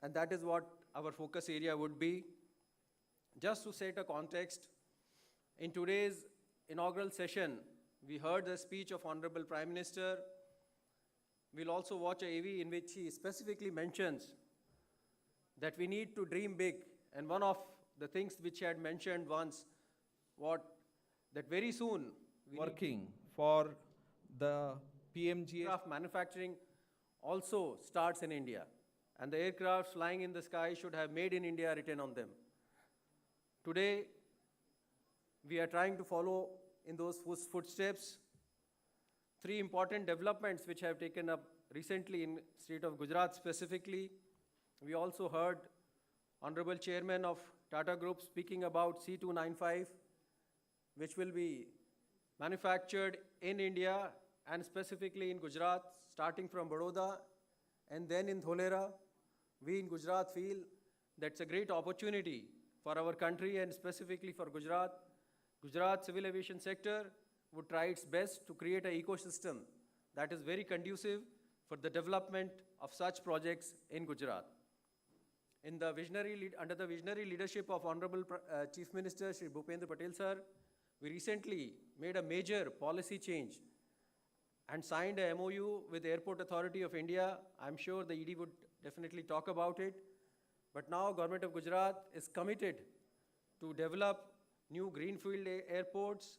and that is what our focus area would be. Just to set a context, in today's inaugural session, we heard the speech of Honorable Prime Minister. We'll also watch a AV in which he specifically mentions that we need to dream big. And one of the things which he had mentioned once, that very soon working for the PMGA aircraft manufacturing also starts in India. And the aircraft flying in the sky should have made in India written on them. Today, we are trying to follow in those footsteps. Three important developments which have taken up recently in state of Gujarat specifically. We also heard Honorable Chairman of Tata Group speaking about C295, which will be manufactured in India and specifically in Gujarat, starting from Baroda and then in Dholera. We in Gujarat feel that's a great opportunity for our country and specifically for Gujarat. Gujarat civil aviation sector would try its best to create an ecosystem that is very conducive for the development of such projects in Gujarat. Under the visionary leadership of Honorable Chief Minister Shri Bhupendra Patel sir, we recently made a major policy change and signed a MOU with the Airport Authority of India. I'm sure the ED would definitely talk about it. But now Government of Gujarat is committed to develop new greenfield airports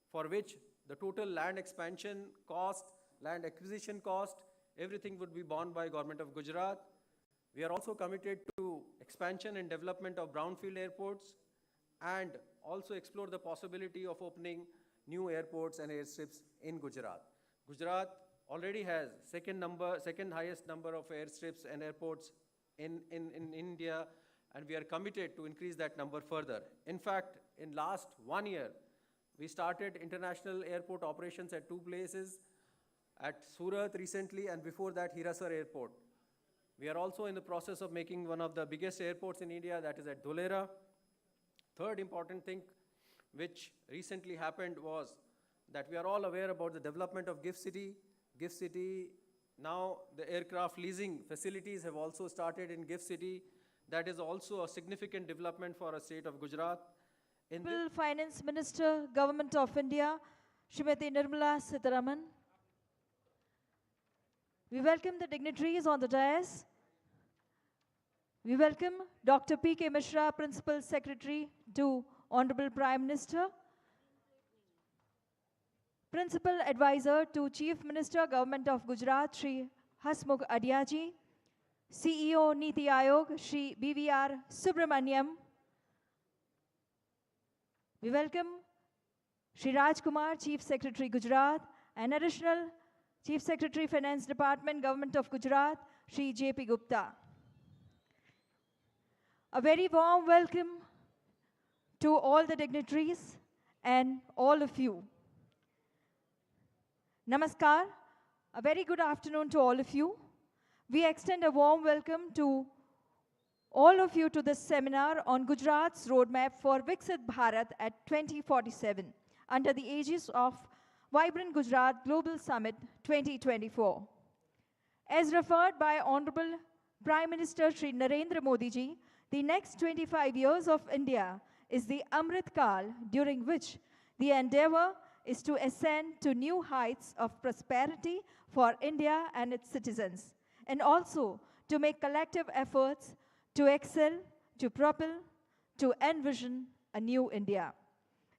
for which the total land expansion cost, land acquisition cost, everything would be borne by Government of Gujarat. We are also committed to expansion and development of brownfield airports and also explore the possibility of opening new airports and airstrips in Gujarat. Gujarat already has second highest number of airstrips and airports in India, and we are committed to increase that number further. In fact, in last 1 year, we started international airport operations at 2 places, at Surat recently, and before that, Hirasar Airport. We are also in the process of making one of the biggest airports in India, that is at Dholera. Third important thing which recently happened was that we are all aware about the development of GIFT City. GIFT City, now the aircraft leasing facilities have also started in GIFT City. That is also a significant development for a state of Gujarat. Finance Minister, Government of India, Srimati Nirmala Sitharaman. We welcome the dignitaries on the dais. We welcome Dr. P.K. Mishra, Principal Secretary to Honorable Prime Minister. Principal Advisor to Chief Minister, Government of Gujarat, Shri Hasmukh Adiaji. CEO Niti Aayog, Shri BVR Subramaniam. We welcome Shri Raj Kumar, Chief Secretary Gujarat, and Additional Chief Secretary Finance Department, Government of Gujarat, Shri J.P. Gupta. A very warm welcome to all the dignitaries and all of you. Namaskar, a very good afternoon to all of you. We extend a warm welcome to all of you to this seminar on Gujarat's roadmap for Viksit Bharat at 2047 under the aegis of Vibrant Gujarat Global Summit 2024. As referred by Honorable Prime Minister Shri Narendra Modi ji, the next 25 years of India is the Amrit Kal, during which the endeavor is to ascend to new heights of prosperity for India and its citizens, and also to make collective efforts to excel, to propel, to envision a new India.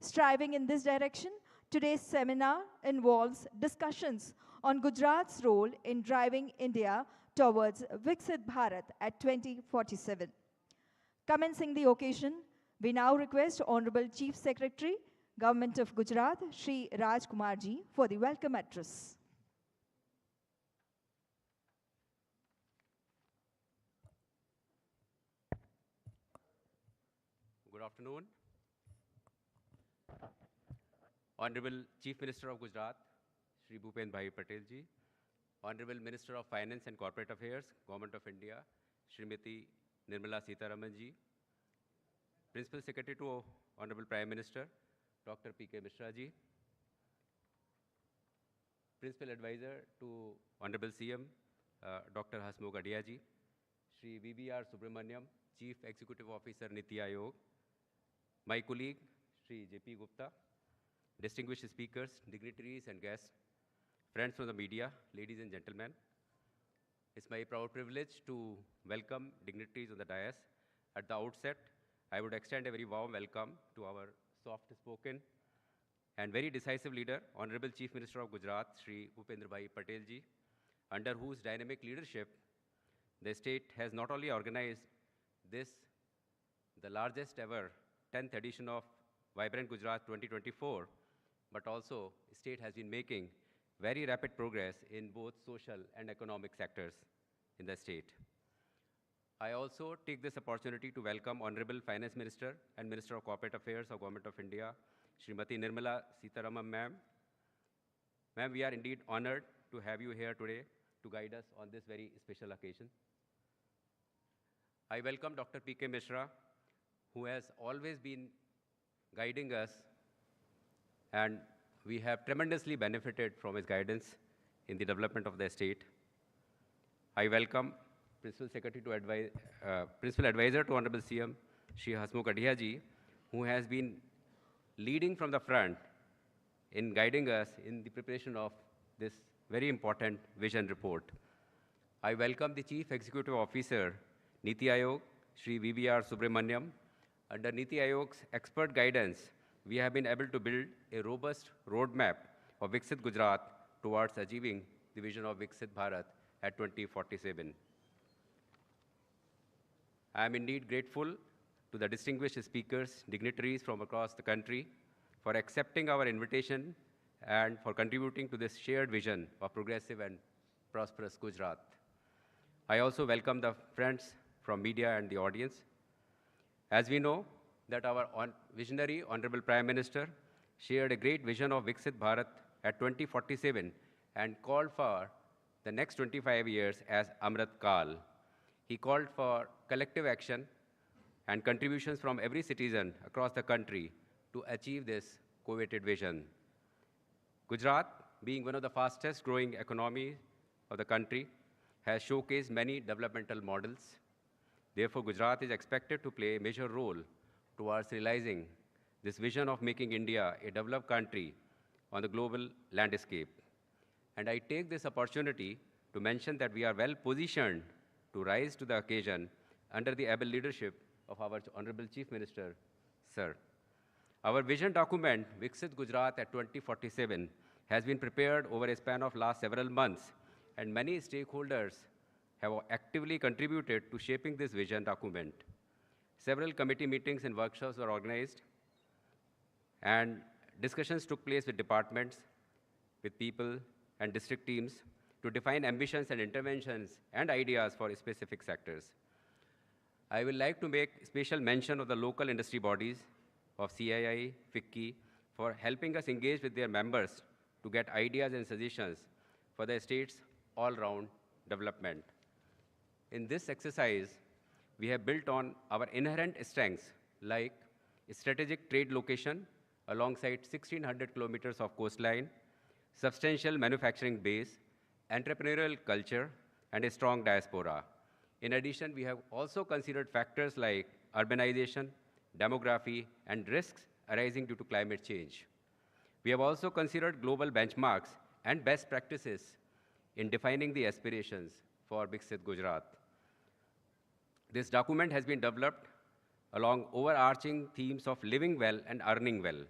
Striving in this direction, today's seminar involves discussions on Gujarat's role in driving India towards Viksit Bharat at 2047. Commencing the occasion, we now request Honorable Chief Secretary, Government of Gujarat, Shri Raj Kumar ji, for the welcome address. Good afternoon. Honorable Chief Minister of Gujarat, Shri Bhupendra Patel ji, Honorable Minister of Finance and Corporate Affairs, Government of India, Srimati Nirmala Sitharaman ji, Principal Secretary to Honorable Prime Minister, Dr. P.K. Mishra ji, Principal Advisor to Honorable CM, Dr. Hasmukh Adiaji, Shri VBR Subramaniam, Chief Executive Officer, Niti Aayog, my colleague, Shri JP Gupta, distinguished speakers, dignitaries and guests, friends from the media, ladies and gentlemen. It's my proud privilege to welcome dignitaries on the dais. At the outset, I would extend a very warm welcome to our soft-spoken and very decisive leader, Honorable Chief Minister of Gujarat, Shri Bhupendra Bhai Patel ji, under whose dynamic leadership the state has not only organized this, the largest ever 10th edition of Vibrant Gujarat 2024, but also the state has been making very rapid progress in both social and economic sectors in the state. I also take this opportunity to welcome Honorable Finance Minister and Minister of Corporate Affairs of Government of India, Srimati Nirmala Sitharaman ma'am. Ma'am, we are indeed honored to have you here today to guide us on this very special occasion. I welcome Dr. P.K. Mishra, who has always been guiding us, and we have tremendously benefited from his guidance in the development of the state. I welcome Principal Advisor to Honorable CM, Shri Hasmukh Adhia ji, who has been leading from the front in guiding us in the preparation of this very important vision report. I welcome the Chief Executive Officer, Niti Aayog, Shri VBR Subramaniam. Under Niti Aayog's expert guidance, we have been able to build a robust roadmap of Viksit Gujarat towards achieving the vision of Viksit Bharat at 2047. I am indeed grateful to the distinguished speakers, dignitaries from across the country for accepting our invitation and for contributing to this shared vision of progressive and prosperous Gujarat. I also welcome the friends from media and the audience. As we know that our visionary Honorable Prime Minister shared a great vision of Viksit Bharat at 2047 and called for the next 25 years as Amrit Kal. He called for collective action and contributions from every citizen across the country to achieve this coveted vision. Gujarat, being one of the fastest growing economies of the country, has showcased many developmental models. Therefore, Gujarat is expected to play a major role towards realizing this vision of making India a developed country on the global landscape. And I take this opportunity to mention that we are well positioned to rise to the occasion under the able leadership of our Honorable Chief Minister, sir. Our vision document, Viksit Gujarat at 2047, has been prepared over a span of last several months, and many stakeholders have actively contributed to shaping this vision document. Several committee meetings and workshops were organized, and discussions took place with departments, with people, and district teams to define ambitions and interventions and ideas for specific sectors. I would like to make special mention of the local industry bodies of CII, FICCI, for helping us engage with their members to get ideas and suggestions for the state's all-round development. In this exercise, we have built on our inherent strengths like strategic trade location alongside 1,600 kilometers of coastline, substantial manufacturing base, entrepreneurial culture, and a strong diaspora. In addition, we have also considered factors like urbanization, demography, and risks arising due to climate change. We have also considered global benchmarks and best practices in defining the aspirations for Viksit Gujarat. This document has been developed along overarching themes of living well and earning well.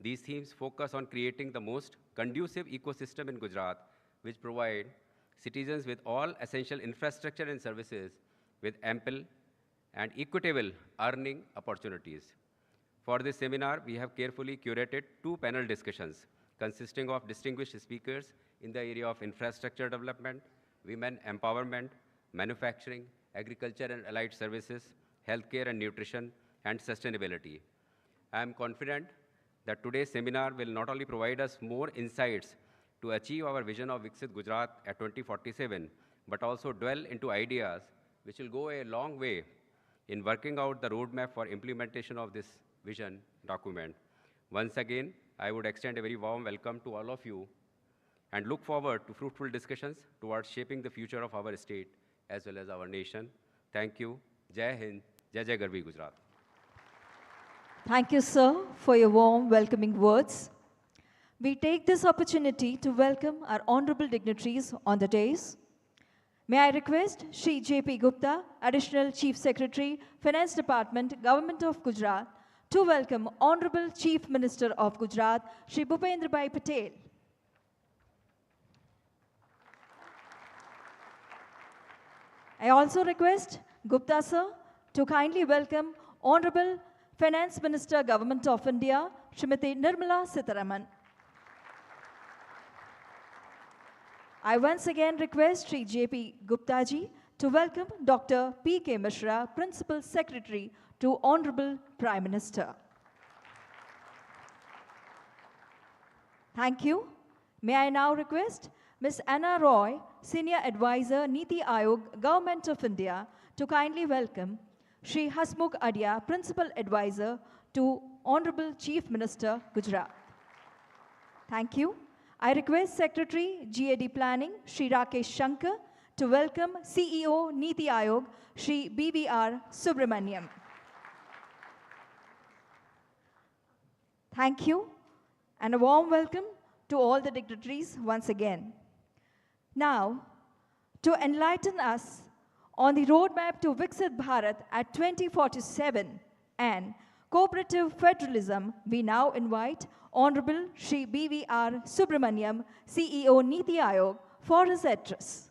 These themes focus on creating the most conducive ecosystem in Gujarat, which provide citizens with all essential infrastructure and services with ample and equitable earning opportunities. For this seminar, we have carefully curated 2 panel discussions consisting of distinguished speakers in the area of infrastructure development, women empowerment, manufacturing, agriculture and allied services, healthcare and nutrition, and sustainability. I am confident that today's seminar will not only provide us more insights to achieve our vision of Viksit Gujarat at 2047, but also dwell into ideas which will go a long way in working out the roadmap for implementation of this vision document. Once again, I would extend a very warm welcome to all of you and look forward to fruitful discussions towards shaping the future of our state as well as our nation. Thank you. Jai Hind, Jai Jai Garvi Gujarat. Thank you, sir, for your warm welcoming words. We take this opportunity to welcome our honorable dignitaries on the dais. May I request Shri J.P. Gupta, Additional Chief Secretary, Finance Department, Government of Gujarat, to welcome Honorable Chief Minister of Gujarat, Shri Bhupendra Bhai Patel. I also request Gupta sir to kindly welcome Honorable Finance Minister, Government of India, Srimati Nirmala Sitharaman. I once again request Sri J.P. Gupta ji to welcome Dr. P.K. Mishra, Principal Secretary to Honorable Prime Minister. Thank you. May I now request Ms. Anna Roy, Senior Advisor, Niti Aayog, Government of India, to kindly welcome Shri Hasmukh Adia, Principal Advisor to Honorable Chief Minister, Gujarat. Thank you. I request Secretary, GAD Planning, Shri Rakesh Shankar, to welcome CEO, Niti Aayog, Shri BVR Subramaniam. Thank you, and a warm welcome to all the dignitaries once again. Now, to enlighten us on the roadmap to Viksit Bharat at 2047 and cooperative federalism, we now invite Honorable Shri BVR Subramaniam, CEO Niti Aayog, for his address.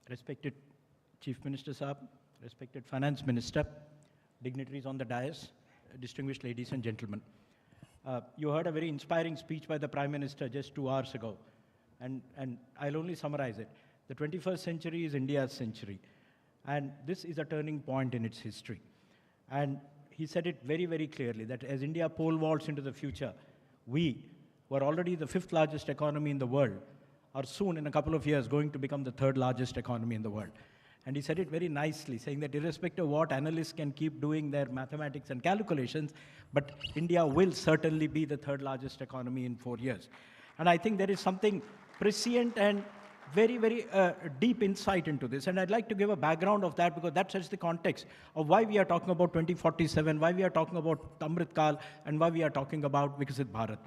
Respected Chief Minister Saab, respected Finance Minister, dignitaries on the dais, distinguished ladies and gentlemen. You heard a very inspiring speech by the Prime Minister just 2 hours ago, and I'll only summarize it. The 21st century is India's century, and this is a turning point in its history. And he said it very, very clearly, that as India pole vaults into the future, we, who are already the 5th largest economy in the world, are soon, in a couple of years, going to become the 3rd largest economy in the world. And he said it very nicely, saying that irrespective of what analysts can keep doing their mathematics and calculations, but India will certainly be the 3rd largest economy in 4 years. And I think there is something prescient and very, very deep insight into this. And I'd like to give a background of that, because that sets the context of why we are talking about 2047, why we are talking about Amrit Kal, and why we are talking about Viksit Bharat.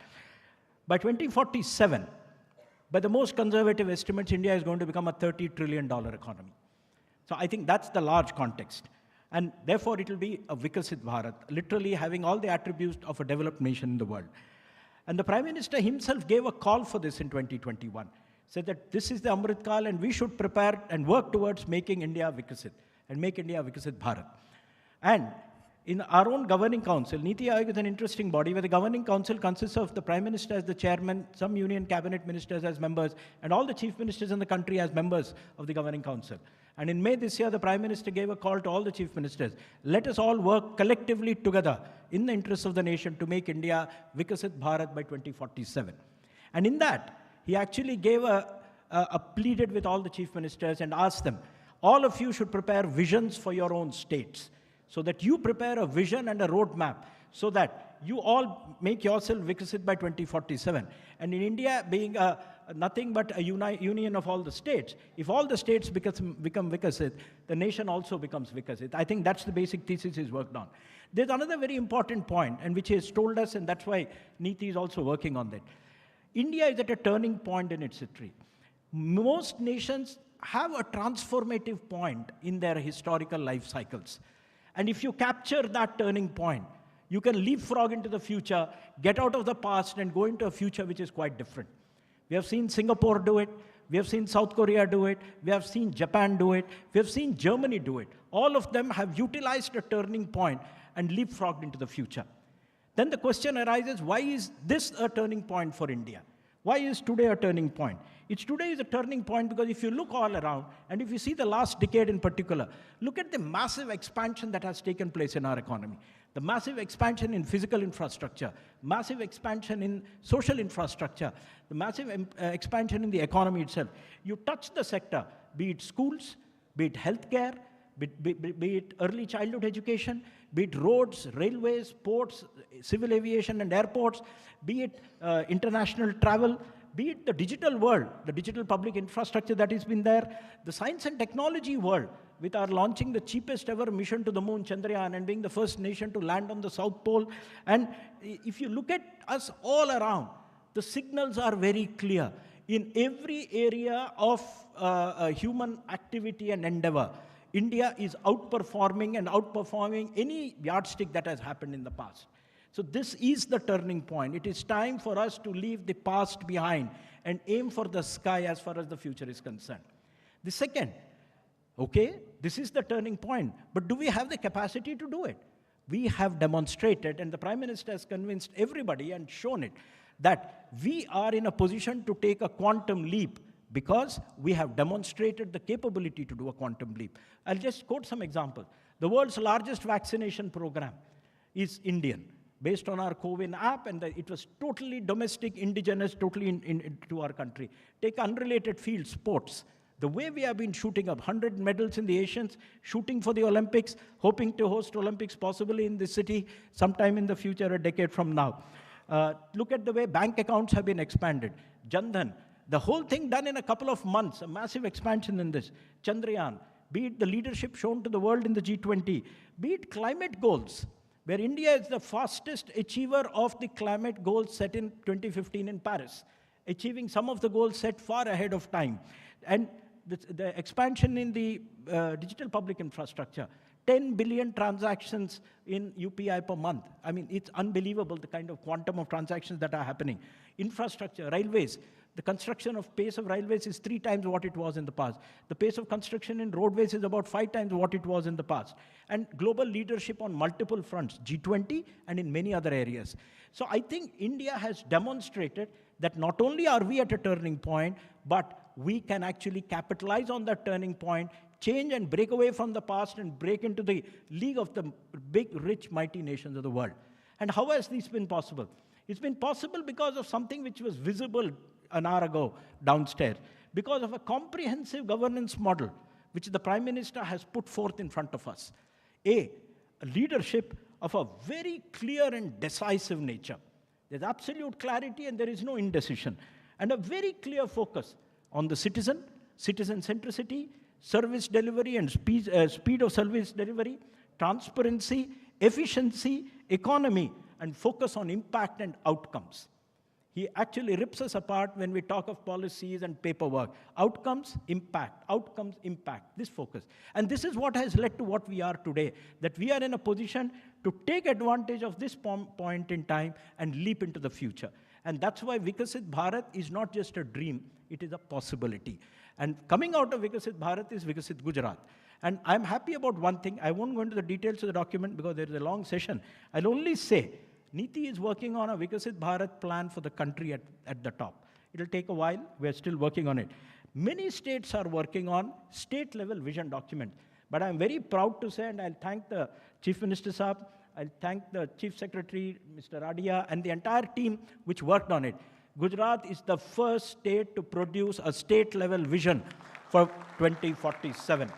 By 2047, by the most conservative estimates, India is going to become a $30 trillion economy. So I think that's the large context. And therefore, it will be a Viksit Bharat, literally having all the attributes of a developed nation in the world. And the Prime Minister himself gave a call for this in 2021, said that this is the Amrit Kal and we should prepare and work towards making India Viksit and make India Viksit Bharat. And in our own governing council, Niti Aayog is an interesting body where the governing council consists of the Prime Minister as the chairman, some union cabinet ministers as members, and all the chief ministers in the country as members of the governing council. And in May this year, the Prime Minister gave a call to all the chief ministers. Let us all work collectively together in the interests of the nation to make India Viksit Bharat by 2047. And in that, he actually gave pleaded with all the chief ministers and asked them, all of you should prepare visions for your own states, so that you prepare a vision and a roadmap so that you all make yourself Viksit by 2047. And in India, being nothing but a union of all the states, if all the states become Viksit, the nation also becomes Viksit. I think that's the basic thesis he's worked on. There's another very important point, and which he has told us, and that's why Niti is also working on that. India is at a turning point in its history. Most nations have a transformative point in their historical life cycles. And if you capture that turning point, you can leapfrog into the future, get out of the past, and go into a future which is quite different. We have seen Singapore do it. We have seen South Korea do it. We have seen Japan do it. We have seen Germany do it. All of them have utilized a turning point and leapfrogged into the future. Then the question arises, why is this a turning point for India? Why is today a turning point? Today is a turning point because if you look all around, and if you see the last decade in particular, look at the massive expansion that has taken place in our economy. The massive expansion in physical infrastructure, massive expansion in social infrastructure, the massive expansion in the economy itself. You touch the sector, be it schools, be it healthcare, be it early childhood education, be it roads, railways, ports, civil aviation and airports, be it international travel, be it the digital world, the digital public infrastructure that has been there, the science and technology world, with our launching the cheapest ever mission to the moon, Chandrayaan, and being the first nation to land on the South Pole. And if you look at us all around, the signals are very clear. In every area of human activity and endeavor, India is outperforming and outperforming any yardstick that has happened in the past. So this is the turning point. It is time for us to leave the past behind and aim for the sky as far as the future is concerned. The second, okay, this is the turning point, but do we have the capacity to do it? We have demonstrated, and the Prime Minister has convinced everybody and shown it, that we are in a position to take a quantum leap because we have demonstrated the capability to do a quantum leap. I'll just quote some examples. The world's largest vaccination program is Indian, based on our CoWIN app, and it was totally domestic, indigenous, totally into our country. Take unrelated fields, sports. The way we have been shooting up 100 medals in the Asians, shooting for the Olympics, hoping to host Olympics possibly in this city sometime in the future, a decade from now. Look at the way bank accounts have been expanded. Jan Dhan, the whole thing done in a couple of months, a massive expansion in this. Chandrayaan, be it the leadership shown to the world in the G20, be it climate goals, where India is the fastest achiever of the climate goals set in 2015 in Paris, achieving some of the goals set far ahead of time. And the expansion in the digital public infrastructure, 10 billion transactions in UPI per month. I mean, it's unbelievable the kind of quantum of transactions that are happening. Infrastructure, railways, the construction of pace of railways is 3 times what it was in the past. The pace of construction in roadways is about 5 times what it was in the past. And global leadership on multiple fronts, G20 and in many other areas. So I think India has demonstrated that not only are we at a turning point, but we can actually capitalize on that turning point, change and break away from the past and break into the league of the big, rich, mighty nations of the world. And how has this been possible? It's been possible because of something which was visible an hour ago downstairs, because of a comprehensive governance model which the Prime Minister has put forth in front of us. A leadership of a very clear and decisive nature. There's absolute clarity and there is no indecision. And a very clear focus on the citizen, citizen centricity, service delivery and speed of service delivery, transparency, efficiency, economy, and focus on impact and outcomes. He actually rips us apart when we talk of policies and paperwork. Outcomes, impact, this focus. And this is what has led to what we are today, that we are in a position to take advantage of this point in time and leap into the future. And that's why Vikasit Bharat is not just a dream, it is a possibility. And coming out of Vikasit Bharat is Vikasit Gujarat. And I'm happy about one thing. I won't go into the details of the document because there is a long session. I'll only say, NITI is working on a Vikasit Bharat plan for the country at the top. It'll take a while. We're still working on it. Many states are working on state-level vision documents. But I'm very proud to say, and I'll thank the Chief Minister Saab, I'll thank the Chief Secretary, Mr. Radia, and the entire team which worked on it. Gujarat is the first state to produce a state-level vision for 2047.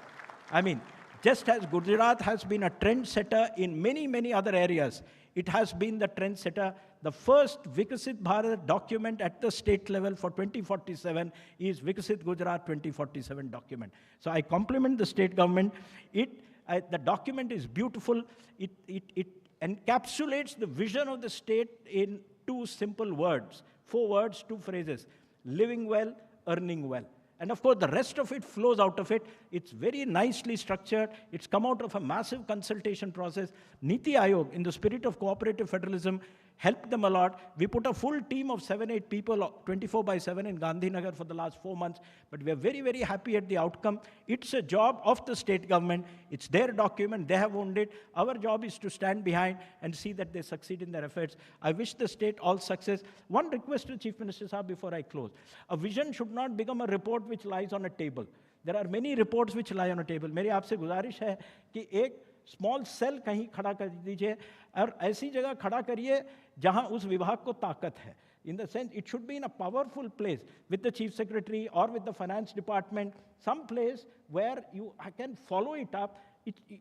I mean, just as Gujarat has been a trendsetter in many, many other areas, it has been the trendsetter. The first Vikasit Bharat document at the state level for 2047 is Vikasit Gujarat 2047 document. So I compliment the state government. The document is beautiful. It encapsulates the vision of the state in 2 simple words, 4 words, 2 phrases: living well, earning well. And of course, the rest of it flows out of it. It's very nicely structured. It's come out of a massive consultation process. Niti Aayog, in the spirit of cooperative federalism, helped them a lot. We put a full team of 7-8 people, 24/7 in Gandhinagar for the last 4 months. But we're very, very happy at the outcome. It's a job of the state government. It's their document. They have owned it. Our job is to stand behind and see that they succeed in their efforts. I wish the state all success. One request to Chief Minister Saab before I close. A vision should not become a report which lies on a table. There are many reports which lie on a table. मेरी आपसे गुजारिश है कि एक small cell कहीं खड़ा कर दीजिए और ऐसी जगह खड़ा करिए जहां उस विभाग को ताकत है. In the sense, it should be in a powerful place with the Chief Secretary or with the Finance Department, some place where you can follow it up.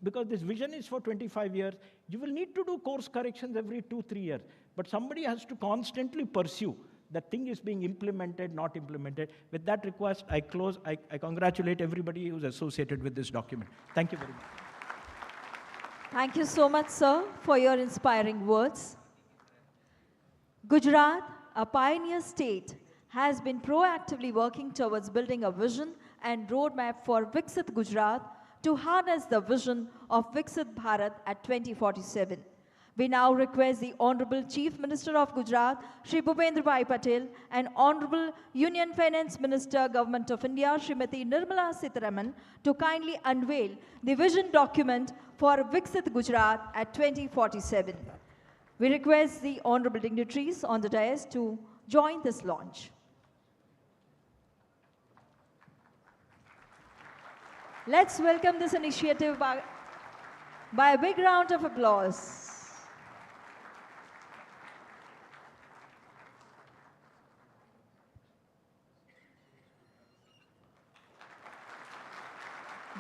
Because this vision is for 25 years, you will need to do course corrections every 2-3 years. But somebody has to constantly pursue The thing is being implemented, not implemented. With that request, I close. I congratulate everybody who's associated with this document. Thank you very much. Thank you so much, sir, for your inspiring words. Gujarat, a pioneer state, has been proactively working towards building a vision and roadmap for Viksit Gujarat to harness the vision of Viksit Bharat at 2047. We now request the Honorable Chief Minister of Gujarat, Shri Bhupendra Bhai Patel, and Honorable Union Finance Minister, Government of India, Srimati Nirmala Sitharaman, to kindly unveil the vision document for Viksit Gujarat at 2047. We request the honorable dignitaries on the dais to join this launch. Let's welcome this initiative by a big round of applause.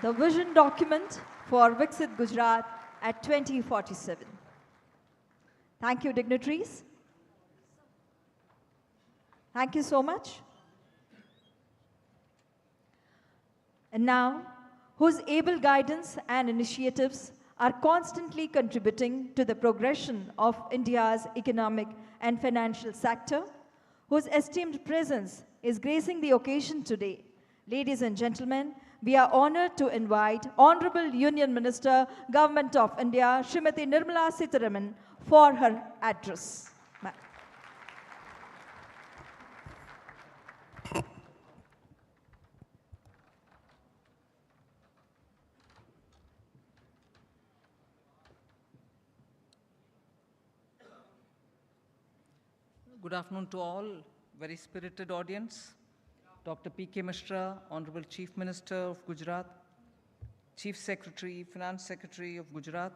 The vision document for Viksit Gujarat at 2047. Thank you, dignitaries. Thank you so much. And now, whose able guidance and initiatives are constantly contributing to the progression of India's economic and financial sector, whose esteemed presence is gracing the occasion today. Ladies and gentlemen, we are honored to invite Honorable Union Minister, Government of India, Srimati Nirmala Sitharaman, for her address. Good afternoon to all, very spirited audience. Dr. P.K. Mishra, Honorable Chief Minister of Gujarat, Chief Secretary, Finance Secretary of Gujarat,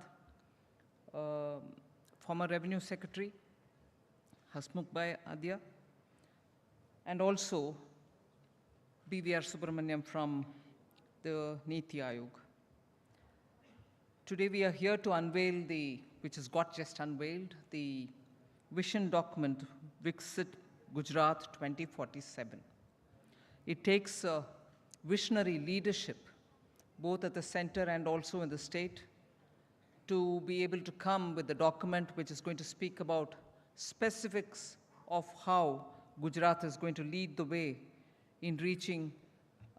former Revenue Secretary, Hasmukh Bhai Adya, and also B.V.R. Subramaniam from the Niti Aayog. Today we are here to unveil which has got just unveiled, the vision document, Viksit Gujarat 2047. It takes visionary leadership, both at the center and also in the state, to be able to come with a document which is going to speak about specifics of how Gujarat is going to lead the way in reaching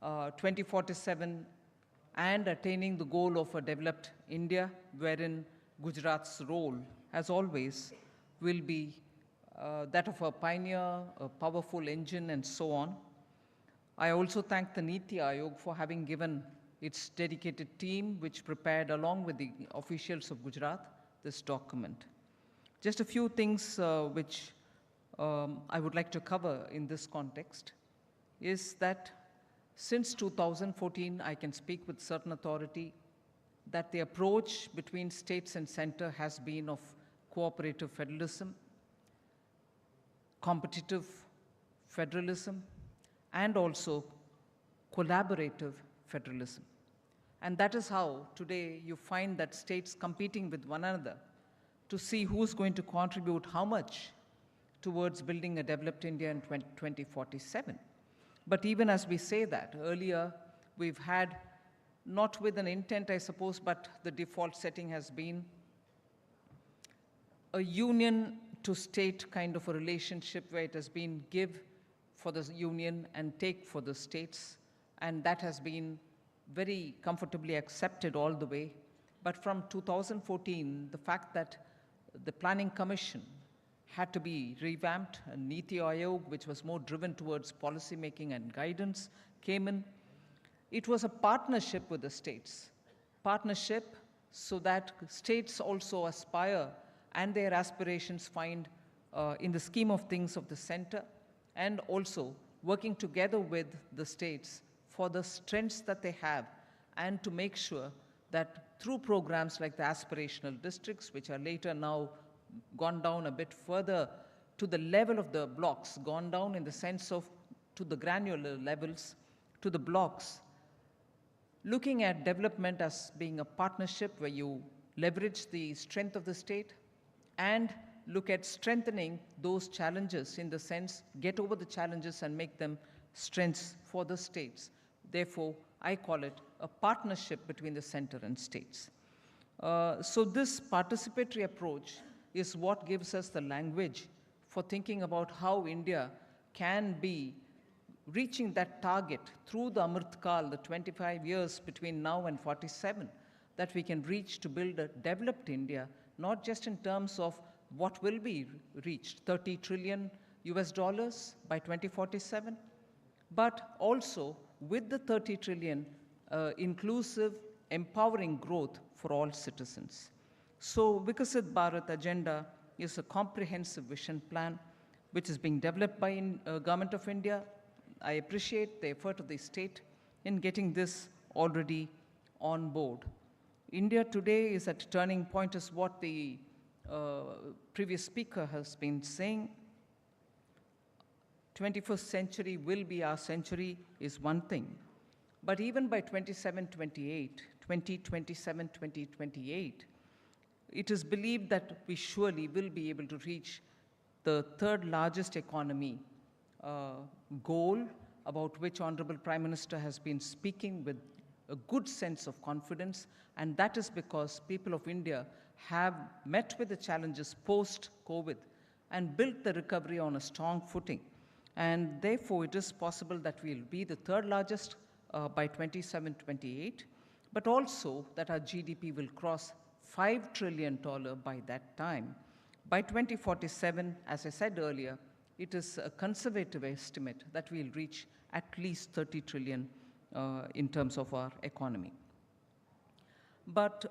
2047 and attaining the goal of a developed India, wherein Gujarat's role, as always, will be that of a pioneer, a powerful engine, and so on. I also thank the Niti Aayog for having given its dedicated team, which prepared along with the officials of Gujarat this document. Just a few things which I would like to cover in this context is that since 2014, I can speak with certain authority that the approach between states and center has been of cooperative federalism, competitive federalism, and also collaborative federalism. And that is how today you find that states competing with one another to see who's going to contribute how much towards building a developed India in 2047. But even as we say that, earlier we've had, not with an intent I suppose, but the default setting has been a union to state kind of a relationship where it has been give for the union and take for the states, and that has been very comfortably accepted all the way. But from 2014, the fact that the Planning Commission had to be revamped, and Niti Aayog, which was more driven towards policy making and guidance, came in. It was a partnership with the states. Partnership so that states also aspire and their aspirations find in the scheme of things of the center, and also working together with the states for the strengths that they have, and to make sure that through programs like the aspirational districts, which are later now gone down a bit further to the level of the blocks, gone down in the sense of to the granular levels, to the blocks, looking at development as being a partnership where you leverage the strength of the state and look at strengthening those challenges in the sense, get over the challenges and make them strengths for the states. Therefore, I call it a partnership between the center and states. So this participatory approach is what gives us the language for thinking about how India can be reaching that target through the Amrit Kal, the 25 years between now and 47, that we can reach to build a developed India, not just in terms of what will be reached, 30 trillion US dollars by 2047, but also with the 30 trillion inclusive, empowering growth for all citizens. So Viksit Bharat Agenda is a comprehensive vision plan which is being developed by Government of India. I appreciate the effort of the state in getting this already on board. India today is at a turning point, is what the previous speaker has been saying. 21st century will be our century is one thing, but even by 2027-2028, it is believed that we surely will be able to reach the third largest economy goal, about which Honorable Prime Minister has been speaking with a good sense of confidence, and that is because people of India have met with the challenges post-COVID and built the recovery on a strong footing. And therefore, it is possible that we'll be the third largest by 27-28, but also that our GDP will cross $5 trillion by that time. By 2047, as I said earlier, it is a conservative estimate that we'll reach at least 30 trillion in terms of our economy. But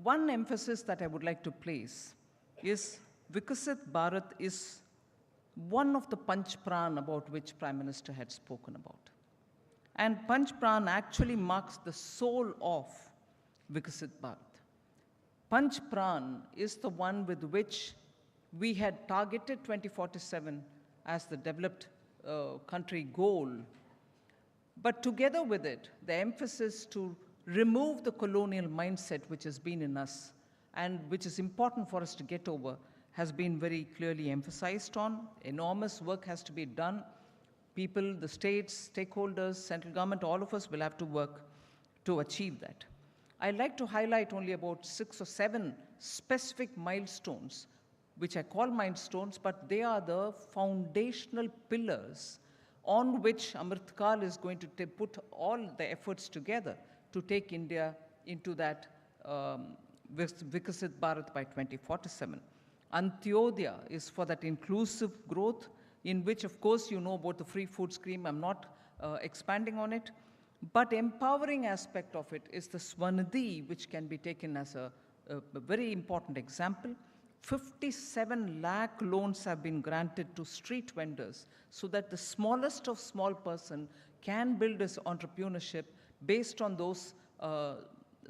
one emphasis that I would like to place is Viksit Bharat is one of the Panch Pran about which Prime Minister had spoken about. And Panch Pran actually marks the soul of Viksit Bharat. Panch Pran is the one with which we had targeted 2047 as the developed country goal. But together with it, the emphasis to remove the colonial mindset which has been in us and which is important for us to get over has been very clearly emphasized on. Enormous work has to be done. People, the states, stakeholders, central government, all of us will have to work to achieve that. I'd like to highlight only about 6 or 7 specific milestones, which I call milestones, but they are the foundational pillars on which Amrit Kal is going to put all the efforts together to take India into that Viksit Bharat by 2047. Antyodaya is for that inclusive growth, in which, of course, you know about the free food scheme. I'm not expanding on it. But empowering aspect of it is the Swanidhi, which can be taken as a very important example. 57 lakh loans have been granted to street vendors so that the smallest of small person can build his entrepreneurship based on those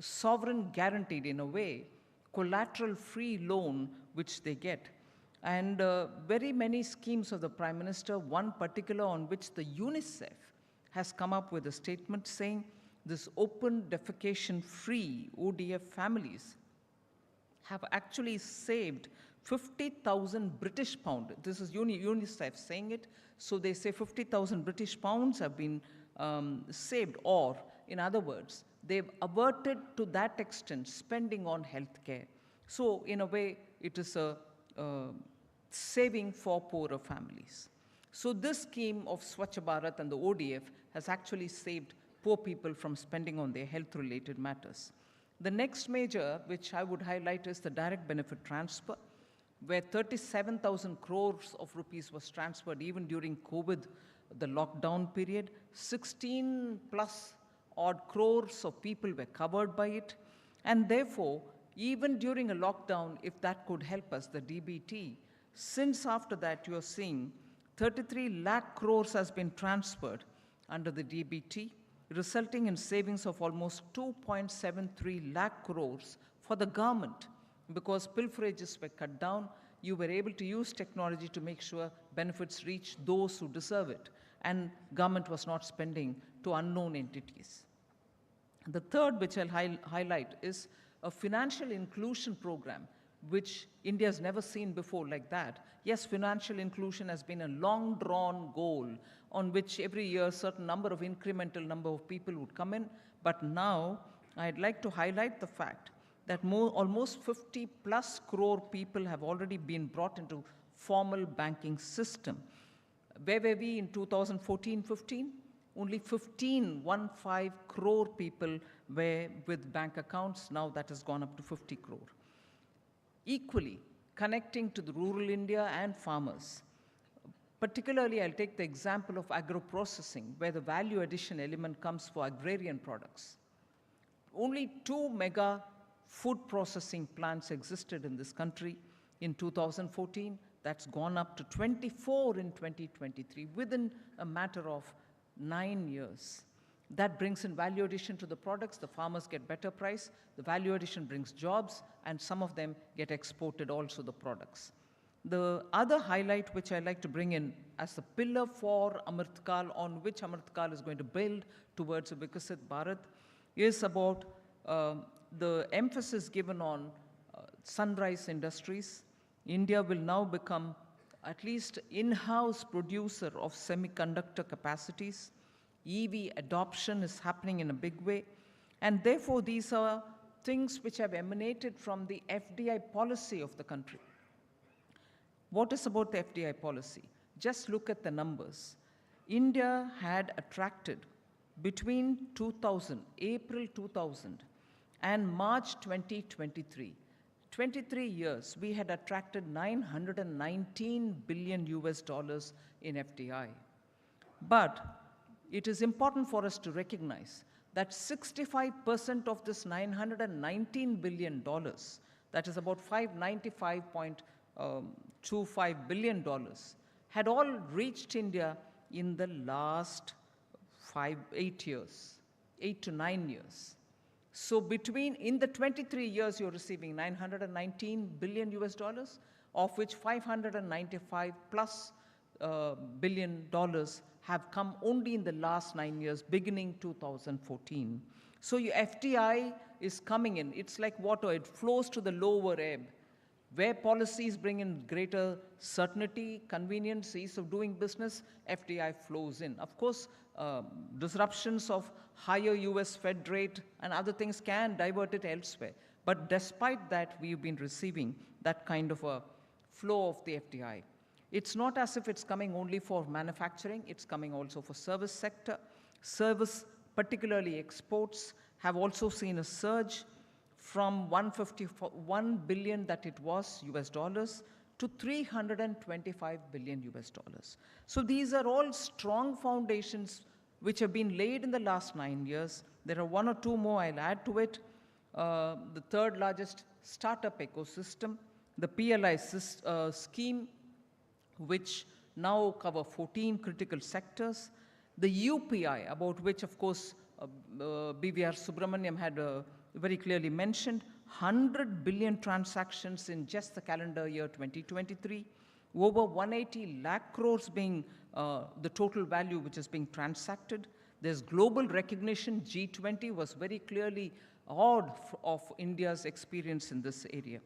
sovereign guaranteed, in a way, collateral-free loan which they get. And very many schemes of the Prime Minister, one particular on which the UNICEF has come up with a statement saying this open defecation-free ODF families have actually saved 50,000 British pounds. This is UNICEF saying it. So they say 50,000 British pounds have been saved, or in other words, they've averted to that extent spending on healthcare. So in a way, it is a saving for poorer families. So this scheme of Swachh Bharat and the ODF has actually saved poor people from spending on their health-related matters. The next major, which I would highlight, is the direct benefit transfer, where 37,000 crores of rupees was transferred even during COVID, the lockdown period. 16 plus odd crores of people were covered by it. And therefore, even during a lockdown, if that could help us, the DBT, since after that you are seeing 33 lakh crores has been transferred under the DBT, resulting in savings of almost 2.73 lakh crores for the government. Because pilferages were cut down, you were able to use technology to make sure benefits reach those who deserve it, and government was not spending to unknown entities. The third, which I'll highlight, is a financial inclusion program which India has never seen before like that. Yes, financial inclusion has been a long-drawn goal on which every year a certain number of incremental number of people would come in. But now, I'd like to highlight the fact that almost 50 plus crore people have already been brought into formal banking system. Where were we in 2014-15? Only 15 crore people were with bank accounts. Now that has gone up to 50 crore. Equally, connecting to the rural India and farmers. Particularly, I'll take the example of agro-processing, where the value addition element comes for agrarian products. Only 2 mega food processing plants existed in this country in 2014. That's gone up to 24 in 2023, within a matter of 9 years. That brings in value addition to the products. The farmers get better price. The value addition brings jobs, and some of them get exported also, the products. The other highlight which I like to bring in as the pillar for Amritkal, on which Amritkal is going to build towards a Vikasit Bharat, is about the emphasis given on sunrise industries. India will now become at least in-house producer of semiconductor capacities. EV adoption is happening in a big way. And therefore, these are things which have emanated from the FDI policy of the country. What is about the FDI policy? Just look at the numbers. India had attracted between 2000, April 2000, and March 2023, 23 years, we had attracted $919 billion in FDI. But it is important for us to recognize that 65% of this $919 billion, that is about $595.25 billion, had all reached India in the last 8 to 9 years. So in the 23 years, you're receiving $919 billion, of which 595 plus billion dollars have come only in the last 9 years, beginning 2014. So your FDI is coming in. It's like water. It flows to the lower ebb. Where policies bring in greater certainty, convenience, ease of doing business, FDI flows in. Of course, disruptions of higher US Fed rate and other things can divert it elsewhere. But despite that, we've been receiving that kind of a flow of the FDI. It's not as if it's coming only for manufacturing, it's coming also for service sector. Service, particularly exports, have also seen a surge from 151 billion that it was US dollars to 325 billion US dollars. So these are all strong foundations which have been laid in the last 9 years. There are one or two more I'll add to it. The third largest startup ecosystem, the PLI scheme, which now cover 14 critical sectors. The UPI, about which, of course, BVR Subramaniam had very clearly mentioned, 100 billion transactions in just the calendar year 2023, over 180 lakh crores being the total value which is being transacted. There's global recognition. G20 was very clearly awed of India's experience in this area.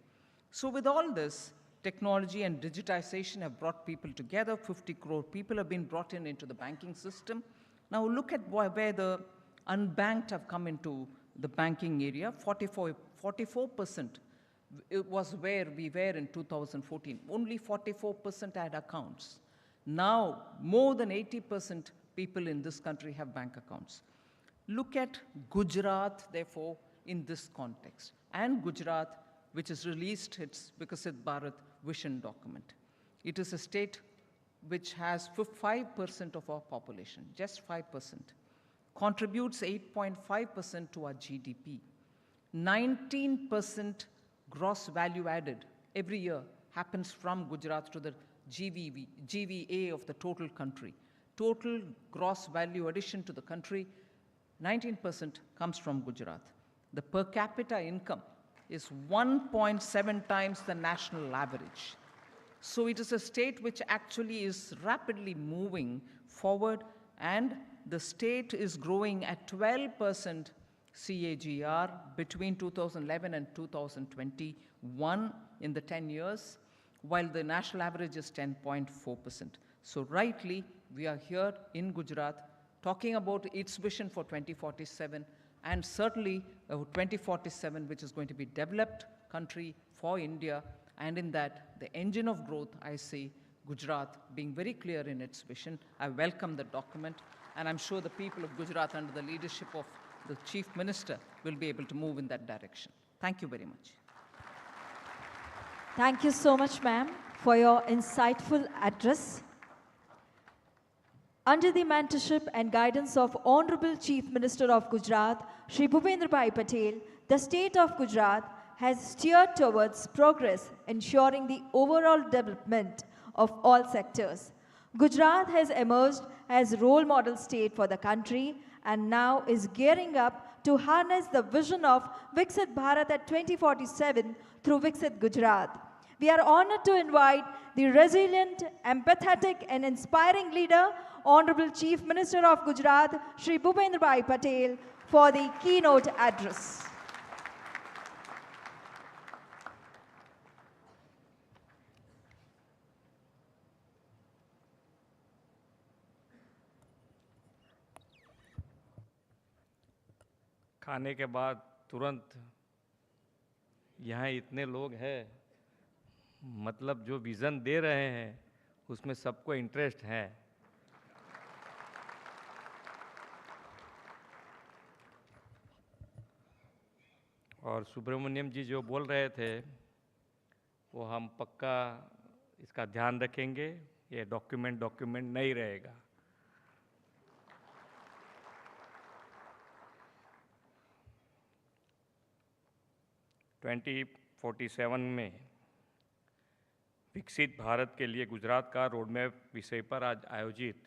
So with all this, technology and digitization have brought people together. 50 crore people have been brought into the banking system. Now look at where the unbanked have come into the banking area. 44% it was where we were in 2014. Only 44% had accounts. Now, more than 80% people in this country have bank accounts. Look at Gujarat, therefore, in this context. And Gujarat, which has released its Vikasit Bharat vision document. It is a state which has 5% of our population, just 5%, contributes 8.5% to our GDP. 19% gross value added every year happens from Gujarat to the GVA of the total country. Total gross value addition to the country, 19% comes from Gujarat. The per capita income is 1.7 times the national average. So it is a state which actually is rapidly moving forward, and the state is growing at 12% CAGR between 2011 and 2021, in the 10 years, while the national average is 10.4%. So rightly, we are here in Gujarat talking about its vision for 2047, and certainly 2047, which is going to be developed country for India, and in that, the engine of growth, I see Gujarat being very clear in its vision. I welcome the document, and I'm sure the people of Gujarat, under the leadership of the Chief Minister, will be able to move in that direction. Thank you very much. Thank you so much, ma'am, for your insightful address. Under the mentorship and guidance of Honorable Chief Minister of Gujarat, Shri Bhupendra Bhai Patel, the state of Gujarat has steered towards progress, ensuring the overall development of all sectors. Gujarat has emerged as role model state for the country and now is gearing up to harness the vision of Viksit Bharat at 2047 through Viksit Gujarat. We are honored to invite the resilient, empathetic and inspiring leader, Honorable Chief Minister of Gujarat, Shri Bhupendra Bhai Patel, for the keynote address. खाने के बाद तुरंत यहाँ इतने लोग हैं, मतलब जो विज़न दे रहे हैं उसमें सबको इंटरेस्ट है। और सुब्रमण्यम जी जो बोल रहे थे वो हम पक्का इसका ध्यान रखेंगे, ये डॉक्यूमेंट नहीं रहेगा। ट्वेंटी 47 में विकसित भारत के लिए गुजरात का रोडमैप विषय पर आज आयोजित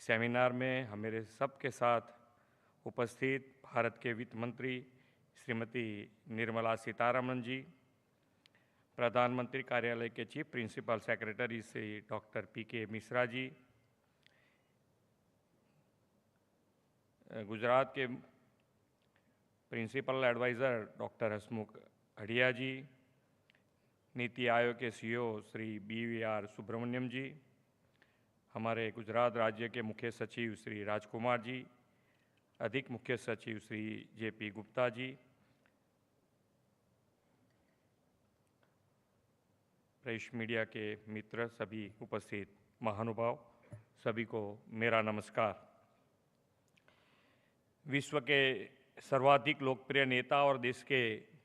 सेमिनार में हमारे सबके साथ उपस्थित भारत के वित्त मंत्री श्रीमती निर्मला सीतारमण जी, प्रधानमंत्री कार्यालय के chief principal secretary Shri doctor P K. Mishra ji, Gujarat के principal adviser doctor Hasmukh Adhia ji, NITI Aayog के सीईओ श्री B.V.R. सुब्रमण्यम जी, हमारे गुजरात राज्य के मुख्य सचिव श्री राजकुमार जी, अधिक मुख्य सचिव Shri J.P. Gupta ji, press media के मित्र, सभी उपस्थित महानुभाव, सभी को मेरा नमस्कार। विश्व के सर्वाधिक लोकप्रिय नेता और देश के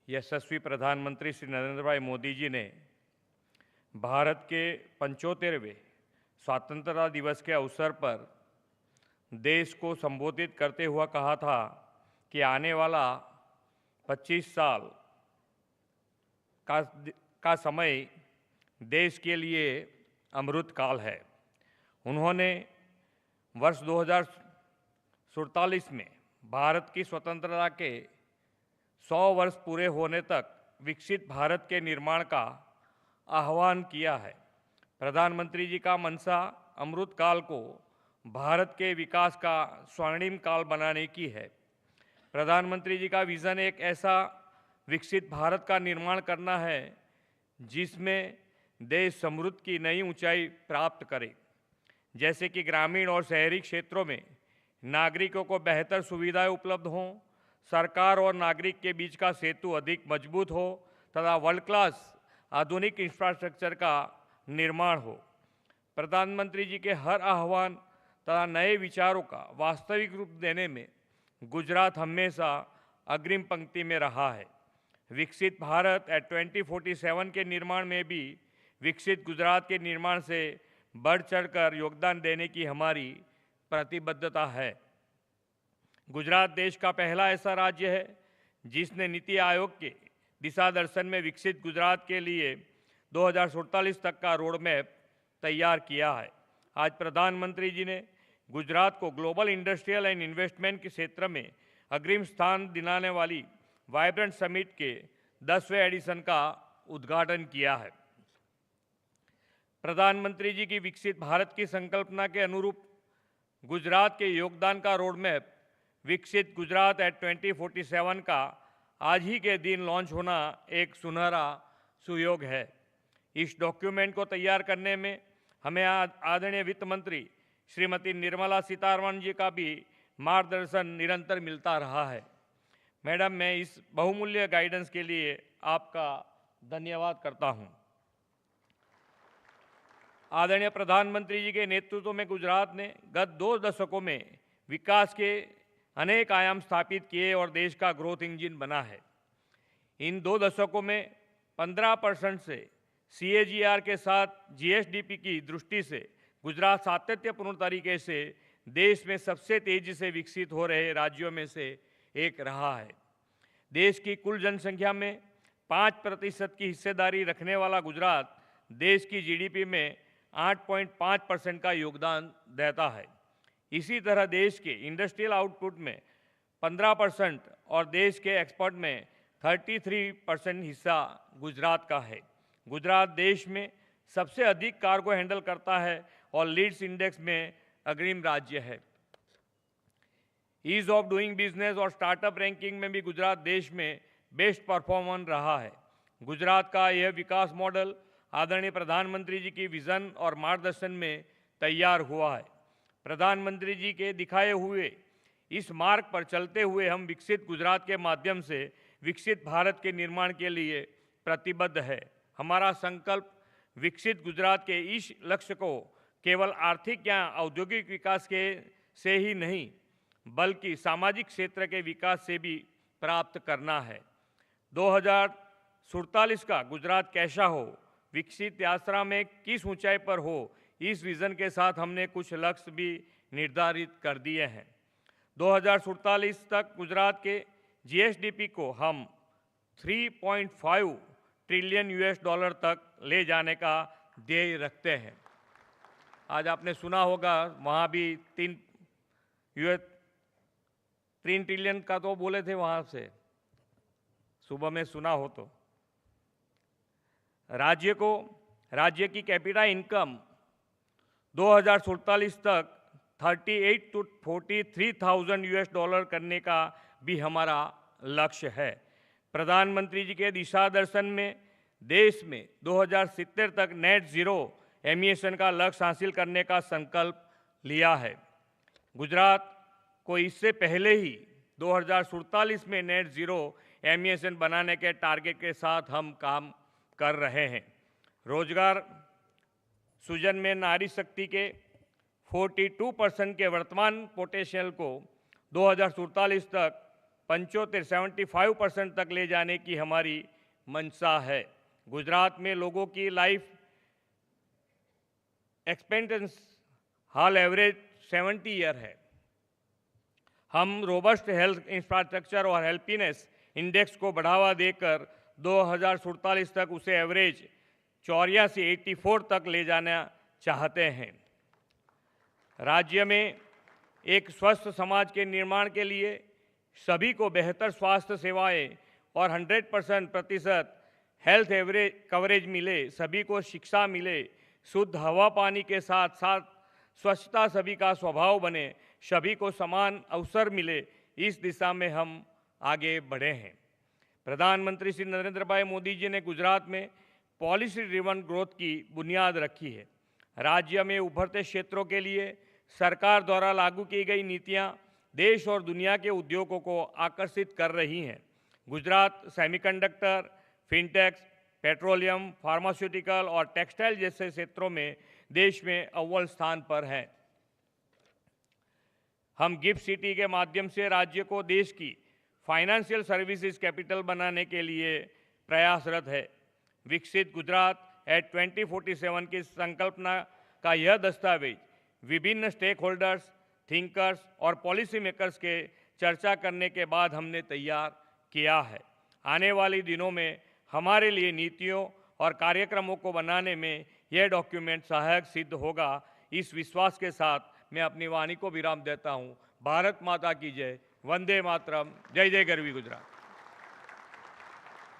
यशस्वी प्रधानमंत्री श्री नरेंद्र भाई मोदी जी ने भारत के 75वें स्वतंत्रता दिवस के अवसर पर देश को संबोधित करते हुआ कहा था कि आने वाला 25 साल का समय देश के लिए अमृत काल है। उन्होंने वर्ष 2047 में भारत की स्वतंत्रता के 100 वर्ष पूरे होने तक विकसित भारत के निर्माण का आह्वान किया है। प्रधानमंत्री जी का मंशा अमृत काल को भारत के विकास का स्वर्णिम काल बनाने की है। प्रधानमंत्री जी का विज़न एक ऐसा विकसित भारत का निर्माण करना है जिसमें देश समृद्धि की नई ऊंचाई प्राप्त करे, जैसे कि ग्रामीण और शहरी क्षेत्रों में नागरिकों को बेहतर सुविधाएं उपलब्ध हों, सरकार और नागरिक के बीच का सेतु अधिक मजबूत हो तथा वर्ल्ड क्लास आधुनिक इंफ्रास्ट्रक्चर का निर्माण हो। प्रधानमंत्री जी के हर आह्वान तथा नए विचारों का वास्तविक रूप देने में गुजरात हमेशा अग्रिम पंक्ति में रहा है। विकसित भारत एट 2047 के निर्माण में भी विकसित गुजरात के निर्माण से बढ़ चढ़कर योगदान देने की हमारी प्रतिबद्धता है। गुजरात देश का पहला ऐसा राज्य है जिसने नीति आयोग के दिशा दर्शन में विकसित गुजरात के लिए 2047 तक का रोड मैप तैयार किया है। आज प्रधानमंत्री जी ने गुजरात को ग्लोबल इंडस्ट्रियल एंड इन्वेस्टमेंट के क्षेत्र में अग्रिम स्थान दिलाने वाली वाइब्रेंट समिट के 10वें एडिशन का उद्घाटन किया है। प्रधानमंत्री जी की विकसित भारत की संकल्पना के अनुरूप गुजरात के योगदान का रोड मैप विकसित गुजरात एट 2047 का आज ही के दिन लॉन्च होना एक सुनहरा सुयोग है। इस डॉक्यूमेंट को तैयार करने में हमें आदरणीय वित्त मंत्री श्रीमती निर्मला सीतारमण जी का भी मार्गदर्शन निरंतर मिलता रहा है। मैडम, मैं इस बहुमूल्य गाइडेंस के लिए आपका धन्यवाद करता हूं। आदरणीय प्रधानमंत्री जी के नेतृत्व में गुजरात ने गत 2 दशकों में विकास के अनेक आयाम स्थापित किए और देश का ग्रोथ इंजन बना है। इन 2 दशकों में 15% से CAGR के साथ GSDP की दृष्टि से गुजरात सातत्यपूर्ण तरीके से देश में सबसे तेजी से विकसित हो रहे राज्यों में से एक रहा है। देश की कुल जनसंख्या में 5% की हिस्सेदारी रखने वाला गुजरात देश की GDP में 8.5% का योगदान देता है। इसी तरह देश के इंडस्ट्रियल आउटपुट में 15% और देश के एक्सपोर्ट में 33% हिस्सा गुजरात का है। गुजरात देश में सबसे अधिक कार्गो हैंडल करता है और लीड्स इंडेक्स में अग्रिम राज्य है। ईज ऑफ डूइंग बिजनेस और स्टार्टअप रैंकिंग में भी गुजरात देश में बेस्ट परफॉर्मर रहा है। गुजरात का यह विकास मॉडल आदरणीय प्रधानमंत्री जी की विजन और मार्गदर्शन में तैयार हुआ है। प्रधानमंत्री जी के दिखाए हुए इस मार्ग पर चलते हुए हम विकसित गुजरात के माध्यम से विकसित भारत के निर्माण के लिए प्रतिबद्ध है। हमारा संकल्प विकसित गुजरात के इस लक्ष्य को केवल आर्थिक या औद्योगिक विकास के से ही नहीं बल्कि सामाजिक क्षेत्र के विकास से भी प्राप्त करना है। 2047 का गुजरात कैसा हो, विकसित यात्रा में किस ऊंचाई पर हो, इस विजन के साथ हमने कुछ लक्ष्य भी निर्धारित कर दिए हैं। 2047 तक गुजरात के GSDP को हम 3.5 ट्रिलियन US$ तक ले जाने का ध्येय रखते हैं। आज आपने सुना होगा वहाँ भी 3 ट्रिलियन का तो बोले थे, वहाँ से सुबह में सुना हो तो। राज्य की कैपिटा इनकम 2047 तक 38 to 43,000 US$ करने का भी हमारा लक्ष्य है। प्रधानमंत्री जी के दिशा दर्शन में देश में 2070 तक नेट जीरो एमिशन का लक्ष्य हासिल करने का संकल्प लिया है। गुजरात को इससे पहले ही 2047 में नेट जीरो एमिशन बनाने के टारगेट के साथ हम काम कर रहे हैं। रोजगार सृजन में नारी शक्ति के 42% के वर्तमान पोटेंशियल को 2047 तक 75% तक ले जाने की हमारी मंशा है। गुजरात में लोगों की लाइफ एक्सपेक्टेंसी हाल एवरेज 70 ईयर है। हम रोबस्ट हेल्थ इंफ्रास्ट्रक्चर और हेल्पीनेस इंडेक्स को बढ़ावा देकर 2047 तक उसे एवरेज 84 तक ले जाना चाहते हैं। राज्य में एक स्वस्थ समाज के निर्माण के लिए सभी को बेहतर स्वास्थ्य सेवाएं और 100% हेल्थ एवरेज कवरेज मिले, सभी को शिक्षा मिले, शुद्ध हवा पानी के साथ साथ स्वच्छता सभी का स्वभाव बने, सभी को समान अवसर मिले, इस दिशा में हम आगे बढ़े हैं। प्रधानमंत्री श्री नरेंद्र भाई मोदी जी ने गुजरात में पॉलिसी ड्रिवन ग्रोथ की बुनियाद रखी है। राज्य में उभरते क्षेत्रों के लिए सरकार द्वारा लागू की गई नीतियां देश और दुनिया के उद्योगों को आकर्षित कर रही हैं। गुजरात सेमीकंडक्टर, फिनटेक्स, पेट्रोलियम, फार्मास्यूटिकल और टेक्सटाइल जैसे क्षेत्रों में देश में अव्वल स्थान पर है। हम गिफ्ट सिटी के माध्यम से राज्य को देश की फाइनेंशियल सर्विसेज कैपिटल बनाने के लिए प्रयासरत है। विकसित गुजरात एट 2047 की संकल्पना का यह दस्तावेज विभिन्न स्टेक होल्डर्स, थिंकर्स और पॉलिसी मेकर्स के चर्चा करने के बाद हमने तैयार किया है। आने वाले दिनों में हमारे लिए नीतियों और कार्यक्रमों को बनाने में यह डॉक्यूमेंट सहायक सिद्ध होगा। इस विश्वास के साथ मैं अपनी वाणी को विराम देता हूँ। भारत माता की जय, वंदे मातरम, जय जय गरवी गुजरात।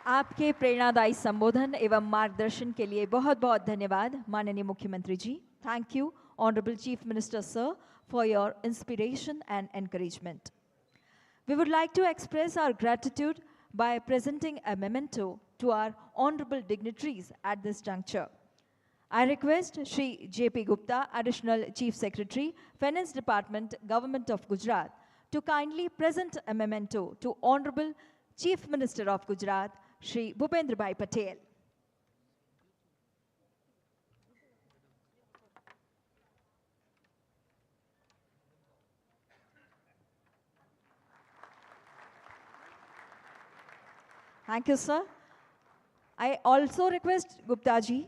आपके प्रेरणादायी संबोधन एवं मार्गदर्शन के लिए बहुत बहुत धन्यवाद माननीय मुख्यमंत्री ji. Thank you Honorable Chief Minister Sir for your inspiration and encouragement. We would like to express our gratitude by presenting a memento to our honorable dignitaries at this juncture. I request Shri J.P. Gupta, Additional Chief Secretary, Finance Department, Government of Gujarat, to kindly present a memento to Honorable Chief Minister of Gujarat, Shri Bhupendra Bhai Patel. Thank you, sir. I also request Gupta ji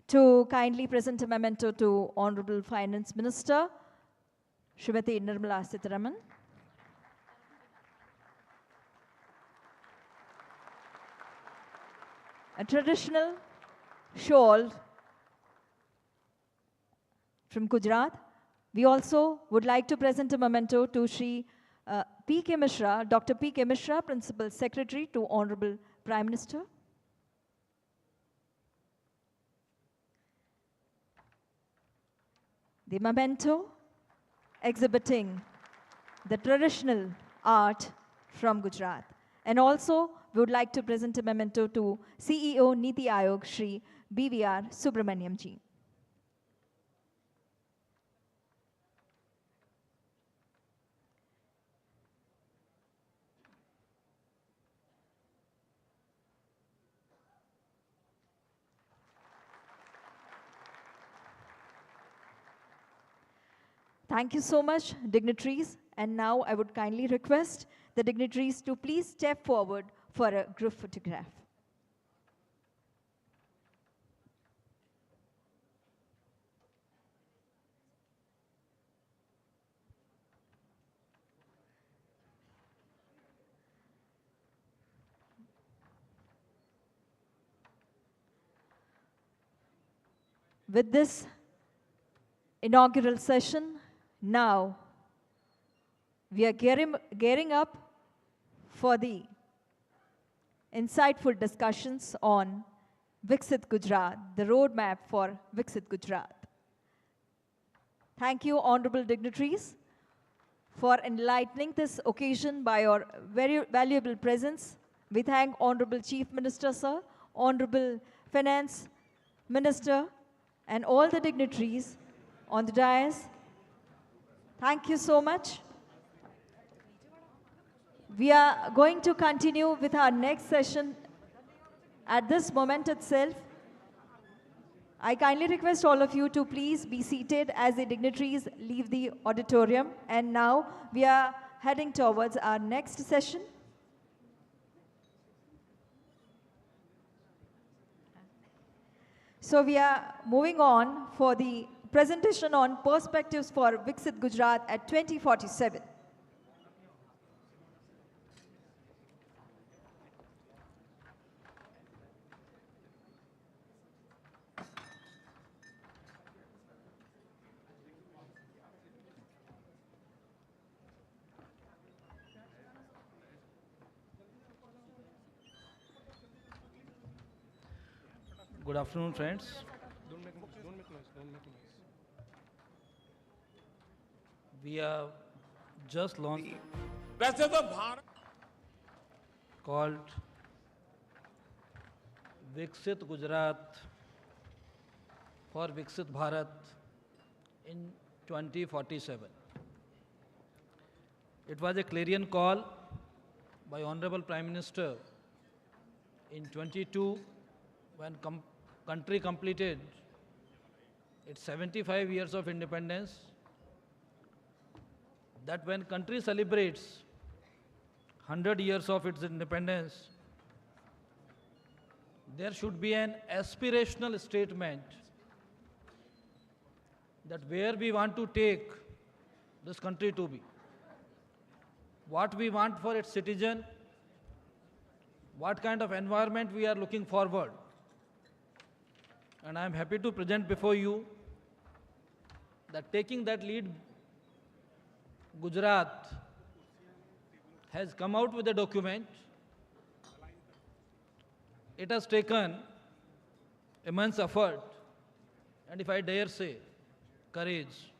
to kindly present a memento to Honorable Finance Minister, Srimati Nirmala Sitharaman. A traditional shawl from Gujarat. We also would like to present a memento to Shri P.K. Mishra, Dr. P.K. Mishra, Principal Secretary to Honorable Prime Minister. The memento exhibiting the traditional art from Gujarat. And also, we would like to present a memento to CEO Niti Aayog, Shri B.V.R. Subramaniam ji. Thank you so much, dignitaries. And now I would kindly request the dignitaries to please step forward for a group photograph. With this inaugural session, now we are gearing up for the insightful discussions on Viksit Gujarat, the roadmap for Viksit Gujarat. Thank you, honorable dignitaries, for enlightening this occasion by your very valuable presence. We thank Honorable Chief Minister, sir, Honorable Finance Minister, and all the dignitaries on the dais. Thank you so much. We are going to continue with our next session at this moment itself. I kindly request all of you to please be seated as the dignitaries leave the auditorium. And now we are heading towards our next session. So we are moving on for the presentation on perspectives for Viksit Gujarat at 2047. Good afternoon, friends. We have just launched called Viksit Gujarat for Viksit Bharat in 2047. It was a clarion call by Honorable Prime Minister in 22 when country completed its 75 years of independence, that when country celebrates 100 years of its independence, there should be an aspirational statement that where we want to take this country to be, what we want for its citizen, what kind of environment we are looking forward. And I am happy to present before you that taking that lead, Gujarat has come out with a document. It has taken immense effort, and if I dare say, courage,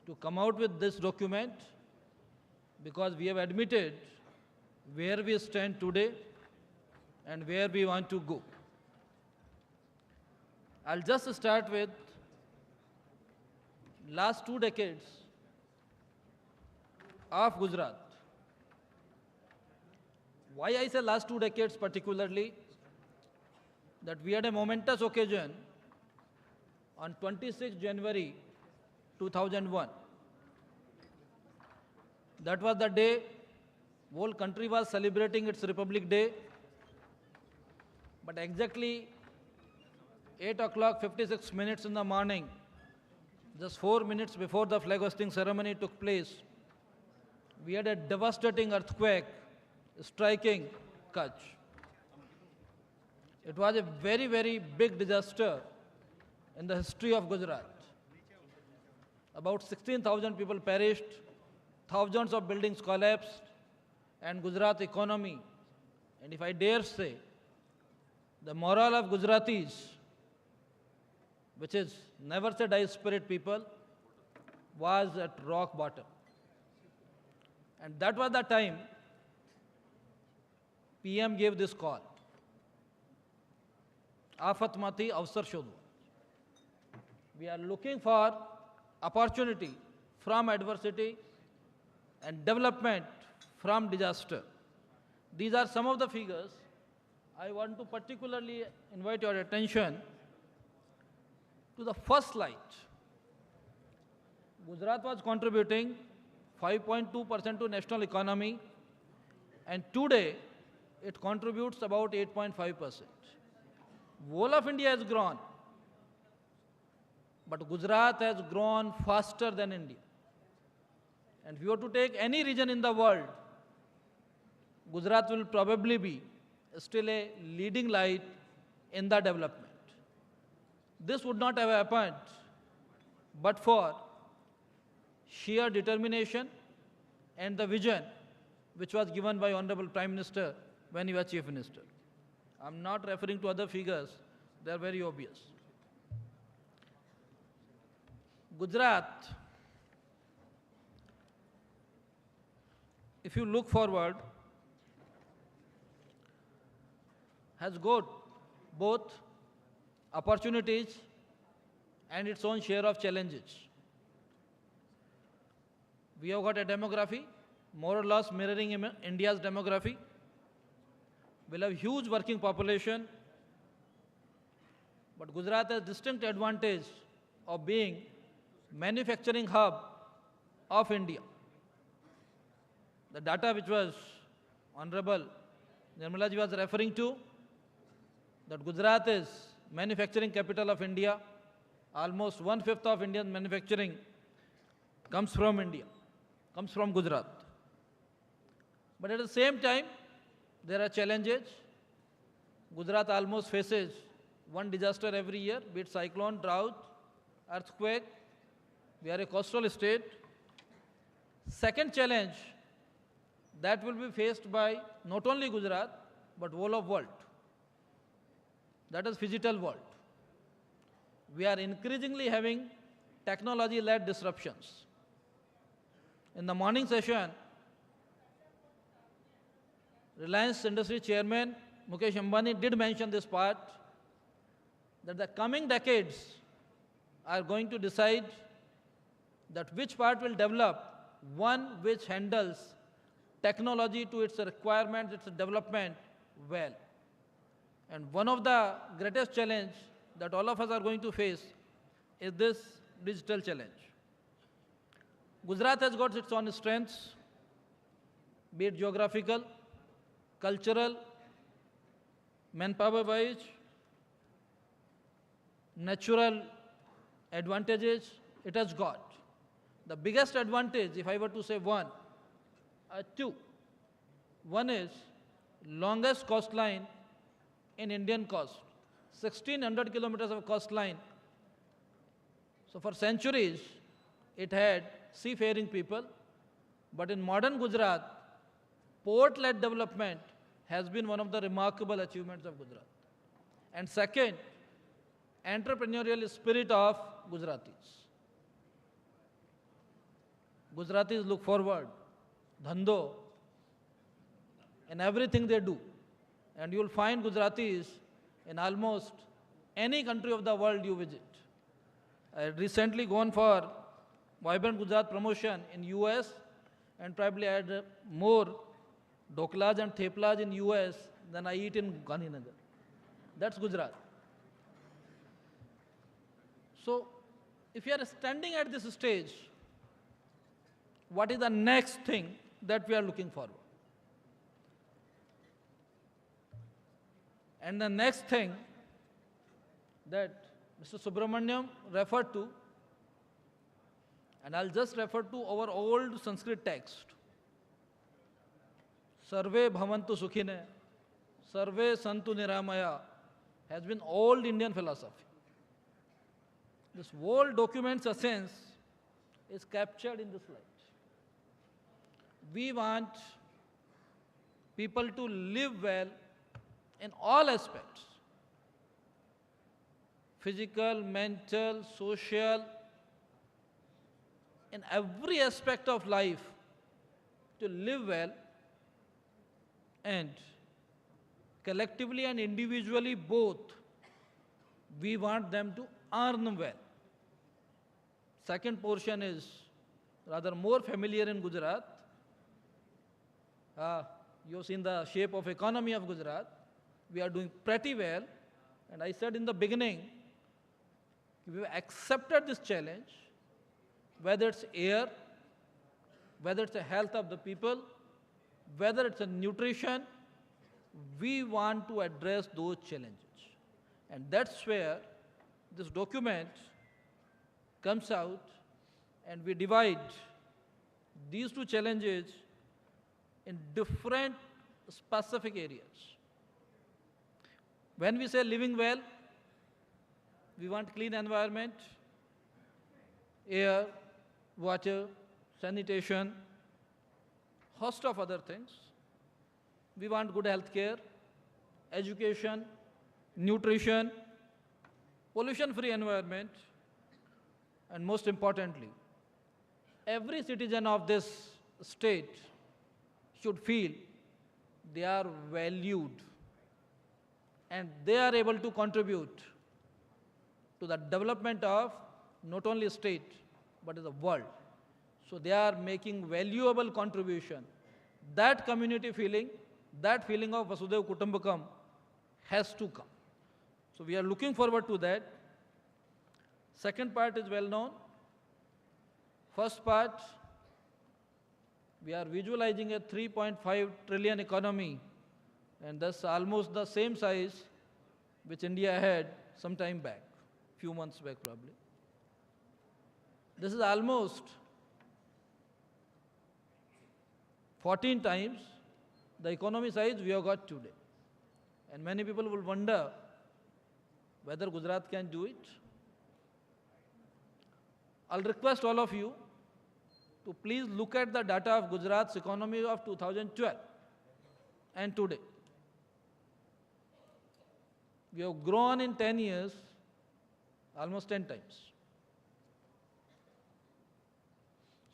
to come out with this document, because we have admitted where we stand today and where we want to go. I'll just start with last 2 decades of Gujarat. Why I say last 2 decades particularly? That we had a momentous occasion on 26 January 2001. That was the day whole country was celebrating its Republic Day, but exactly 8 o'clock 56 minutes in the morning, just 4 minutes before the flag hosting ceremony took place, we had a devastating earthquake striking Kutch. It was a very, very big disaster in the history of Gujarat. About 16,000 people perished, thousands of buildings collapsed, and Gujarat economy, and if I dare say, the morale of Gujaratis, which is never say die spirit people, was at rock bottom. And that was the time PM gave this call. Afat mati avsar shodho. We are looking for opportunity from adversity and development from disaster. These are some of the figures. I want to particularly invite your attention to the first slide. Gujarat was contributing 5.2% to national economy, and today it contributes about 8.5%. Whole of India has grown, but Gujarat has grown faster than India. And if you were to take any region in the world, Gujarat will probably be still a leading light in the development. This would not have happened but for sheer determination and the vision which was given by Honorable Prime Minister when he was Chief Minister. I'm not referring to other figures, they are very obvious. Gujarat, if you look forward, has got both opportunities and its own share of challenges. We have got a demography, more or less mirroring India's demography. We'll have huge working population, but Gujarat has distinct advantage of being manufacturing hub of India. The data which was Honorable Nirmala ji was referring to, that Gujarat is manufacturing capital of India. Almost 1/5 of Indian manufacturing comes from India, comes from Gujarat. But at the same time, there are challenges. Gujarat almost faces one disaster every year, be it cyclone, drought, earthquake. We are a coastal state. Second challenge that will be faced by not only Gujarat, but whole of world. That is phygital world. We are increasingly having technology-led disruptions. In the morning session, Reliance Industry Chairman Mukesh Ambani did mention this part, that the coming decades are going to decide that which part will develop, one which handles technology to its requirements, its development well. And one of the greatest challenge that all of us are going to face is this digital challenge. Gujarat has got its own strengths, be it geographical, cultural, manpower-wise, natural advantages it has got. The biggest advantage, if I were to say one, two. One is longest coastline in Indian coast, 1,600 kilometers of coastline. So for centuries, it had seafaring people, but in modern Gujarat, port-led development has been one of the remarkable achievements of Gujarat. And second, entrepreneurial spirit of Gujaratis. Gujaratis look forward, dhando, in everything they do. And you will find Gujaratis in almost any country of the world you visit. I had recently gone for Vibrant Gujarat promotion in US, and probably I had more doklas and theplas in US than I eat in Gandhinagar. That's Gujarat. So, if you are standing at this stage, what is the next thing that we are looking forward? And the next thing that Mr. Subramaniam referred to, and I'll just refer to our old Sanskrit text. Sarve bhavantu sukhine, sarve santu niramaya has been old Indian philosophy. This whole document's essence is captured in this slide. We want people to live well in all aspects: physical, mental, social, in every aspect of life, to live well, and collectively and individually both, we want them to earn well. Second portion is rather more familiar in Gujarat. You've seen the shape of economy of Gujarat. We are doing pretty well. And I said in the beginning, we have accepted this challenge, whether it's air, whether it's the health of the people, whether it's a nutrition, we want to address those challenges. And that's where this document comes out, and we divide these two challenges in different specific areas. When we say living well, we want clean environment, air, water, sanitation, host of other things. We want good health care, education, nutrition, pollution-free environment, and most importantly, every citizen of this state should feel they are valued and they are able to contribute to the development of not only state but the world. So they are making valuable contribution. That community feeling, that feeling of Vasudhaiva Kutumbakam has to come. So we are looking forward to that. Second part is well known. First part, we are visualizing a 3.5 trillion economy, and that's almost the same size which India had some time back, few months back probably. This is almost 14 times the economy size we have got today. And many people will wonder whether Gujarat can do it. I'll request all of you to please look at the data of Gujarat's economy of 2012 and today. We have grown in 10 years almost 10 times.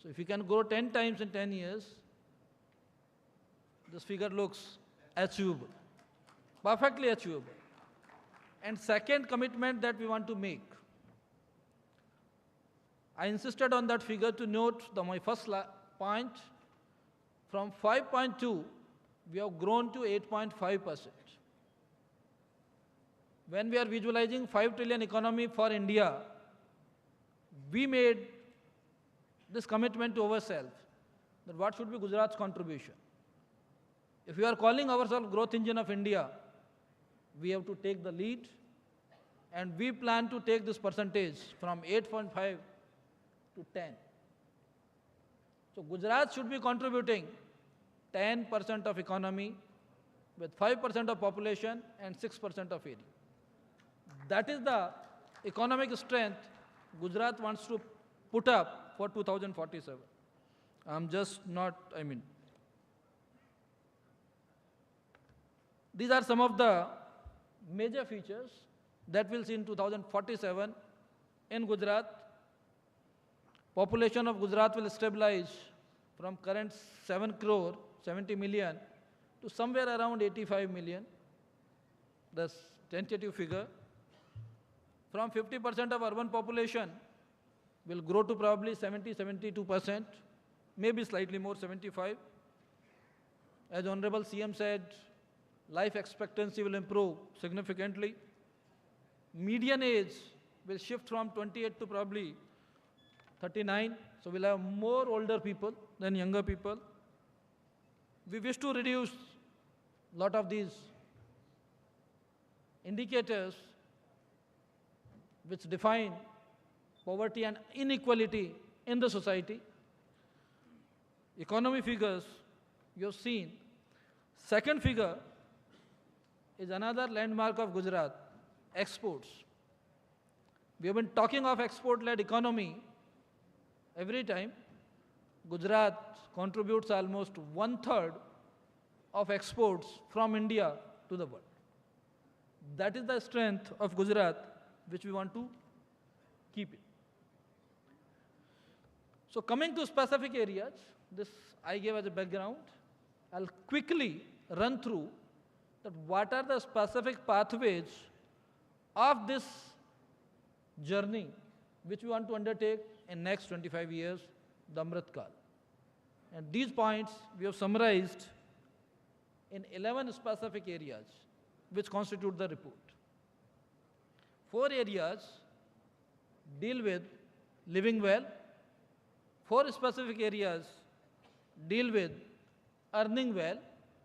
So if you can grow 10 times in 10 years, this figure looks achievable, perfectly achievable. And second commitment that we want to make, I insisted on that figure to note my first point. From 5.2, we have grown to 8.5%. When we are visualizing 5 trillion economy for India, we made this commitment to ourselves that what should be Gujarat's contribution. If we are calling ourselves growth engine of India, we have to take the lead, and we plan to take this percentage from 8.5 to 10. So Gujarat should be contributing 10% of economy with 5% of population and 6% of area. That is the economic strength Gujarat wants to put up for 2047. These are some of the major features that we'll see in 2047 in Gujarat. Population of Gujarat will stabilize from current 7 crore, 70 million to somewhere around 85 million. That's tentative figure. From 50% of urban population will grow to probably 70, 72%, maybe slightly more, 75. As Honorable CM said, life expectancy will improve significantly. Median age will shift from 28 to probably 39, so we'll have more older people than younger people. We wish to reduce a lot of these indicators which define poverty and inequality in the society. Economy figures you have seen. Second figure is another landmark of Gujarat, exports. We have been talking of export-led economy every time. Gujarat contributes almost 1/3 of exports from India to the world. That is the strength of Gujarat, which we want to keep it. So coming to specific areas, this I gave as a background. I'll quickly run through that what are the specific pathways of this journey which we want to undertake in next 25 years, the Amrit Kal. And these points we have summarized in 11 specific areas which constitute the report. 4 areas deal with living well, 4 specific areas deal with earning well,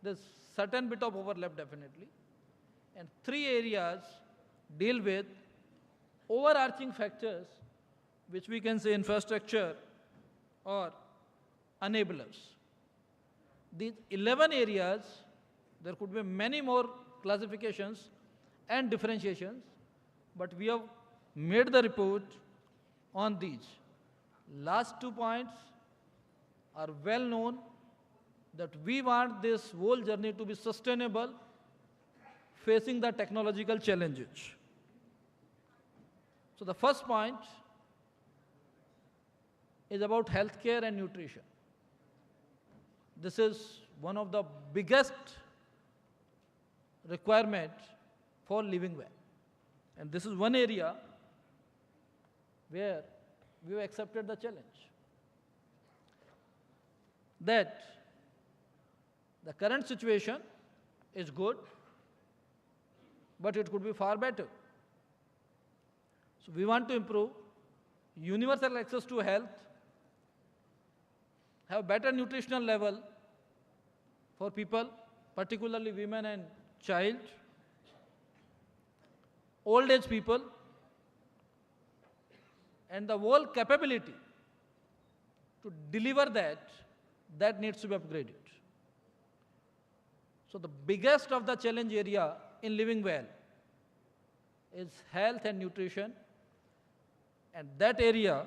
there's certain bit of overlap definitely, and 3 areas deal with overarching factors which we can say infrastructure or enablers. These 11 areas, there could be many more classifications and differentiations, but we have made the report on these. Last 2 points are well known, that we want this whole journey to be sustainable, facing the technological challenges. So the first point is about healthcare and nutrition. This is one of the biggest requirements for living well. And this is one area where we have accepted the challenge. That the current situation is good, but it could be far better. So we want to improve universal access to health, have better nutritional level for people, particularly women and child, old age people, and the whole capability to deliver that needs to be upgraded. So the biggest of the challenge area in living well is health and nutrition, and that area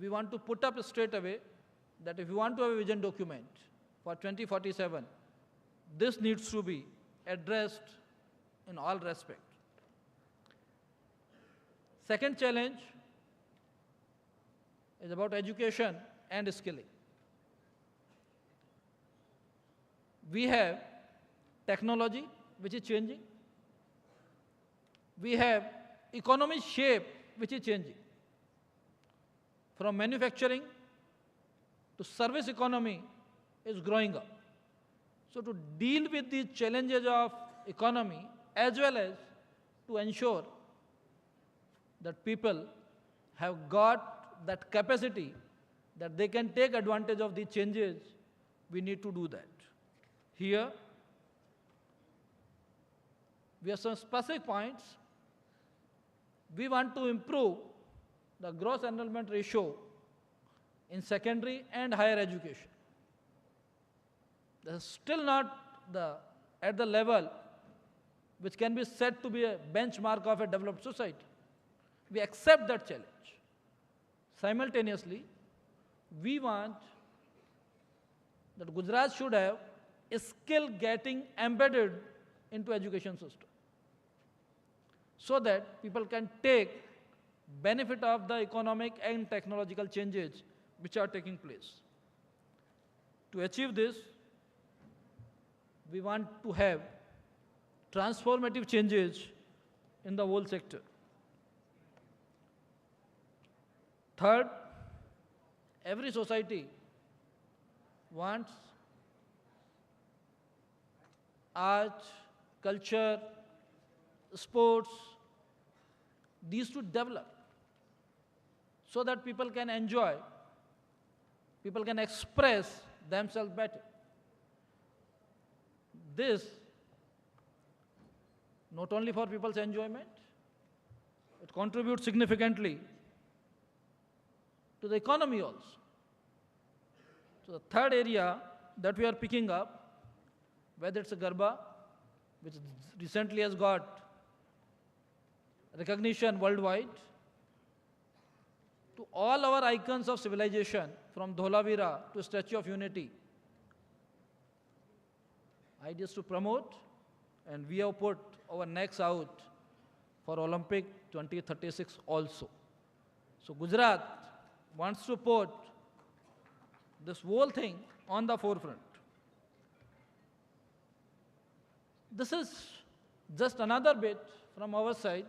we want to put up straight away that if you want to have a vision document for 2047, this needs to be addressed in all respect. Second challenge is about education and skilling. We have technology which is changing. We have economic shape which is changing. From manufacturing to service economy is growing up. So to deal with the challenges of economy as well as to ensure that people have got that capacity that they can take advantage of the changes, we need to do that. Here, we have some specific points. We want to improve the gross enrollment ratio in secondary and higher education. This is still not at the level which can be said to be a benchmark of a developed society. We accept that challenge. Simultaneously, we want that Gujarat should have a skill getting embedded into education system so that people can take benefit of the economic and technological changes which are taking place. To achieve this, we want to have transformative changes in the whole sector. Third, every society wants art, culture, sports, these to develop so that people can enjoy, people can express themselves better. This, not only for people's enjoyment, it contributes significantly to the economy also. So the third area that we are picking up, whether it's a Garba, which recently has got recognition worldwide, to all our icons of civilization, from Dholavira to Statue of Unity. Ideas to promote, and we have put our necks out for Olympic 2036 also. So Gujarat wants to put this whole thing on the forefront. This is just another bit from our side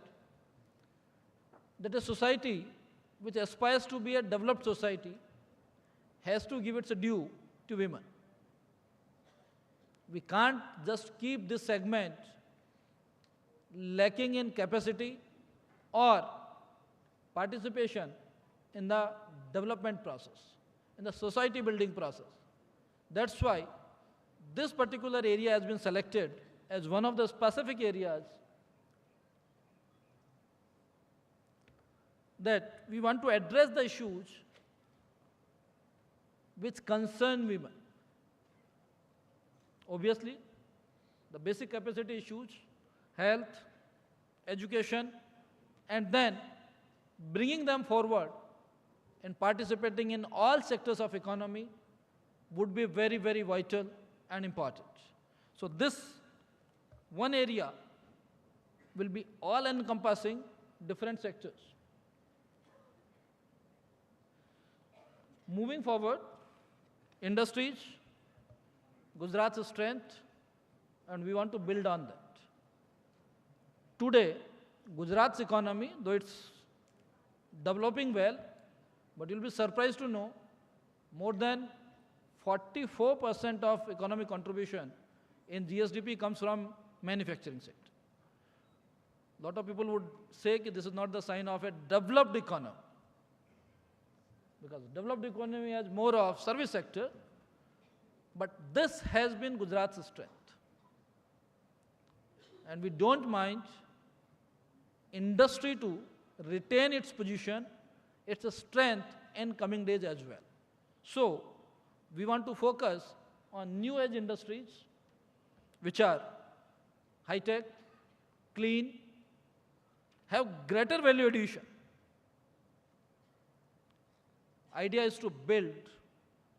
that a society which aspires to be a developed society has to give its due to women. We can't just keep this segment lacking in capacity or participation in the development process, in the society building process. That's why this particular area has been selected as one of the specific areas that we want to address the issues which concern women. Obviously, the basic capacity issues, health, education, and then bringing them forward and participating in all sectors of economy would be very, very vital and important. So this one area will be all encompassing different sectors. Moving forward, industries, Gujarat's strength, and we want to build on that. Today, Gujarat's economy, though it's developing well, but you'll be surprised to know more than 44% of economic contribution in GSDP comes from manufacturing sector. A lot of people would say that this is not the sign of a developed economy, because developed economy has more of service sector, but this has been Gujarat's strength. And we don't mind industry to retain its position, its strength in coming days as well. So, we want to focus on new age industries, which are high-tech, clean, have greater value addition. Idea is to build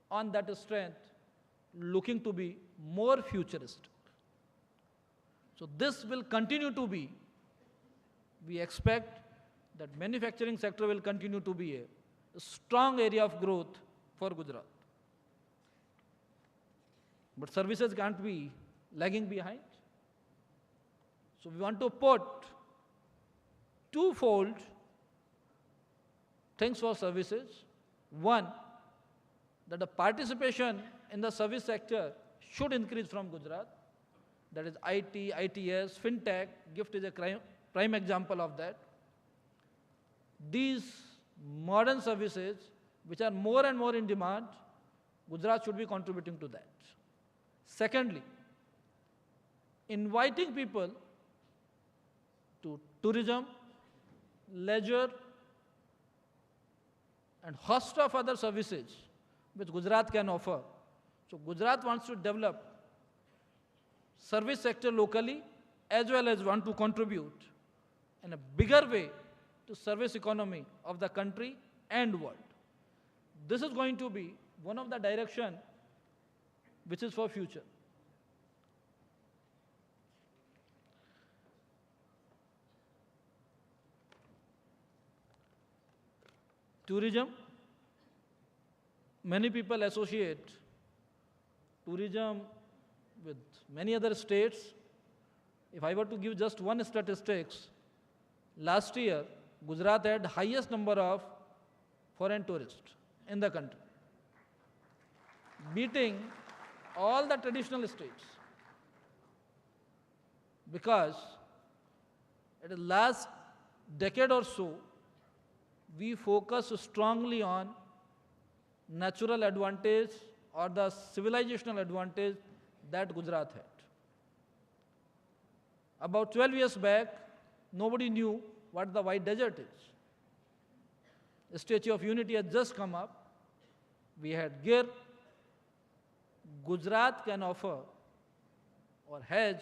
on that strength, looking to be more futuristic. So this will continue to be, we expect that manufacturing sector will continue to be a strong area of growth for Gujarat. But services can't be lagging behind. So we want to put twofold things for services. One, that the participation in the service sector should increase from Gujarat. That is IT, ITS, FinTech, GIFT is a prime example of that. These modern services, which are more and more in demand, Gujarat should be contributing to that. Secondly, inviting people to tourism, leisure, and host of other services which Gujarat can offer. So Gujarat wants to develop service sector locally as well as want to contribute in a bigger way to service economy of the country and world. This is going to be one of the direction which is for future. Tourism, many people associate tourism with many other states. If I were to give just one statistics, last year, Gujarat had highest number of foreign tourists in the country, beating all the traditional states. Because in the last decade or so, we focus strongly on natural advantage or the civilizational advantage that Gujarat had. About 12 years back, nobody knew what the White Desert is. The Statue of Unity had just come up. We had Gir. Gujarat can offer or has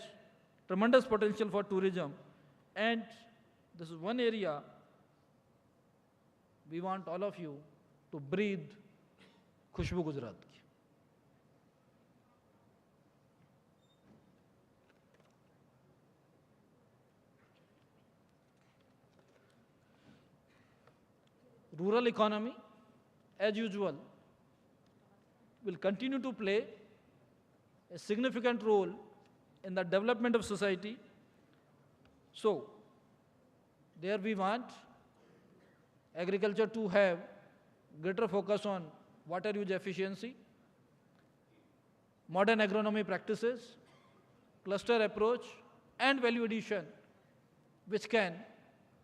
tremendous potential for tourism, and this is one area we want all of you to breathe Khushbu Gujarat ki. Rural economy, as usual, will continue to play a significant role in the development of society. So, there we want agriculture to have greater focus on water use efficiency, modern agronomy practices, cluster approach, and value addition, which can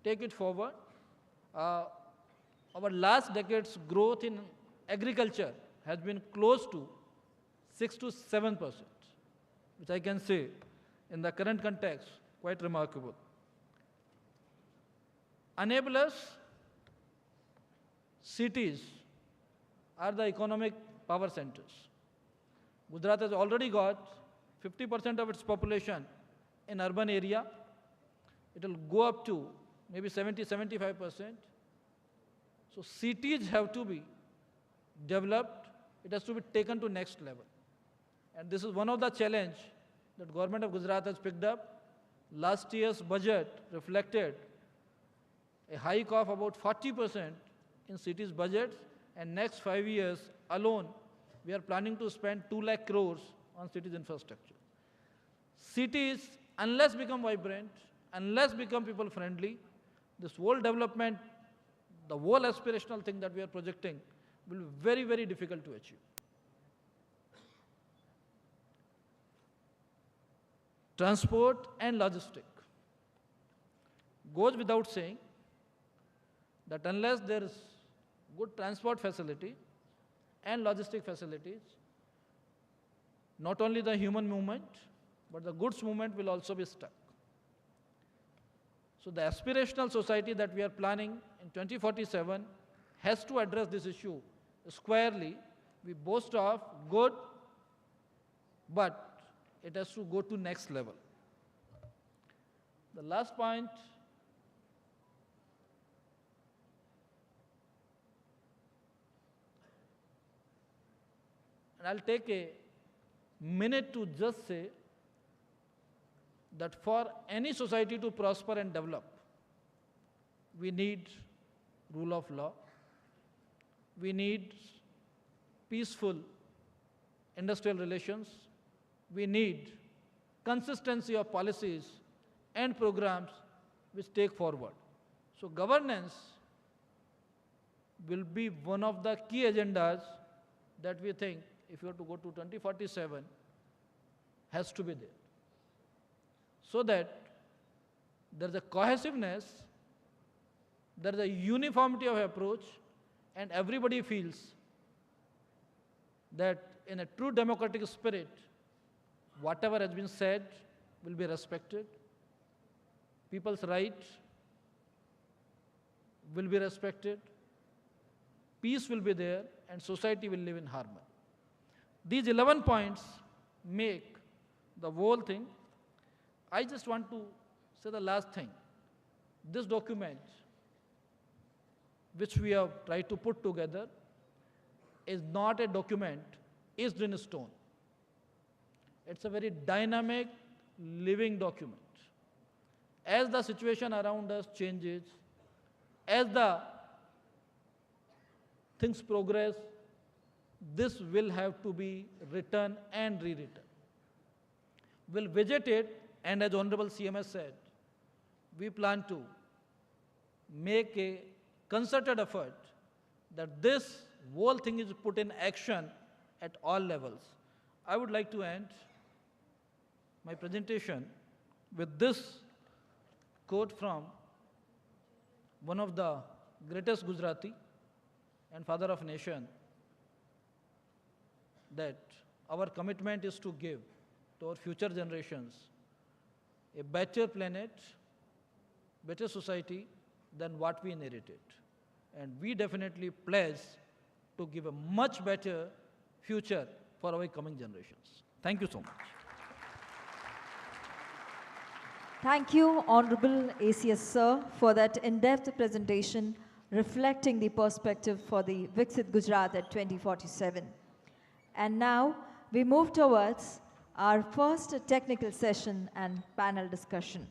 take it forward. Our last decade's growth in agriculture has been close to 6 to 7%, which I can say in the current context, quite remarkable. Enablers, cities are the economic power centers. Gujarat has already got 50% of its population in urban area. It will go up to maybe 70-75%. So cities have to be developed. It has to be taken to next level. And this is one of the challenge that government of Gujarat has picked up. Last year's budget reflected a hike of about 40% in cities' budgets, and next 5 years alone, we are planning to spend 2 lakh crores on cities infrastructure. Cities, unless become vibrant, unless become people friendly, this whole development, the whole aspirational thing that we are projecting will be very, very difficult to achieve. Transport and logistic. Goes without saying that unless there is good transport facility and logistic facilities, not only the human movement, but the goods movement will also be stuck. So the aspirational society that we are planning in 2047 has to address this issue squarely. We boast of good, but it has to go to next level. The last point, and I'll take a minute to just say that for any society to prosper and develop, we need rule of law, we need peaceful industrial relations, we need consistency of policies and programs which take forward. So governance will be one of the key agendas that we think, if you have to go to 2047, has to be there. So that there is a cohesiveness, there is a uniformity of approach, and everybody feels that in a true democratic spirit, whatever has been said will be respected, people's rights will be respected, peace will be there, and society will live in harmony. These 11 points make the whole thing. I just want to say the last thing. This document, which we have tried to put together, is not a document etched in stone. It's a very dynamic, living document. As the situation around us changes, as the things progress, this will have to be written and rewritten. will visit it, and as Honorable CM has said, we plan to make a concerted effort that this whole thing is put in action at all levels. I would like to end my presentation with this quote from one of the greatest Gujarati and father of nation, that our commitment is to give to our future generations a better planet, better society than what we inherited. And we definitely pledge to give a much better future for our coming generations. Thank you so much. Thank you, Honorable ACS Sir, for that in-depth presentation reflecting the perspective for the Viksit Gujarat at 2047. And now we move towards our first technical session and panel discussion.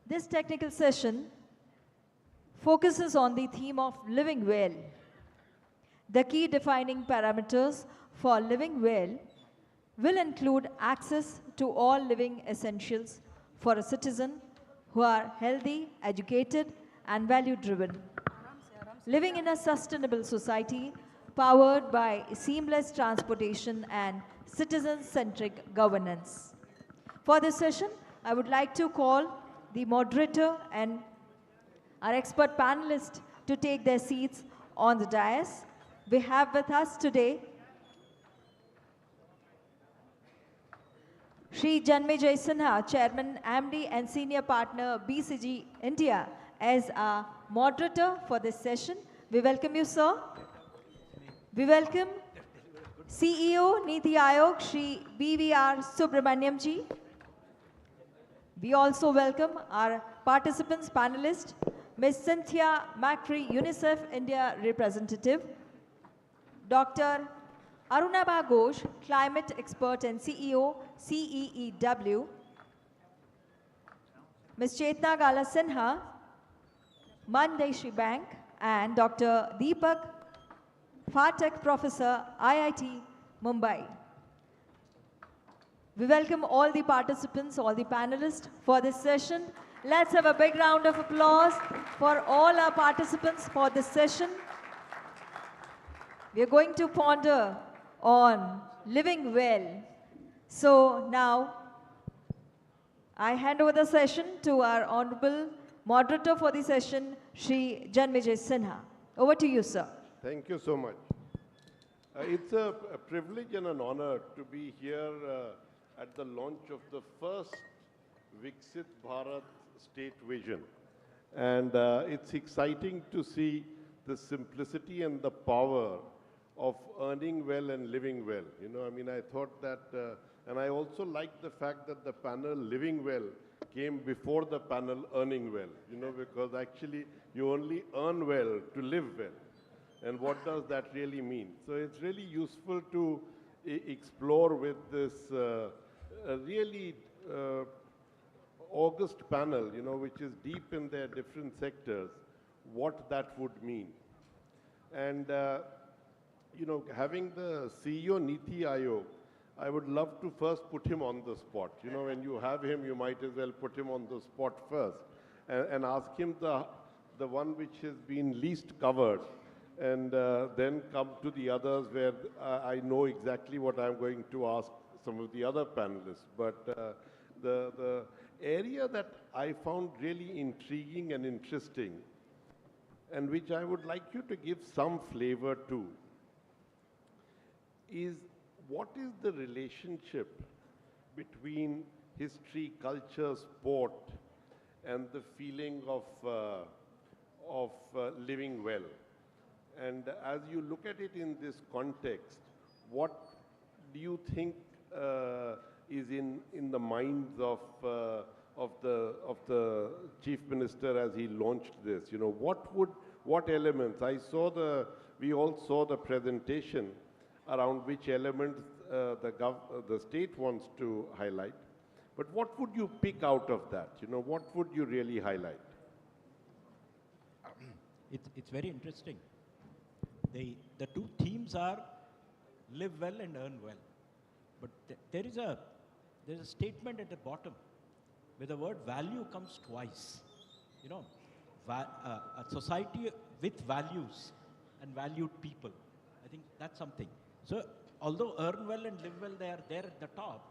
This technical session focuses on the theme of living well. The key defining parameters for living well will include access to all living essentials for a citizen who are healthy, educated, and value-driven. Living in a sustainable society powered by seamless transportation and citizen-centric governance. For this session, I would like to call the moderator and our expert panelists to take their seats on the dais. We have with us today Shri Janmejay Sinha, Chairman, MD and Senior Partner, BCG India, as our moderator for this session. We welcome you, sir. We welcome CEO, Niti Aayog, Shri BVR Subramaniam ji. We also welcome our participants, panelists, Ms. Cynthia Macri, UNICEF India representative, Dr. Arunabha Ghosh, climate expert and CEO, CEEW, Ms. Chetna Gala Sinha, Mandeshri Bank, and Dr. Deepak Phatak, Professor, IIT, Mumbai. We welcome all the participants, all the panelists for this session. Let's have a big round of applause for all our participants for this session. We are going to ponder on living well. So now, I hand over the session to our honorable moderator for the session, Shri Janmejay Sinha. Over to you, sir. Thank you so much. It's a privilege and an honor to be here at the launch of the first Viksit Bharat State Vision. And it's exciting to see the simplicity and the power of earning well and living well. You know, I mean, I thought that, and I also like the fact that the panel living well came before the panel earning well, you know, because actually you only earn well to live well. And what does that really mean? So it's really useful to explore with this really august panel, you know, which is deep in their different sectors, what that would mean. And, you know, having the CEO Niti Aayog, I would love to first put him on the spot. You know, when you have him, you might as well put him on the spot first and ask him the one which has been least covered, and then come to the others where I know exactly what I'm going to ask some of the other panelists. But the area that I found really intriguing and interesting, and which I would like you to give some flavor to, is what is the relationship between history, culture, sport, and the feeling of living well. And as you look at it in this context, what do you think is in the minds of the Chief Minister as he launched this? You know, what elements? We all saw the presentation around which elements the state wants to highlight. But what would you pick out of that? You know, what would you really highlight? it's very interesting. The two themes are live well and earn well. But there's a statement at the bottom where the word value comes twice. You know, a society with values and valued people. I think that's something. So although earn well and live well, they are there at the top,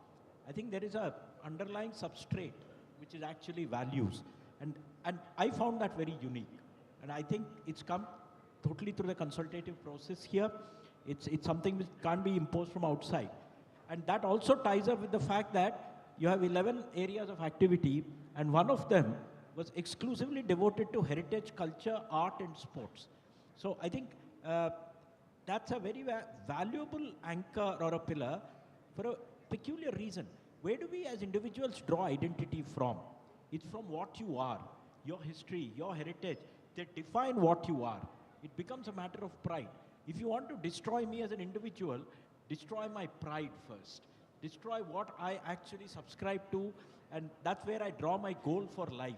I think there is a underlying substrate which is actually values. And I found that very unique. And I think it's come totally through the consultative process here. It's something which can't be imposed from outside. And that also ties up with the fact that you have 11 areas of activity, and one of them was exclusively devoted to heritage, culture, art, and sports. So I think that's a very valuable anchor or a pillar for a peculiar reason. Where do we as individuals draw identity from? It's from what you are, your history, your heritage. They define what you are. It becomes a matter of pride. If you want to destroy me as an individual, destroy my pride first. Destroy what I actually subscribe to, and that's where I draw my goal for life.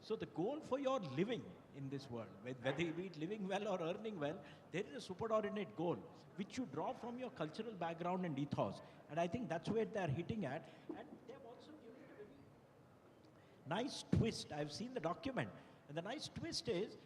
So the goal for your living in this world, whether you be living well or earning well, there is a superordinate goal, which you draw from your cultural background and ethos. And I think that's where they're hitting at. And they've also given it a very nice twist. I've seen the document. And the nice twist is,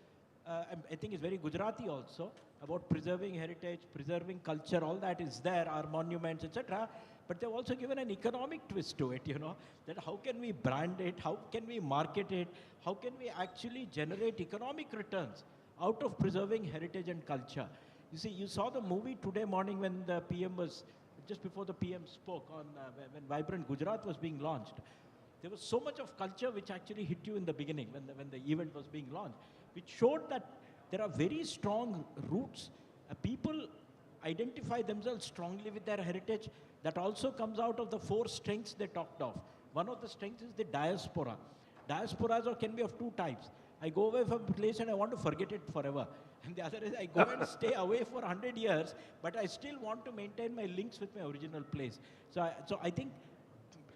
I think it's very Gujarati also, about preserving heritage, preserving culture, all that is there, our monuments, etc. But they've also given an economic twist to it, you know, that how can we brand it, how can we market it, how can we actually generate economic returns out of preserving heritage and culture. You see, you saw the movie today morning when the PM was, just before the PM spoke on, when Vibrant Gujarat was being launched. There was so much of culture which actually hit you in the beginning when the event was being launched, which showed that there are very strong roots. People identify themselves strongly with their heritage. That also comes out of the 4 strengths they talked of. One of the strengths is the diaspora. Diasporas can be of 2 types. I go away from a place and I want to forget it forever. And the other is I go and stay away for 100 years, but I still want to maintain my links with my original place. So I think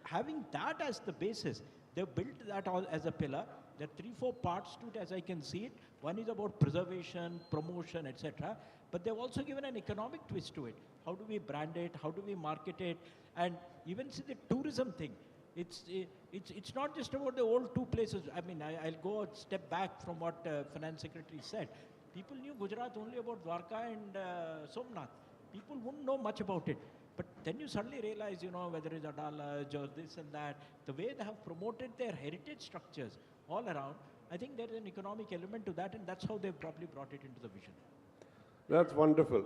having that as the basis, they've built that all as a pillar. There are 3-4 parts to it as I can see it. One is about preservation, promotion, etc. But they've also given an economic twist to it. How do we brand it? How do we market it? And even see the tourism thing. It's not just about the old 2 places. I mean, I'll go a step back from what Finance Secretary said. People knew Gujarat only about Dwarka and Somnath. People wouldn't know much about it. But then you suddenly realize, you know, whether it's Adalaj or this and that, the way they have promoted their heritage structures all around, I think there is an economic element to that, and that's how they've probably brought it into the vision. That's wonderful.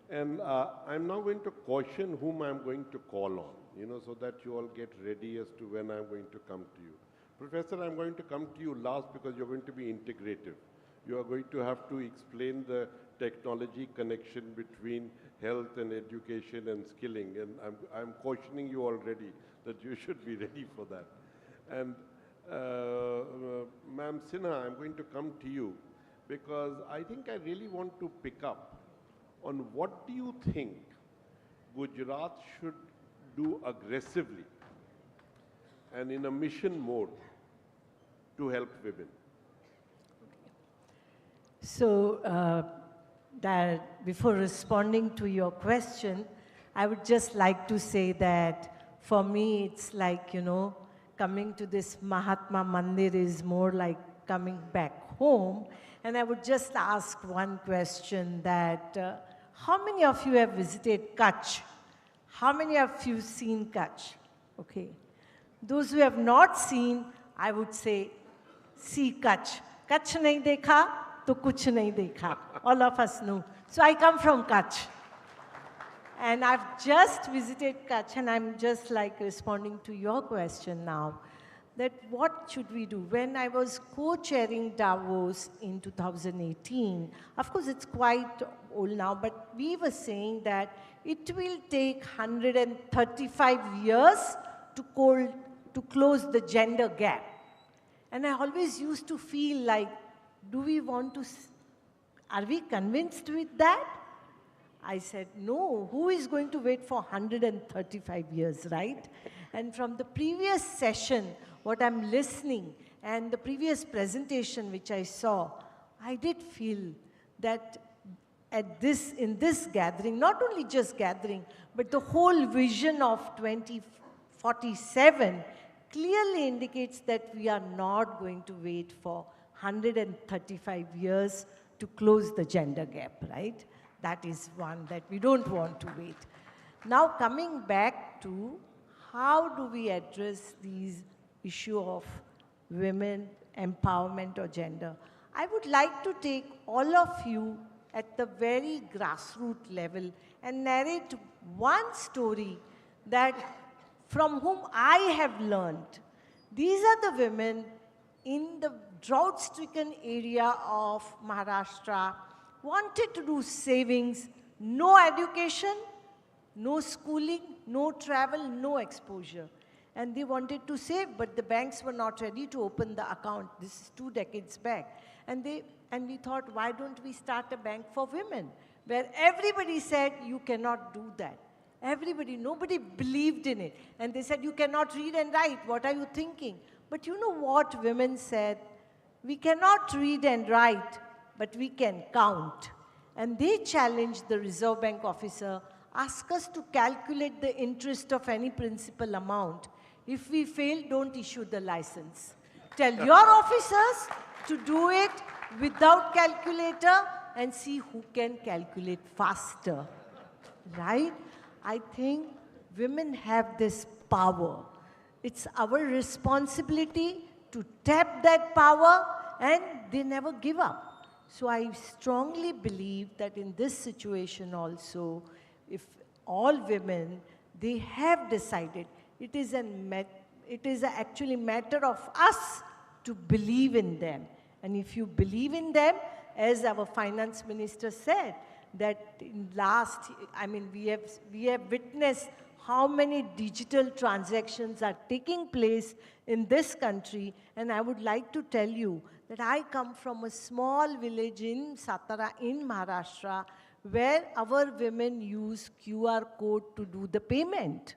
And I'm now going to caution whom I'm going to call on, you know, so that you all get ready as to when I'm going to come to you. Professor, I'm going to come to you last because you're going to be integrative. You are going to have to explain the technology connection between health and education and skilling. And I'm cautioning you already that you should be ready for that. And Ma'am Sinha, I'm going to come to you because I think I really want to pick up on what do you think Gujarat should do aggressively and in a mission mode to help women? So that before responding to your question, I would just like to say that for me it's like, you know, coming to this Mahatma Mandir is more like coming back home. And I would just ask one question that how many of you have visited Kutch? How many of you seen Kutch? Okay. Those who have not seen, I would say, see Kutch. Kutch nahi dekha, to kuch nahi dekha. All of us know. So I come from Kutch. And I've just visited Kutch, and I'm just like responding to your question now, that what should we do? When I was co-chairing Davos in 2018, of course it's quite old now, but we were saying that it will take 135 years to close the gender gap. And I always used to feel like, do we want to, are we convinced with that? I said, no, who is going to wait for 135 years, right? And from the previous session, what I'm listening, and the previous presentation which I saw, I did feel that in this gathering, not only just gathering, but the whole vision of 2047 clearly indicates that we are not going to wait for 135 years to close the gender gap, right? That is one that we don't want to wait. Now coming back to how do we address these issue of women empowerment or gender? I would like to take all of you at the very grassroots level and narrate one story that from whom I have learned. These are the women in the drought-stricken area of Maharashtra, wanted to do savings, no education, no schooling, no travel, no exposure. And they wanted to save, but the banks were not ready to open the account. This is 2 decades back. And we thought, why don't we start a bank for women? Where everybody said, you cannot do that. Nobody believed in it. And they said, you cannot read and write. What are you thinking? But you know what women said? We cannot read and write, but we can count. And they challenged the Reserve Bank officer, ask us to calculate the interest of any principal amount. If we fail, don't issue the license. Tell your officers to do it without calculator and see who can calculate faster, right? I think women have this power. It's our responsibility to tap that power, and they never give up. So I strongly believe that in this situation also, if all women, they have decided, it is actually matter of us to believe in them. And if you believe in them, as our finance minister said, that in we have witnessed how many digital transactions are taking place in this country. And I would like to tell you that I come from a small village in Satara in Maharashtra, where our women use QR code to do the payment,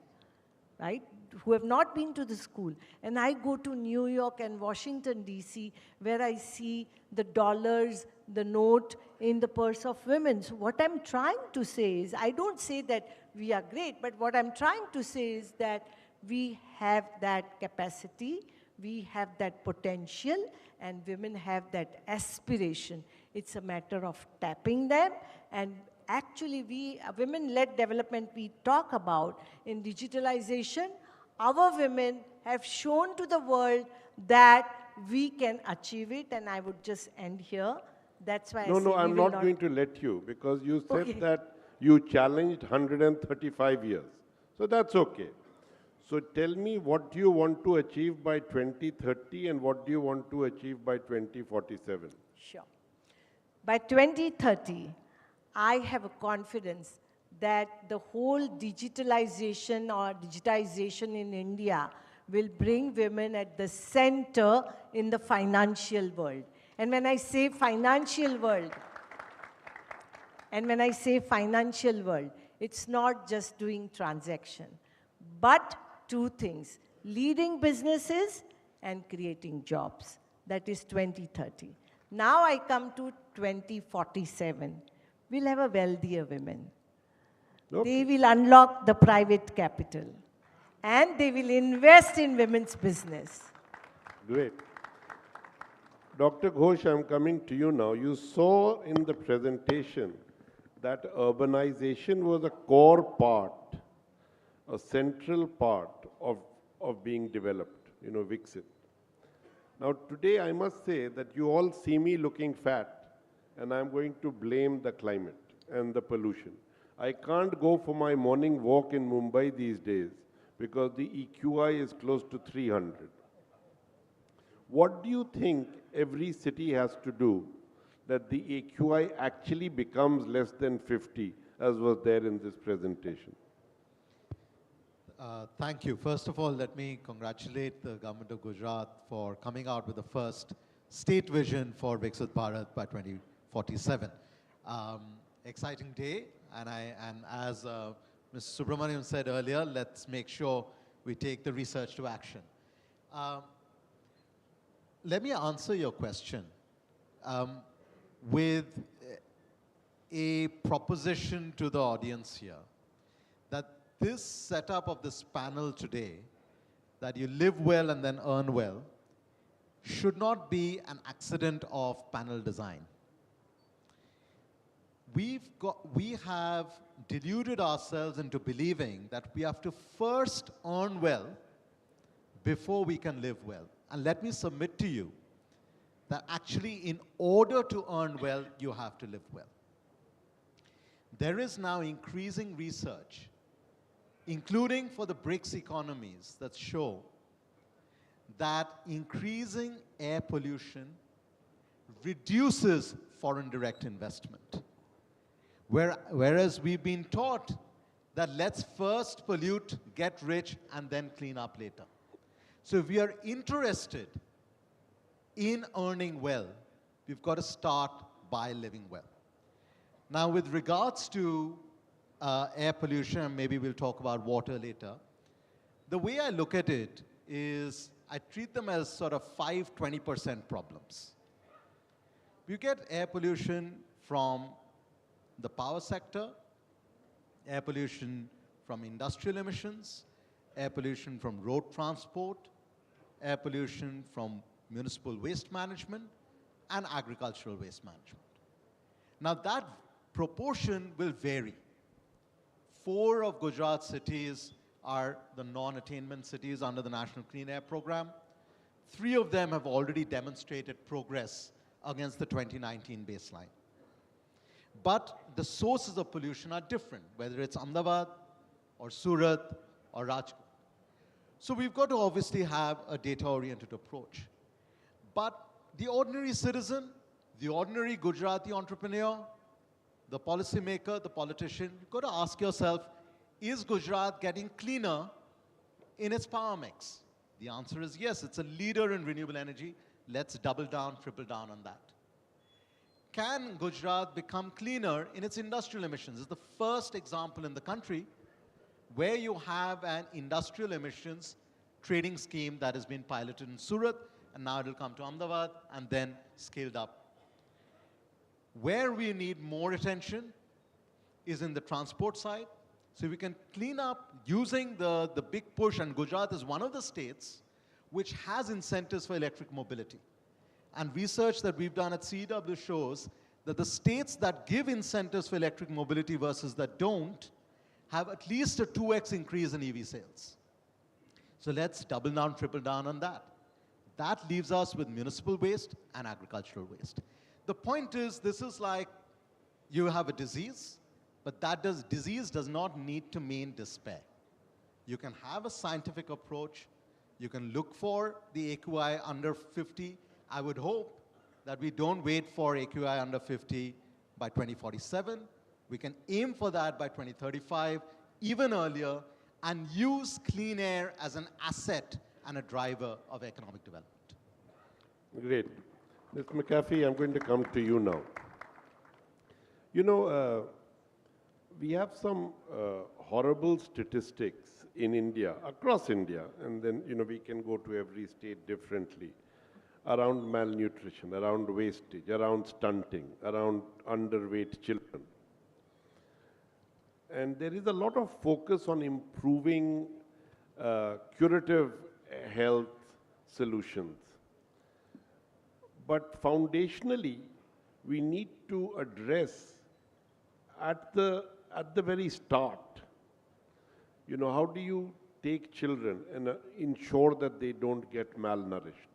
right? Who have not been to the school. And I go to New York and Washington, D.C., where I see the dollars, the note in the purse of women. So what I'm trying to say is, I don't say that we are great, but what I'm trying to say is that we have that capacity, we have that potential, and women have that aspiration. It's a matter of tapping them. And actually, women-led development we talk about in digitalization, our women have shown to the world that we can achieve it, and I would just end here. That's why No, I'm not going to let you, because you said that you challenged 135 years. So that's okay. So tell me, what do you want to achieve by 2030 and what do you want to achieve by 2047? Sure. By 2030, I have a confidence that the whole digitization in India will bring women at the center in the financial world. And when I say financial world, it's not just doing transaction, but 2 things: leading businesses and creating jobs. That is 2030. Now I come to 2047. We'll have a wealthier women. Okay. They will unlock the private capital, and they will invest in women's business. Great. Dr. Ghosh, I'm coming to you now. You saw in the presentation that urbanization was a core part, a central part of being developed, Viksit. Now today I must say that you all see me looking fat, and I'm going to blame the climate and the pollution. I can't go for my morning walk in Mumbai these days because the EQI is close to 300. What do you think every city has to do that the EQI actually becomes less than 50, as was there in this presentation? Thank you. First of all, let me congratulate the government of Gujarat for coming out with the first state vision for Viksit Bharat by 2047. Exciting day, and as Mr. Subramaniam said earlier, let's make sure we take the research to action. Let me answer your question. with a proposition to the audience here that this setup of this panel today, that you live well and then earn well, should not be an accident of panel design. We have deluded ourselves into believing that we have to first earn well before we can live well. And let me submit to you that actually in order to earn well, you have to live well. There is now increasing research, including for the BRICS economies, that show that increasing air pollution reduces foreign direct investment. Whereas we've been taught that let's first pollute, get rich, and then clean up later. So if we are interested in earning well, we've got to start by living well. Now, with regards to air pollution, and maybe we'll talk about water later, the way I look at it is I treat them as sort of 5-20% problems. You get air pollution from the power sector, air pollution from industrial emissions, air pollution from road transport, air pollution from municipal waste management, and agricultural waste management. Now that proportion will vary. 4 of Gujarat's cities are the non-attainment cities under the National Clean Air Program. 3 of them have already demonstrated progress against the 2019 baseline. But the sources of pollution are different, whether it's Ahmedabad or Surat or Rajkot. So we've got to obviously have a data-oriented approach. But the ordinary citizen, the ordinary Gujarati entrepreneur, the policymaker, the politician, you've got to ask yourself, is Gujarat getting cleaner in its power mix? The answer is yes, it's a leader in renewable energy. Let's double down, triple down on that. Can Gujarat become cleaner in its industrial emissions? It's the first example in the country where you have an industrial emissions trading scheme that has been piloted in Surat, and now it will come to Ahmedabad and then scaled up. Where we need more attention is in the transport side. So we can clean up using the big push, and Gujarat is one of the states which has incentives for electric mobility. And research that we've done at CEW shows that the states that give incentives for electric mobility versus that don't have at least a 2x increase in EV sales. So let's double down, triple down on that. That leaves us with municipal waste and agricultural waste. The point is, this is like you have a disease, but that disease does not need to mean despair. You can have a scientific approach. You can look for the AQI under 50. I would hope that we don't wait for AQI under 50 by 2047. We can aim for that by 2035, even earlier, and use clean air as an asset and a driver of economic development. Great. Mr. McAfee, I'm going to come to you now. You know, we have some horrible statistics in India, across India, and then, you know, we can go to every state differently, around malnutrition, around wastage, around stunting, around underweight children. And there is a lot of focus on improving curative health solutions. But foundationally, we need to address at the very start, you know, how do you take children and ensure that they don't get malnourished?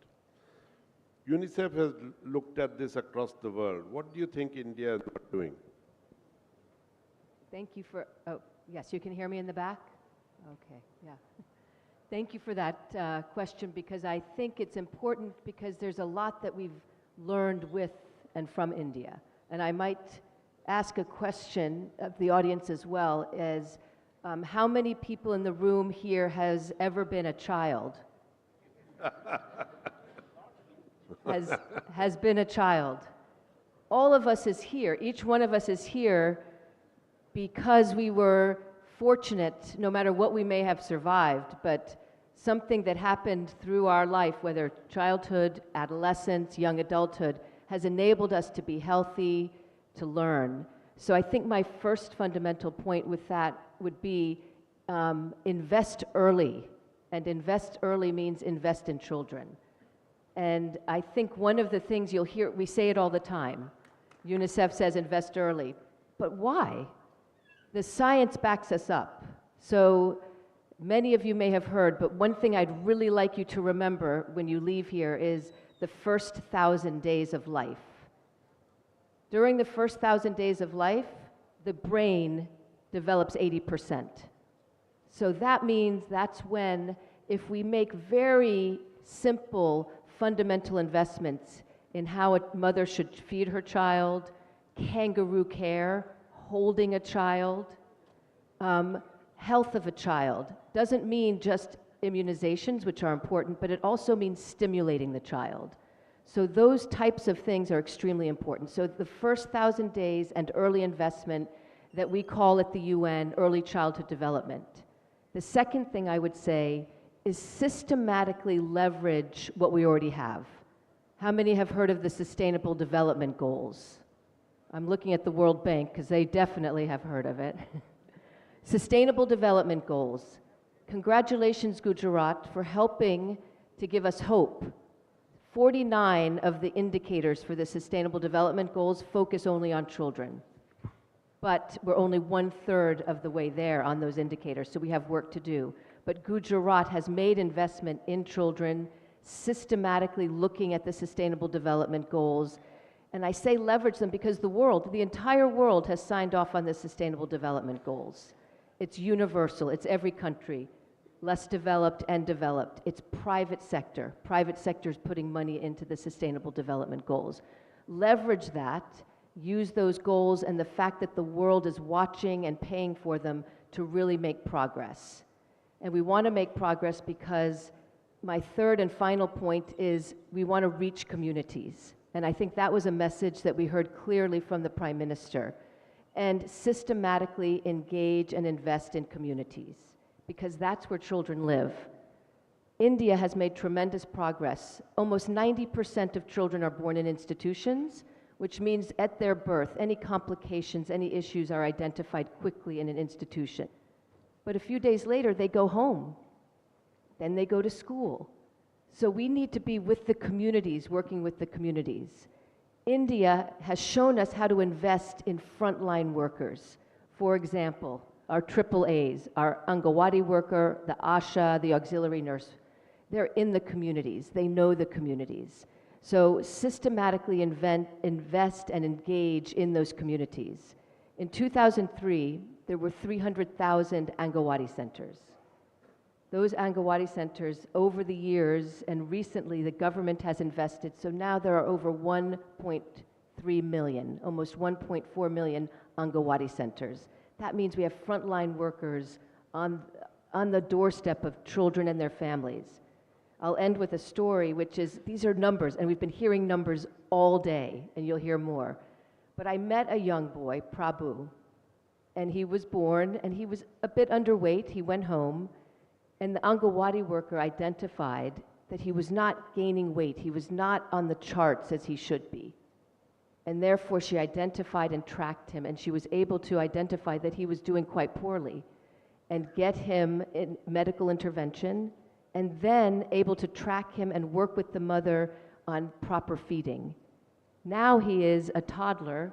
UNICEF has looked at this across the world. What do you think India is doing? Thank you for, oh, yes, you can hear me in the back? Okay, yeah. Thank you for that question, because I think it's important, because there's a lot that we've learned with and from India. And I might ask a question of the audience as well, as how many people in the room here has ever been a child? has been a child. All of us is here, each one of us is here because we were fortunate, no matter what we may have survived, but something that happened through our life, whether childhood, adolescence, young adulthood, has enabled us to be healthy, to learn. So I think my first fundamental point with that would be invest early. And invest early means invest in children. And I think one of the things you'll hear, we say it all the time. UNICEF says invest early. But why? The science backs us up. So many of you may have heard, but one thing I'd really like you to remember when you leave here is the first 1,000 days of life. During the first 1,000 days of life, the brain develops 80%. So that means that's when, if we make very simple, fundamental investments in how a mother should feed her child, kangaroo care, holding a child, health of a child, doesn't mean just immunizations, which are important, but it also means stimulating the child. So those types of things are extremely important. So the first 1,000 days and early investment that we call at the UN early childhood development. The second thing I would say is systematically leverage what we already have. How many have heard of the Sustainable Development Goals? I'm looking at the World Bank because they definitely have heard of it. Sustainable Development Goals. Congratulations, Gujarat, for helping to give us hope. 49 of the indicators for the Sustainable Development Goals focus only on children. But we're only 1/3 of the way there on those indicators, so we have work to do. But Gujarat has made investment in children, systematically looking at the Sustainable Development Goals. And I say leverage them because the entire world has signed off on the Sustainable Development Goals. It's universal, it's every country, less developed and developed. It's private sector. Private sector is putting money into the Sustainable Development Goals. Leverage that, use those goals and the fact that the world is watching and paying for them to really make progress. And we want to make progress because my third and final point is we want to reach communities. And I think that was a message that we heard clearly from the Prime Minister. And systematically engage and invest in communities, because that's where children live. India has made tremendous progress. Almost 90% of children are born in institutions, which means at their birth, any complications, any issues are identified quickly in an institution. But a few days later, they go home. Then they go to school. So we need to be with the communities, working with the communities. India has shown us how to invest in frontline workers. For example, our AAAs, our Angawadi worker, the ASHA, the auxiliary nurse. They're in the communities. They know the communities. So systematically invest and engage in those communities. In 2003, there were 300,000 Angawadi centers. Those Angawadi centers, over the years and recently, the government has invested, so now there are over 1.3 million, almost 1.4 million Angawadi centers. That means we have frontline workers on the doorstep of children and their families. I'll end with a story, which is, these are numbers, and we've been hearing numbers all day, and you'll hear more. But I met a young boy, Prabhu, and he was born, and he was a bit underweight. He went home, and the Angawadi worker identified that he was not gaining weight. He was not on the charts as he should be. And therefore, she identified and tracked him, and she was able to identify that he was doing quite poorly and get him in medical intervention, and then able to track him and work with the mother on proper feeding. Now he is a toddler,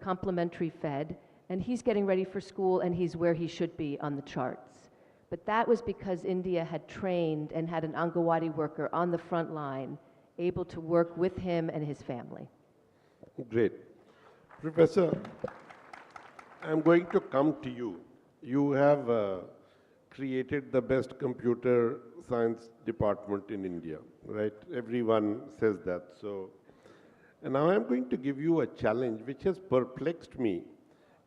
complementary fed, and he's getting ready for school, and he's where he should be on the charts. But that was because India had trained and had an Angawadi worker on the front line, able to work with him and his family. Great. Professor, I'm going to come to you. You have created the best computer science department in India, right? Everyone says that. So, and now I'm going to give you a challenge which has perplexed me.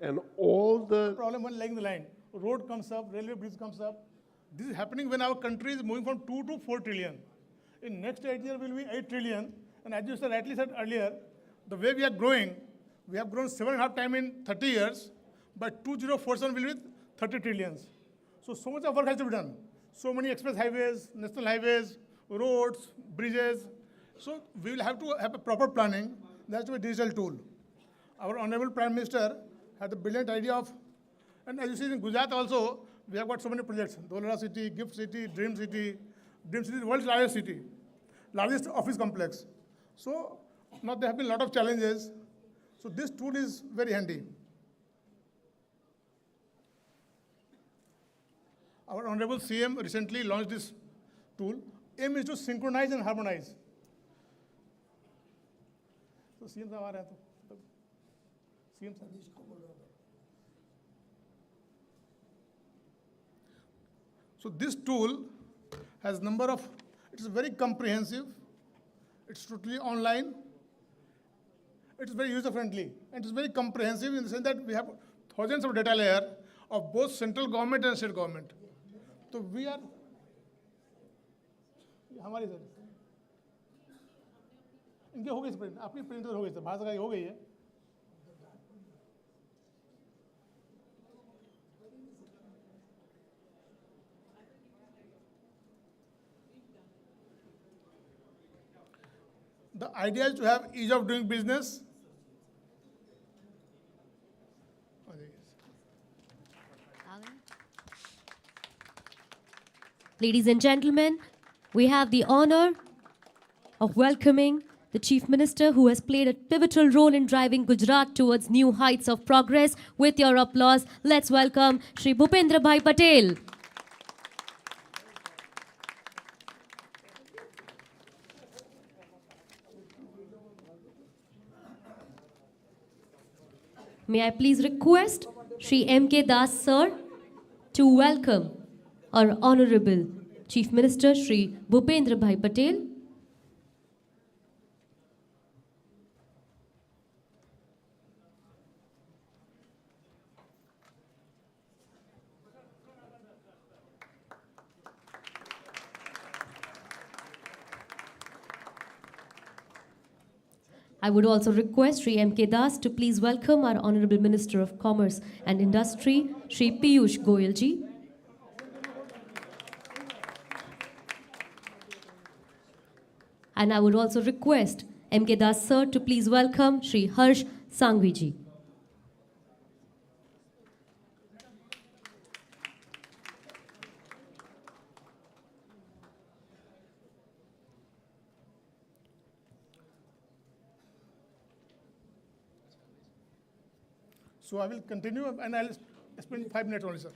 And all the problem when laying the line, road comes up, railway bridge comes up. This is happening when our country is moving from 2 to 4 trillion. In next 8 years will be 8 trillion. And as you said, rightly said earlier, the way we are growing, we have grown 7.5 times in 30 years. By 2047 will be 30 trillions. So much of work has to be done. So many express highways, national highways, roads, bridges. So we will have to have a proper planning. there has to be a digital tool. Our Honorable Prime Minister had the brilliant idea of, and as you see in Gujarat also, we have got so many projects, Dolara City, Gift City, Dream City. Dream City is the world's largest city, largest office complex. So now there have been a lot of challenges. So this tool is very handy. Our Honorable CM recently launched this tool. Aim is to synchronize and harmonize. So CM साहब आ रहे हैं तो CM साहब So this tool has number of, it is very comprehensive, it's totally online, it's very user-friendly, and it's very comprehensive in the sense that we have thousands of data layer of both central government and state government. So we are, हमारी sir, इनके हो गई print, आपकी print हो गई sir, भाषा का हो गई है. The idea is to have ease of doing business. Ladies and gentlemen, we have the honor of welcoming the Chief Minister who has played a pivotal role in driving Gujarat towards new heights of progress. With your applause, let's welcome Shri Bhupendra Bhai Patel. May I please request Shri M.K. Das sir to welcome our Honorable Chief Minister Shri Bhupendra Bhai Patel. I would also request Shri M.K. Das to please welcome our Honorable Minister of Commerce and Industry, Shri Piyush Goyal ji. And I would also request M.K. Das sir to please welcome Shri Harsh Sanghvi ji. So I will continue and I'll spend 5 minutes only, sir.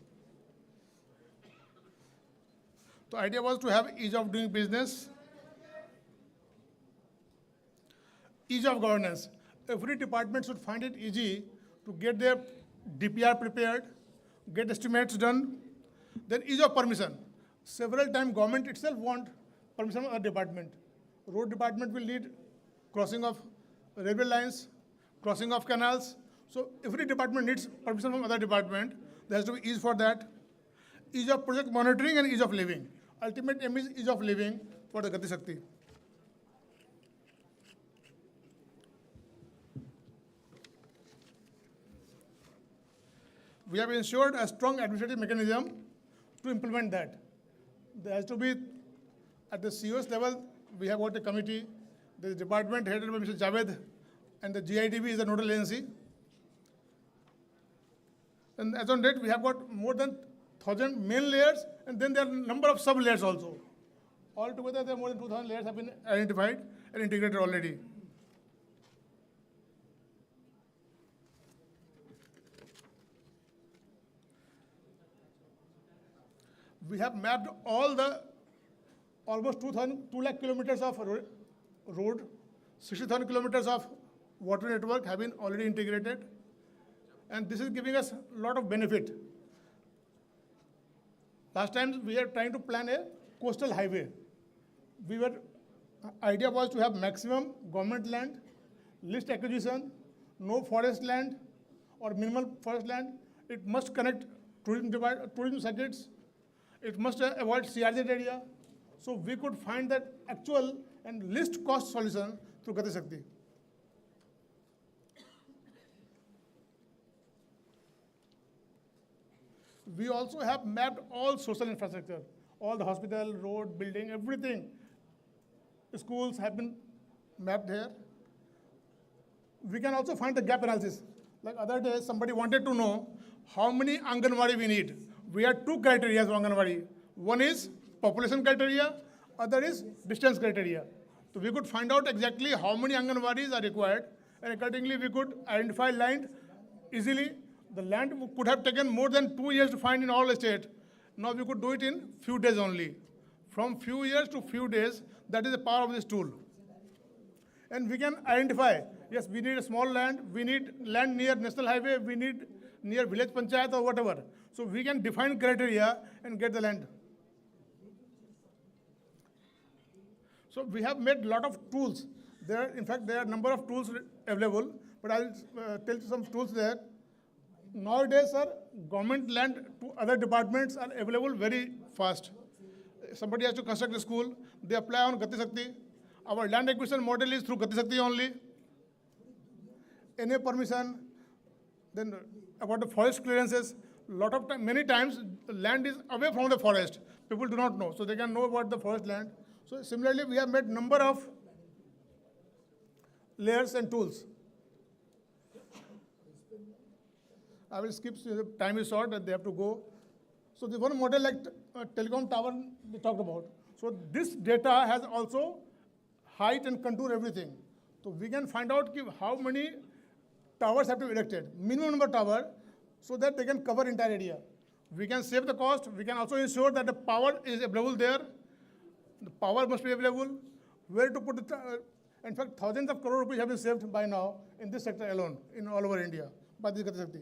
The idea was to have ease of doing business, ease of governance. Every department should find it easy to get their DPR prepared, get estimates done, then ease of permission. Several times government itself want permission of a department. Road department will need crossing of railway lines, crossing of canals. So every department needs permission from other department. There has to be ease for that. Ease of project monitoring and ease of living. Ultimate aim is ease of living for the Gati Shakti. We have ensured a strong administrative mechanism to implement that. There has to be, at the COS level, we have got a committee. The department headed by Mr. Javed, and the GIDB is the nodal agency. And as on date, we have got more than 1,000 main layers, and then there are a number of sub layers also. Altogether, there are more than 2,000 layers have been identified and integrated already. We have mapped all the almost 2 lakh kilometers of road, 60,000 kilometers of water network have been already integrated. And this is giving us a lot of benefit. Last time we were trying to plan a coastal highway. Idea was to have maximum government land, least acquisition, no forest land or minimal forest land. It must connect tourism circuits. It must avoid CRZ area. So we could find that actual and least cost solution through Gati Shakti. We also have mapped all social infrastructure, all the hospital, road, building, everything. Schools have been mapped here. we can also find the gap analysis. Like other day, somebody wanted to know how many Anganwadi we need. We have two criteria for Anganwadi. One is population criteria, other is distance criteria. So we could find out exactly how many Anganwadis are required, and accordingly we could identify land easily. The land could have taken more than 2 years to find in all the state. Now we could do it in few days only. From few years to few days, that is the power of this tool. And we can identify, yes, we need a small land, we need land near national highway, we need near village panchayat or whatever. So we can define criteria and get the land. So we have made a lot of tools. In fact, there are a number of tools available, but I'll tell you some tools there. Nowadays, sir, government land to other departments are available very fast. Somebody has to construct a school, they apply on Gati Shakti. Our land acquisition model is through Gati Shakti only. NA permission, then about the forest clearances, many times land is away from the forest. People do not know, so they can know about the forest land. So similarly, we have made number of layers and tools. I will skip, the time is short and they have to go. So the one model like telecom tower we talked about. So this data has also height and contour everything. So we can find out how many towers have to be erected, minimum number of towers, so that they can cover entire area. We can save the cost. We can also ensure that the power is available there. The power must be available. Where to put the, in fact, thousands of crore rupees have been saved by now in this sector alone, in all over India, by this Gati Shakti.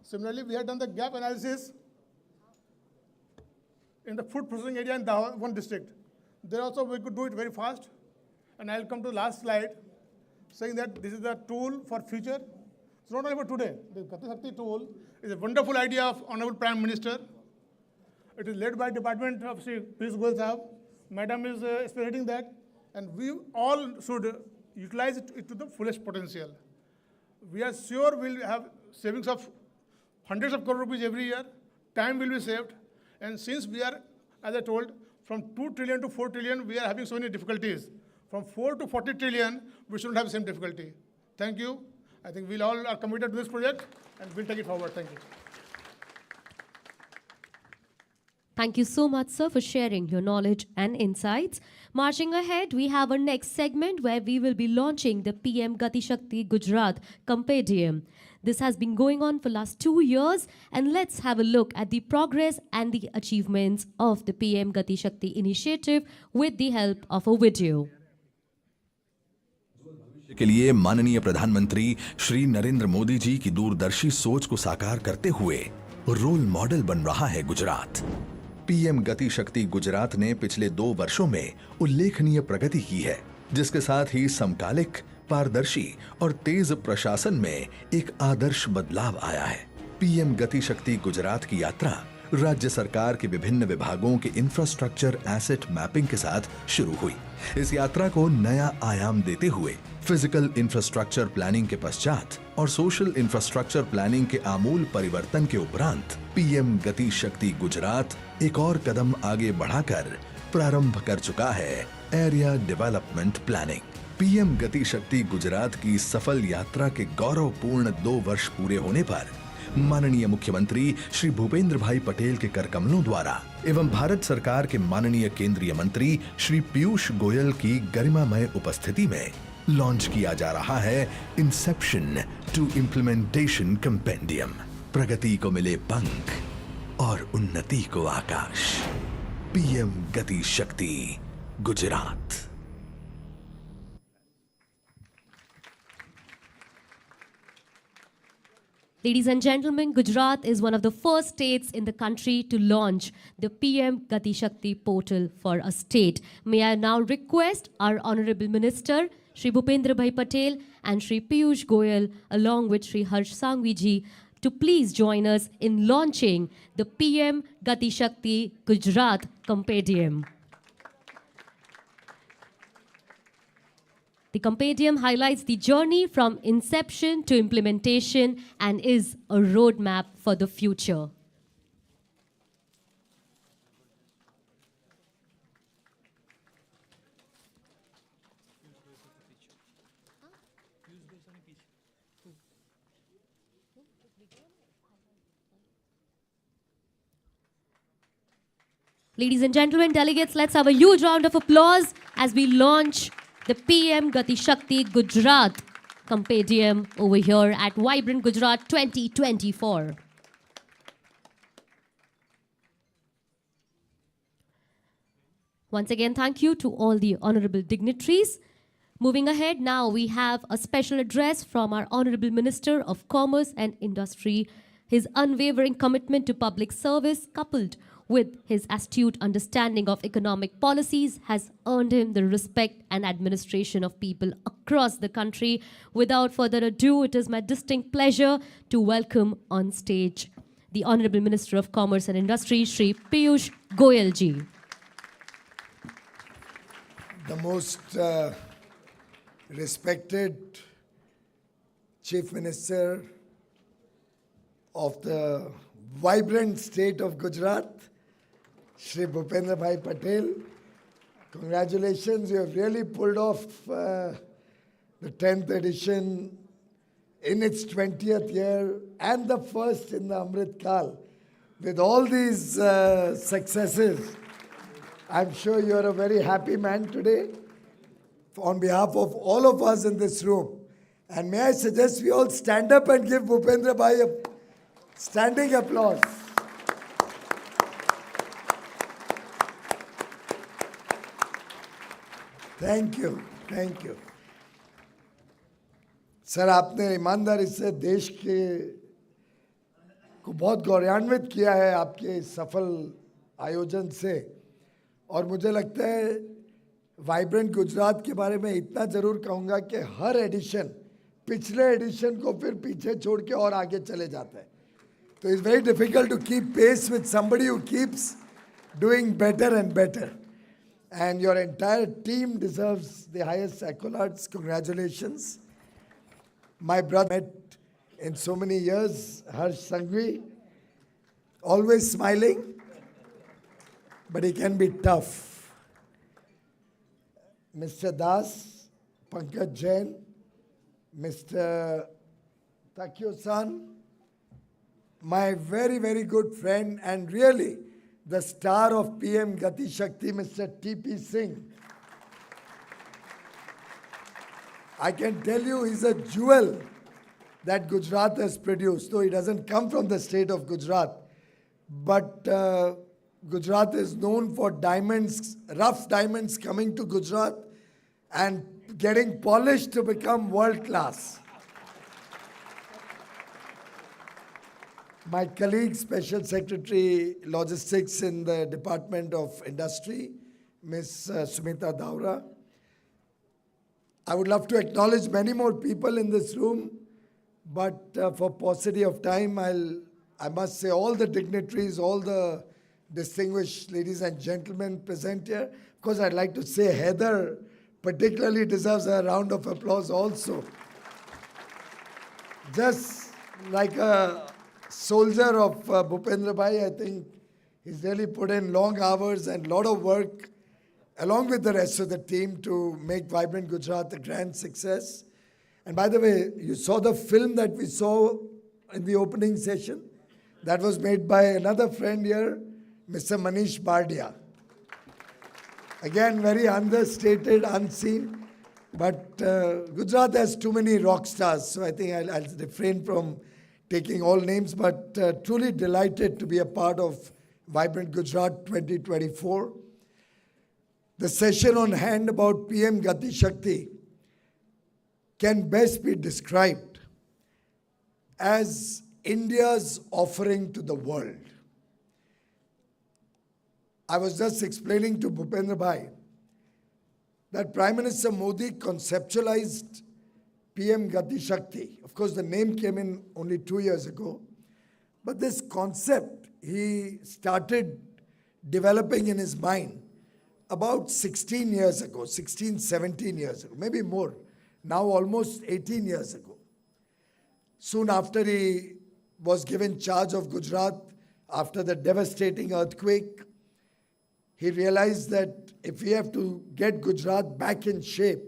Similarly, we have done the gap analysis in the food processing area in one district. There also we could do it very fast. And I'll come to the last slide, saying that this is the tool for future. It's not only for today. The Gati Shakti tool is a wonderful idea of Honorable Prime Minister. It is led by Department of Shri Piyush Goyal Sahab. Madam is spearheading that. And we all should utilize it to the fullest potential. We are sure we'll have savings of hundreds of crore rupees every year. Time will be saved. And since we are, as I told, from 2 trillion to 4 trillion, we are having so many difficulties. From 4 to 40 trillion, we shouldn't have the same difficulty. Thank you. I think we all are committed to this project, and we'll take it forward. Thank you. Thank you so much, sir, for sharing your knowledge and insights. Marching ahead, we have our next segment where we will be launching the PM Gati Shakti Gujarat Compendium. This has been going on for last 2 years, and let's have a look at the progress and the achievements of the PM Gati Shakti initiative with the help of a video. के लिए माननीय प्रधानमंत्री श्री नरेंद्र मोदी जी की दूरदर्शी सोच को साकार करते हुए रोल मॉडल बन रहा है गुजरात। पीएम गति शक्ति गुजरात ने पिछले 2 वर्षों में उल्लेखनीय प्रगति की है, जिसके साथ ही समकालिक, पारदर्शी और तेज प्रशासन में एक आदर्श बदलाव आया है। पीएम गति शक्ति गुजरात की यात्रा राज्य सरकार के विभिन्न विभागों के इंफ्रास्ट्रक्चर एसेट मैपिंग के साथ शुरू हुई। इस यात्रा को नया आयाम देते हुए फिजिकल इंफ्रास्ट्रक्चर प्लानिंग के पश्चात और सोशल इंफ्रास्ट्रक्चर प्लानिंग के आमूल परिवर्तन के उपरांत पीएम गति शक्ति गुजरात एक और कदम आगे बढ़ाकर प्रारंभ कर चुका है एरिया डेवलपमेंट प्लानिंग। पीएम गति शक्ति गुजरात की सफल यात्रा के गौरवपूर्ण 2 वर्ष पूरे होने पर माननीय मुख्यमंत्री श्री भूपेंद्र भाई पटेल के करकमलों द्वारा एवं भारत सरकार के माननीय केंद्रीय मंत्री श्री पीयूष गोयल की गरिमामय उपस्थिति में लॉन्च किया जा रहा है इंसेप्शन टू इम्प्लीमेंटेशन कंपेंडियम। प्रगति को मिले पंख और उन्नति को आकाश। पीएम गति शक्ति Gujarat. Ladies and gentlemen, Gujarat is one of the first states in the country to launch the PM Gati Shakti portal for a state. May I now request our Honorable Minister, Shri Bhupendra Bhai Patel and Shri Piyush Goyal, along with Shri Harsh Sanghvi ji, to please join us in launching the PM Gati Shakti Gujarat Compendium. The compendium highlights the journey from inception to implementation and is a roadmap for the future. Ladies and gentlemen, delegates, let's have a huge round of applause as we launch the PM Gati Shakti Gujarat Compendium over here at Vibrant Gujarat 2024. Once again, thank you to all the honorable dignitaries. Moving ahead, now we have a special address from our Honorable Minister of Commerce and Industry. His unwavering commitment to public service, coupled with his astute understanding of economic policies, has earned him the respect and admiration of people across the country. Without further ado, it is my distinct pleasure to welcome on stage the Honorable Minister of Commerce and Industry, Shri Piyush Goyal ji. The most respected Chief Minister of the vibrant state of Gujarat, Shri Bhupendra Bhai Patel. Congratulations, you have really pulled off the 10th edition in its 20th year and the first in the Amrit Kal. With all these successes, I'm sure you're a very happy man today. On behalf of all of us in this room. And may I suggest we all stand up and give Bhupendra Bhai a standing applause. Thank you, thank you. Sir आपने ईमानदारी से देश के को बहुत गौरवान्वित किया है आपके इस सफल आयोजन से और मुझे लगता है वाइब्रेंट गुजरात के बारे में इतना ज़रूर कहूँगा कि हर एडिशन पिछले एडिशन को फिर पीछे छोड़ के और आगे चले जाता है तो it's very difficult to keep pace with somebody who keeps doing better and better and your entire team deserves the highest accolades. Congratulations. My brother met in so many years, Harsh Sanghvi, always smiling, but he can be tough. Mr. Das, Pankaj Jain, Mr. Takyo-san, my very, very good friend and really the star of PM Gati Shakti, Mr. T.P. Singh. I can tell you he's a jewel that Gujarat has produced, though he doesn't come from the state of Gujarat. But Gujarat is known for diamonds, rough diamonds coming to Gujarat and getting polished to become world class. My colleague, Special Secretary Logistics in the Department of Industry, Ms. Sumita Daura. I would love to acknowledge many more people in this room, but for paucity of time, I must say all the dignitaries, all the distinguished ladies and gentlemen present here. Of course, I'd like to say Heather particularly deserves a round of applause also. Just like a soldier of Bhupendra Bhai, I think he's really put in long hours and a lot of work along with the rest of the team to make Vibrant Gujarat a grand success. And by the way, you saw the film that we saw in the opening session. That was made by another friend here, Mr. Manish Bardia. Again, very understated, unseen. But Gujarat has too many rock stars, so I think I'll refrain from taking all names, but truly delighted to be a part of Vibrant Gujarat 2024. The session on hand about PM Gati Shakti can best be described as India's offering to the world. I was just explaining to Bhupendra Bhai that Prime Minister Modi conceptualized PM Gati Shakti. Of course, the name came in only 2 years ago. But this concept he started developing in his mind about 16 years ago, 16, 17 years ago, maybe more. Now almost 18 years ago. Soon after he was given charge of Gujarat, after the devastating earthquake, he realized that if we have to get Gujarat back in shape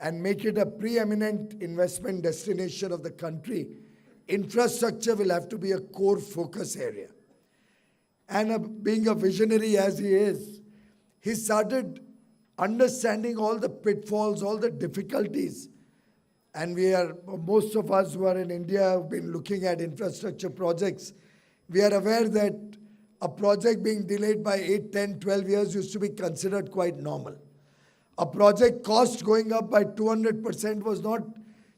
and make it a preeminent investment destination of the country, infrastructure will have to be a core focus area. And being a visionary as he is, he started understanding all the pitfalls, all the difficulties. And most of us who are in India have been looking at infrastructure projects. We are aware that a project being delayed by 8, 10, 12 years used to be considered quite normal. A project cost going up by 200% was not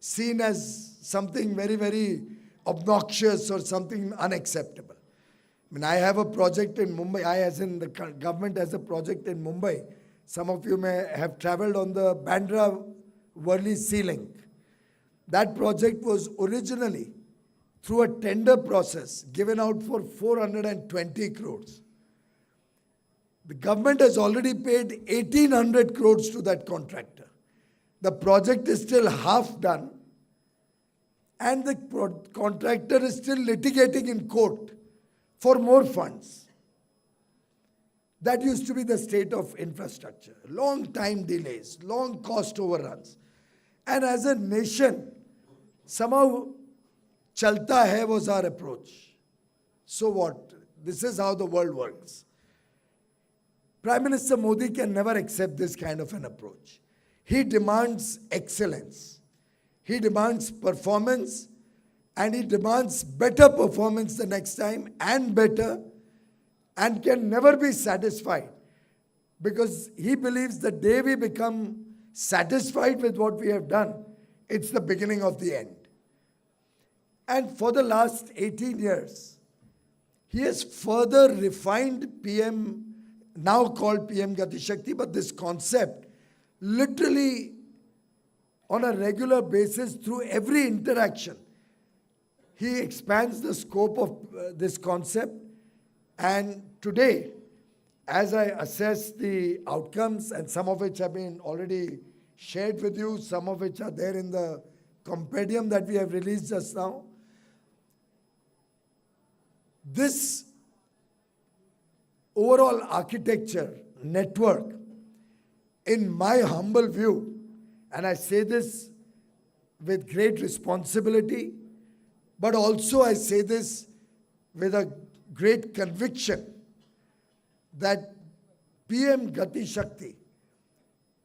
seen as something very, very obnoxious or something unacceptable. I mean, I have a project in Mumbai. I, as in the government, has a project in Mumbai. Some of you may have traveled on the Bandra-Worli Sea Link. That project was originally, through a tender process, given out for 420 crores. The government has already paid 1,800 crores to that contractor. The project is still half done, and the contractor is still litigating in court for more funds. That used to be the state of infrastructure. Long time delays, long cost overruns. And as a nation, somehow, chalta hai was our approach. So what? This is how the world works. Prime Minister Modi can never accept this kind of an approach. He demands excellence. He demands performance, and he demands better performance the next time and better, and can never be satisfied, because he believes the day we become satisfied with what we have done, it's the beginning of the end. And for the last 18 years, he has further refined PM, now called PM Gati Shakti, but this concept literally on a regular basis through every interaction. He expands the scope of this concept, and today, as I assess the outcomes, and some of which have been already shared with you, some of which are there in the compendium that we have released just now, this overall architecture, network, in my humble view, and I say this with great responsibility, but also I say this with a great conviction, that PM Gati Shakti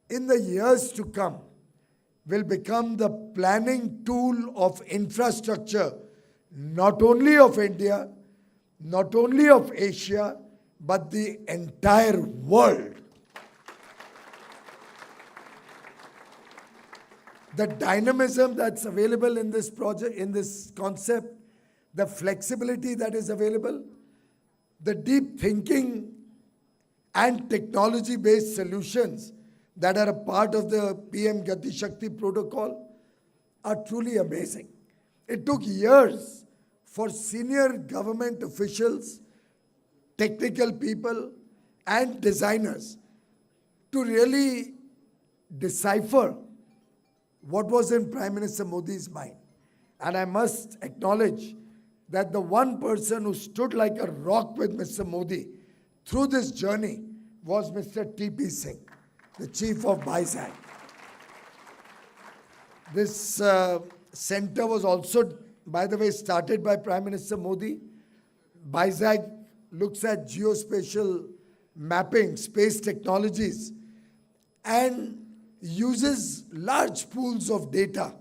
in the years to come will become the planning tool of infrastructure, not only of India, not only of Asia, but the entire world. The dynamism that's available in this project, in this concept, the flexibility that is available, the deep thinking and technology-based solutions that are a part of the PM Gati Shakti protocol are truly amazing. It took years for senior government officials, technical people, and designers to really decipher what was in Prime Minister Modi's mind. And I must acknowledge that the one person who stood like a rock with Mr. Modi through this journey was Mr. T.P. Singh, the chief of BISAG. This center was also, by the way, started by Prime Minister Modi. BISAG looks at geospatial mapping, space technologies, and uses large pools of data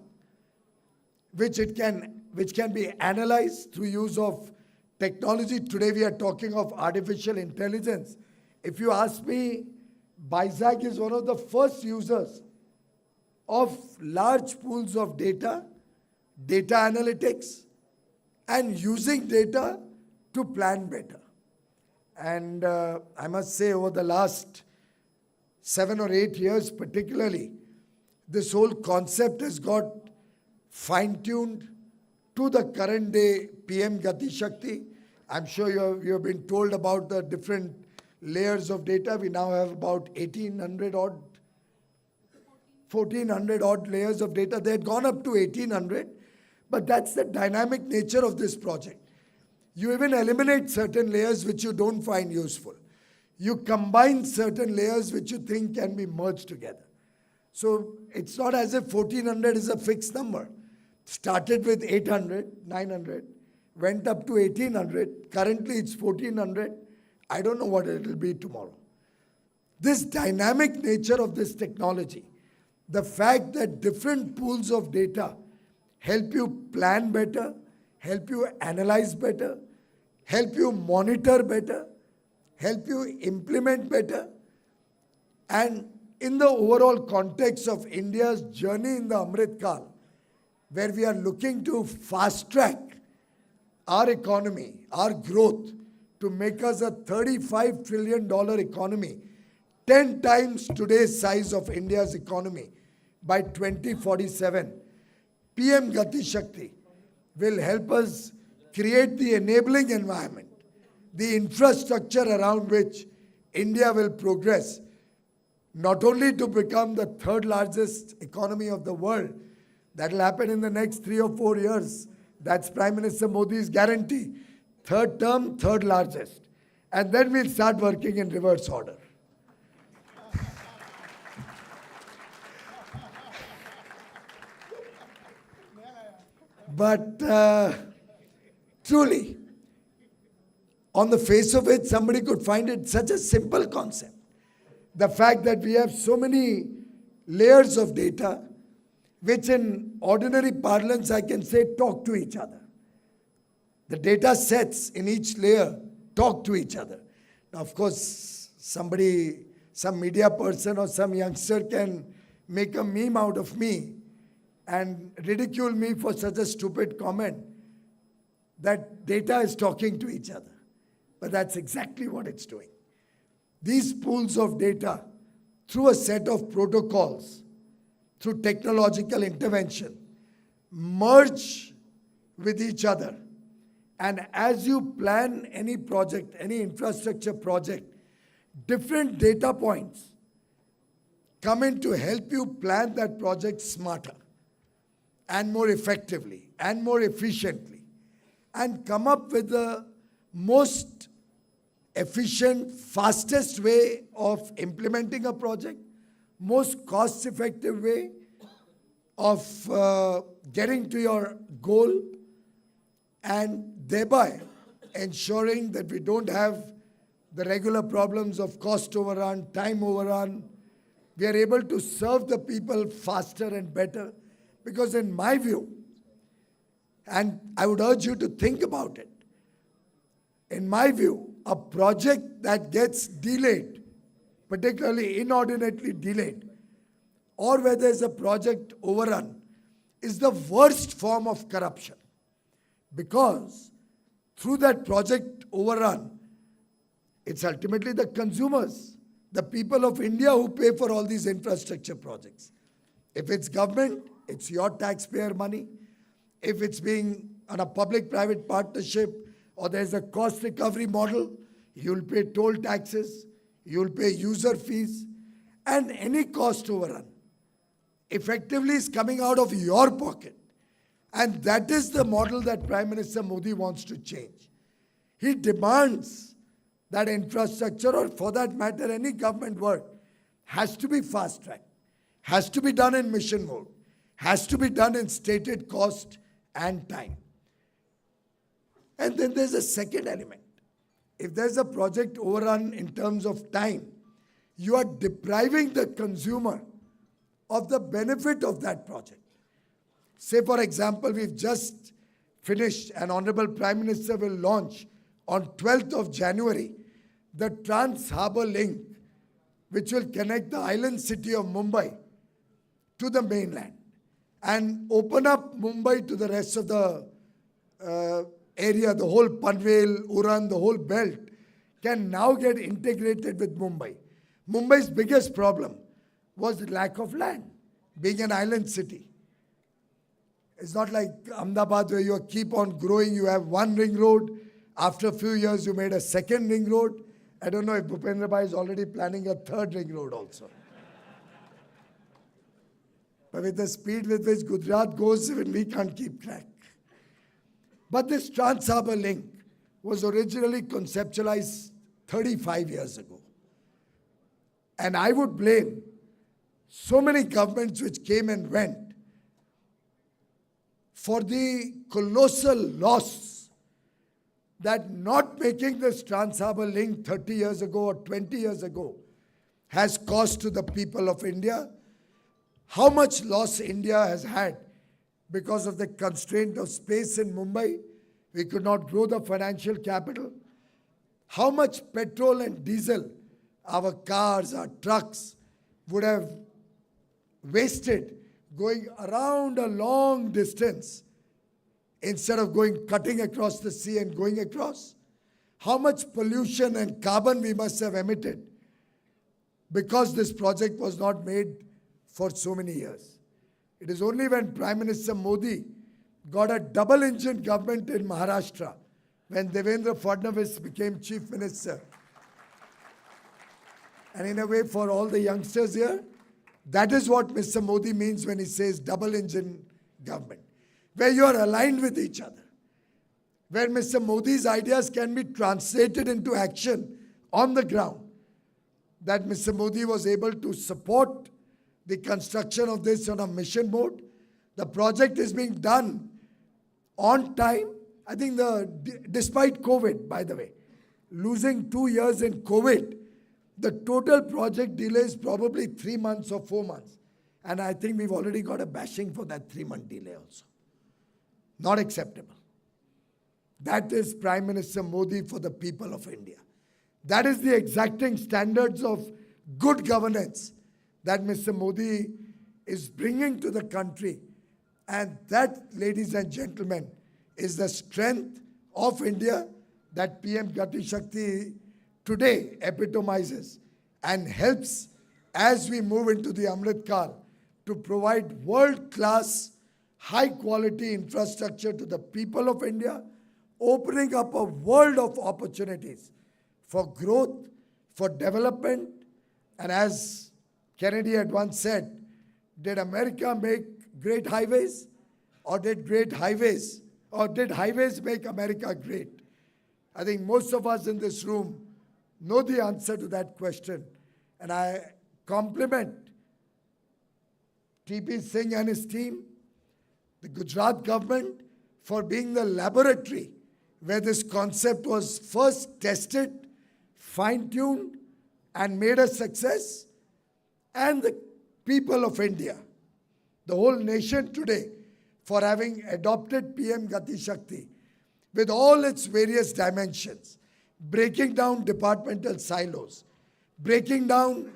which can be analyzed through use of technology. Today we are talking of artificial intelligence. If you ask me, BISAG is one of the first users of large pools of data, data analytics, and using data to plan better. And I must say, over the last 7 or 8 years particularly, this whole concept has got fine-tuned to the current day PM Gati Shakti. I'm sure you have been told about the different layers of data. We now have about 1,400 odd layers of data. They had gone up to 1,800, but that's the dynamic nature of this project. You even eliminate certain layers which you don't find useful. You combine certain layers which you think can be merged together. So it's not as if 1400 is a fixed number. Started with 800, 900, went up to 1800. Currently it's 1400. I don't know what it will be tomorrow. This dynamic nature of this technology, the fact that different pools of data help you plan better, help you analyze better, help you monitor better, help you implement better, and in the overall context of India's journey in the Amrit Kal, where we are looking to fast track our economy, our growth, to make us a $35 trillion economy, 10 times today's size of India's economy by 2047. PM Gati Shakti will help us create the enabling environment, the infrastructure around which India will progress, not only to become the third largest economy of the world. That will happen in the next 3 or 4 years. That's Prime Minister Modi's guarantee. Third term, third largest. And then we'll start working in reverse order. But truly, on the face of it, somebody could find it such a simple concept. The fact that we have so many layers of data, which in ordinary parlance I can say talk to each other. The data sets in each layer talk to each other. Now, of course, some media person or some youngster can make a meme out of me and ridicule me for such a stupid comment that data is talking to each other. But that's exactly what it's doing. These pools of data, through a set of protocols, through technological intervention, merge with each other. And as you plan any project, any infrastructure project, different data points come in to help you plan that project smarter and more effectively and more efficiently, and come up with the most efficient, fastest way of implementing a project, most cost-effective way of getting to your goal, and thereby ensuring that we don't have the regular problems of cost overrun, time overrun. We are able to serve the people faster and better, because in my view, and I would urge you to think about it, in my view, a project that gets delayed, particularly inordinately delayed, or where there's a project overrun, is the worst form of corruption. Because through that project overrun, it's ultimately the consumers, the people of India who pay for all these infrastructure projects. If it's government, it's your taxpayer money. If it's being on a public-private partnership or there's a cost recovery model, you'll pay toll taxes, you'll pay user fees, and any cost overrun effectively is coming out of your pocket. And that is the model that Prime Minister Modi wants to change. He demands that infrastructure, or for that matter, any government work, has to be fast-tracked, has to be done in mission mode, has to be done in stated cost and time. And then there's a second element. If there's a project overrun in terms of time, you are depriving the consumer of the benefit of that project. Say, for example, we've just finished, and Honorable Prime Minister will launch on 12th of January, the Trans-Harbour Link, which will connect the island city of Mumbai to the mainland and open up Mumbai to the rest of the area. The whole Panvel, Uran, the whole belt can now get integrated with Mumbai. Mumbai's biggest problem was the lack of land, being an island city. It's not like Ahmedabad where you keep on growing. You have one ring road. After a few years, you made a second ring road. I don't know if Bhupendra Bhai is already planning a third ring road also. But with the speed with which Gujarat goes, even we can't keep track. But this Trans-Harbour Link was originally conceptualized 35 years ago. And I would blame so many governments which came and went, for the colossal loss that not making this Trans-Harbour link 30 years ago or 20 years ago has caused to the people of India, how much loss India has had because of the constraint of space in Mumbai. We could not grow the financial capital. How much petrol and diesel our cars, our trucks would have wasted going around a long distance instead of cutting across the sea and going across. How much pollution and carbon we must have emitted because this project was not made for so many years. It is only when Prime Minister Modi got a double-engine government in Maharashtra, when Devendra Fadnavis became Chief Minister. And in a way, for all the youngsters here, that is what Mr. Modi means when he says double-engine government, where you are aligned with each other, where Mr. Modi's ideas can be translated into action on the ground, that Mr. Modi was able to support the construction of this on a mission mode. The project is being done on time. I think despite COVID, by the way, losing 2 years in COVID, the total project delay is probably 3 months or 4 months. And I think we've already got a bashing for that 3-month delay also. Not acceptable. That is Prime Minister Modi for the people of India. That is the exacting standards of good governance that Mr. Modi is bringing to the country. And that, ladies and gentlemen, is the strength of India that PM Gati Shakti today epitomizes and helps as we move into the Amrit Kal to provide world-class, high-quality infrastructure to the people of India, opening up a world of opportunities for growth, for development. And as Kennedy had once said, did America make great highways, or did highways make America great? I think most of us in this room know the answer to that question. And I compliment T.P. Singh and his team, the Gujarat government, for being the laboratory where this concept was first tested, fine-tuned, and made a success. And the people of India, the whole nation today, for having adopted PM Gati Shakti with all its various dimensions, breaking down departmental silos, breaking down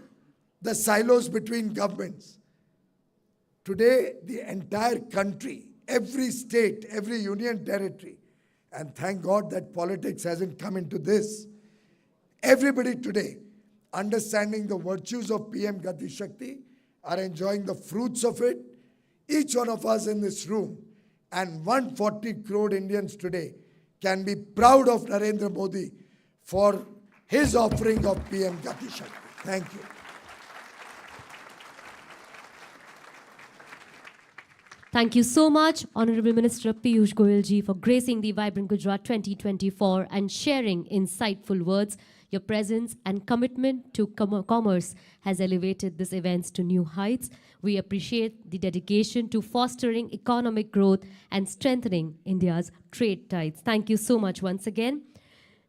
the silos between governments. Today, the entire country, every state, every union territory, and thank God that politics hasn't come into this, everybody today, understanding the virtues of PM Gati Shakti, are enjoying the fruits of it. Each one of us in this room and 140 crore Indians today can be proud of Narendra Modi for his offering of PM Gati Shakti. Thank you. Thank you so much, Honorable Minister Piyush Goyal ji, for gracing the Vibrant Gujarat 2024 and sharing insightful words. Your presence and commitment to commerce has elevated these events to new heights. We appreciate the dedication to fostering economic growth and strengthening India's trade ties. Thank you so much once again.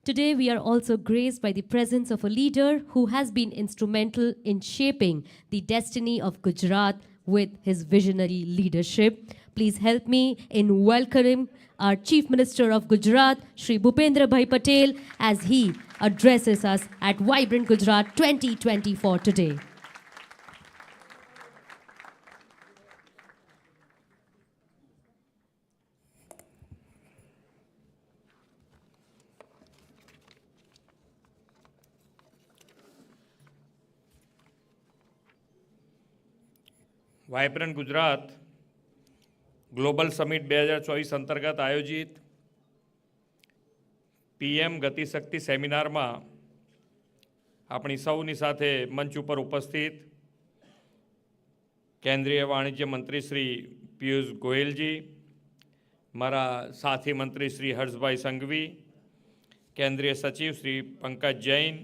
Today, we are also graced by the presence of a leader who has been instrumental in shaping the destiny of Gujarat with his visionary leadership. Please help me in welcoming our Chief Minister of Gujarat, Shri Bhupendra Bhai Patel, as he addresses us at Vibrant Gujarat 2024 today. Vibrant Gujarat global summit 2024 અંતર્ગત આયોજિત PM Gatishakti સેમિનારમાં આપણી સૌની સાથે મંચ ઉપર ઉપસ્થિત કેન્દ્રીય વાણિજ્ય મંત્રી શ્રી પિયુષ ગોયલજી, મારા સાથી મંત્રી શ્રી હર્ષભાઈ સંઘવી, કેન્દ્રીય સચિવ શ્રી પંકજ જૈન,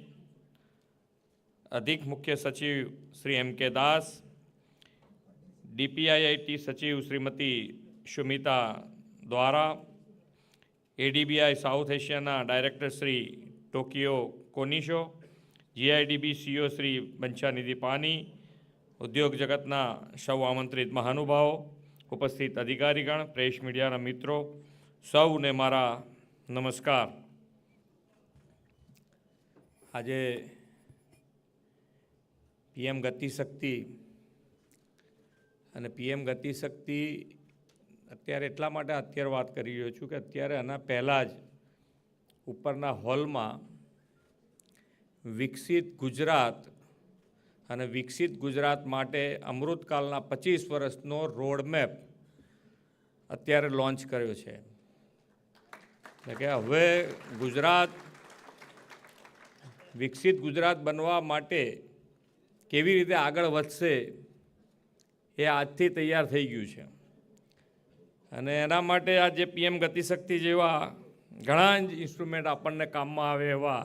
અધિક મુખ્ય સચિવ શ્રી એમ કે દાસ, DPIIT સચિવ શ્રીમતી સુમિતા દ્વારા, ADBI સાઉથ એશિયાના director Shri Tokio Konishi, GIDB CEO Shri Banchhanidhi Pani, ઉદ્યોગ જગતના સૌ આમંત્રિત મહાનુભાવો, ઉપસ્થિત અધિકારીગણ, પ્રેસ મીડિયાના મિત્રો, સૌને મારા નમસ્કાર. આજે PM ગતિશક્તિ અને PM ગતિશક્તિ અત્યારે એટલા માટે અત્યારે વાત કરી રહ્યો છું કે અત્યારે આના પહેલાં જ ઉપરના હોલમાં વિકસિત ગુજરાત અને વિકસિત ગુજરાત માટે અમૃતકાલના 25 વર્ષનો રોડમેપ અત્યારે લોન્ચ કર્યો છે. એટલે કે હવે ગુજરાત વિકસિત ગુજરાત બનવા માટે કેવી રીતે આગળ વધશે એ આજથી તૈયાર થઈ ગયું છે. અને એના માટે આ જે PM ગતિશક્તિ જેવા ઘણા જ ઇન્સ્ટ્રુમેન્ટ આપણને કામમાં આવે એવા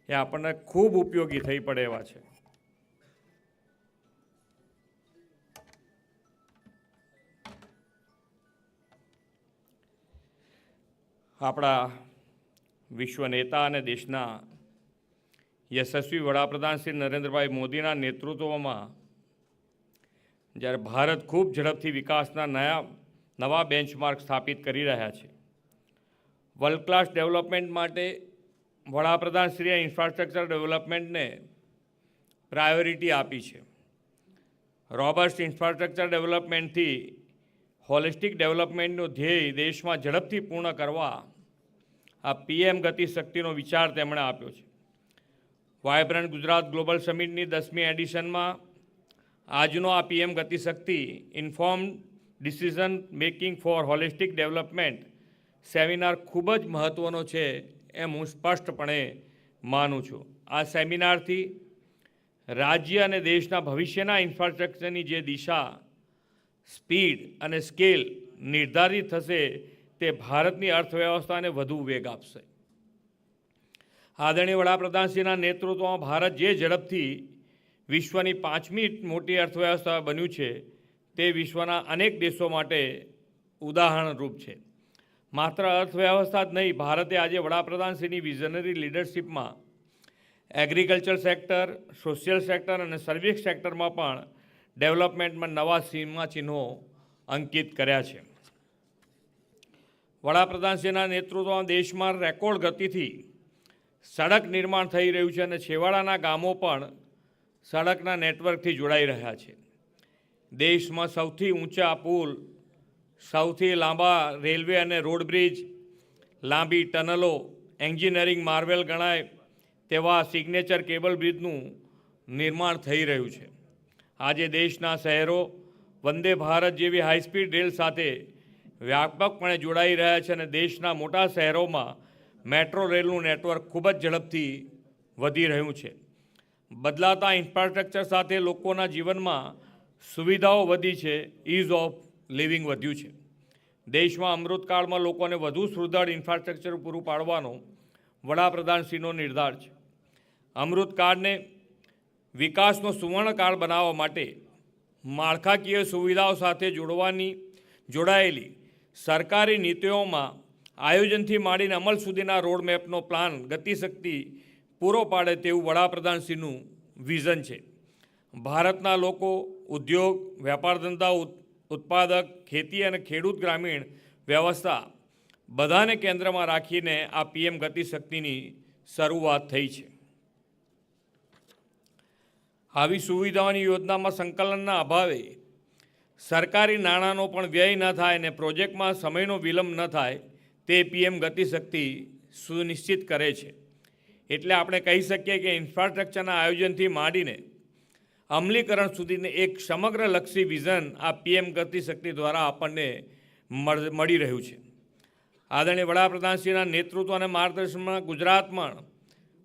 એ આપણને ખૂબ ઉપયોગી થઈ પડે એવા છે. આપણા વિશ્વ નેતા અને દેશના યશસ્વી વડાપ્રધાન શ્રી નરેન્દ્રભાઈ મોદીના નેતૃત્વમાં જ્યારે ભારત ખૂબ ઝડપથી વિકાસના નવા બેન્ચમાર્ક સ્થાપિત કરી રહ્યા છે, વર્લ્ડ ક્લાસ ડેવલપમેન્ટ માટે વડાપ્રધાનશ્રીએ ઇન્ફ્રાસ્ટ્રક્ચર ડેવલપમેન્ટને પ્રાયોરિટી આપી છે. રોબસ્ટ ઇન્ફ્રાસ્ટ્રક્ચર ડેવલપમેન્ટથી હોલિસ્ટિક ડેવલપમેન્ટનું ધ્યેય દેશમાં ઝડપથી પૂર્ણ કરવા આ PM ગતિશક્તિનો વિચાર તેમણે આપ્યો છે. વાયબ્રન્ટ ગુજરાત ગ્લોબલ સમિટની 10મી એડિશનમાં આજનો આ PM Gatishakti informed decision making for holistic development seminar ખૂબ જ મહત્ત્વનો છે એમ હું સ્પષ્ટપણે માનું છું. આ સેમિનારથી રાજ્ય અને દેશના ભવિષ્યના ઇન્ફ્રાસ્ટ્રક્ચરની જે દિશા, સ્પીડ અને સ્કેલ નિર્ધારિત થશે તે ભારતની અર્થવ્યવસ્થાને વધુ વેગ આપશે. આદરણીય વડાપ્રધાનશ્રીના નેતૃત્વમાં ભારત જે ઝડપથી વિશ્વની 5મી મોટી અર્થવ્યવસ્થા બન્યું છે તે વિશ્વના અનેક દેશો માટે ઉદાહરણરૂપ છે. માત્ર અર્થવ્યવસ્થા જ નહીં, ભારતે આજે વડાપ્રધાનશ્રીની વિઝનરી લીડરશિપમાં એગ્રીકલ્ચર સેક્ટર, સોશિયલ સેક્ટર અને સર્વિસ સેક્ટરમાં પણ ડેવલપમેન્ટમાં નવા સીમાચિહ્નો અંકિત કર્યા છે. વડાપ્રધાનશ્રીના નેતૃત્વમાં દેશમાં રેકોર્ડ ગતિથી સડક નિર્માણ થઈ રહ્યું છે અને છેવાડાના ગામો પણ સડકના નેટવર્કથી જોડાઈ રહ્યા છે. દેશમાં સૌથી ઊંચા પુલ, સૌથી લાંબા રેલવે અને રોડ બ્રિજ, લાંબી ટનલો, એન્જિનિયરિંગ માર્વેલ ગણાય તેવા સિગ્નેચર કેબલ બ્રિજનું નિર્માણ થઈ રહ્યું છે. આજે દેશના શહેરો વંદે ભારત જેવી હાઈસ્પીડ રેલ સાથે વ્યાપકપણે જોડાઈ રહ્યા છે અને દેશના મોટા શહેરોમાં મેટ્રો રેલનું નેટવર્ક ખૂબ જ ઝડપથી વધી રહ્યું છે. બદલાતા ઇન્ફ્રાસ્ટ્રક્ચર સાથે લોકોના જીવનમાં સુવિધાઓ વધી છે, ઇઝ ઓફ લિવિંગ વધ્યું છે. દેશમાં અમૃતકાળમાં લોકોને વધુ સુદૃઢ ઇન્ફ્રાસ્ટ્રક્ચર પૂરું પાડવાનો વડાપ્રધાનશ્રીનો નિર્ધાર છે. અમૃતકાળને વિકાસનો સુવર્ણકાળ બનાવવા માટે માળખાકીય સુવિધાઓ સાથે જોડાયેલી સરકારી નીતિઓમાં આયોજનથી માંડીને અમલ સુધીના રોડમેપનો પ્લાન ગતિશક્તિ પૂરો પાડે તેવું વડાપ્રધાનશ્રીનું વિઝન છે. ભારતના લોકો, ઉદ્યોગ, વેપાર ધંધા, ઉત્પાદક, ખેતી અને ખેડૂત ગ્રામીણ વ્યવસ્થા બધાને કેન્દ્રમાં રાખીને આ PM ગતિશક્તિની શરૂઆત થઈ છે. આવી સુવિધાઓની યોજનામાં સંકલનના અભાવે સરકારી નાણાંનો પણ વ્યય ન થાય અને પ્રોજેક્ટમાં સમયનો વિલંબ ન થાય તે PM ગતિશક્તિ સુનિશ્ચિત કરે છે. એટલે આપણે કહી શકીએ કે ઇન્ફ્રાસ્ટ્રક્ચરના આયોજનથી માંડીને અમલીકરણ સુધીને એક સમગ્રલક્ષી વિઝન આ PM ગતિશક્તિ દ્વારા આપણને મળી રહ્યું છે. આદરણીય વડાપ્રધાનશ્રીના નેતૃત્વ અને માર્ગદર્શનમાં ગુજરાતમાં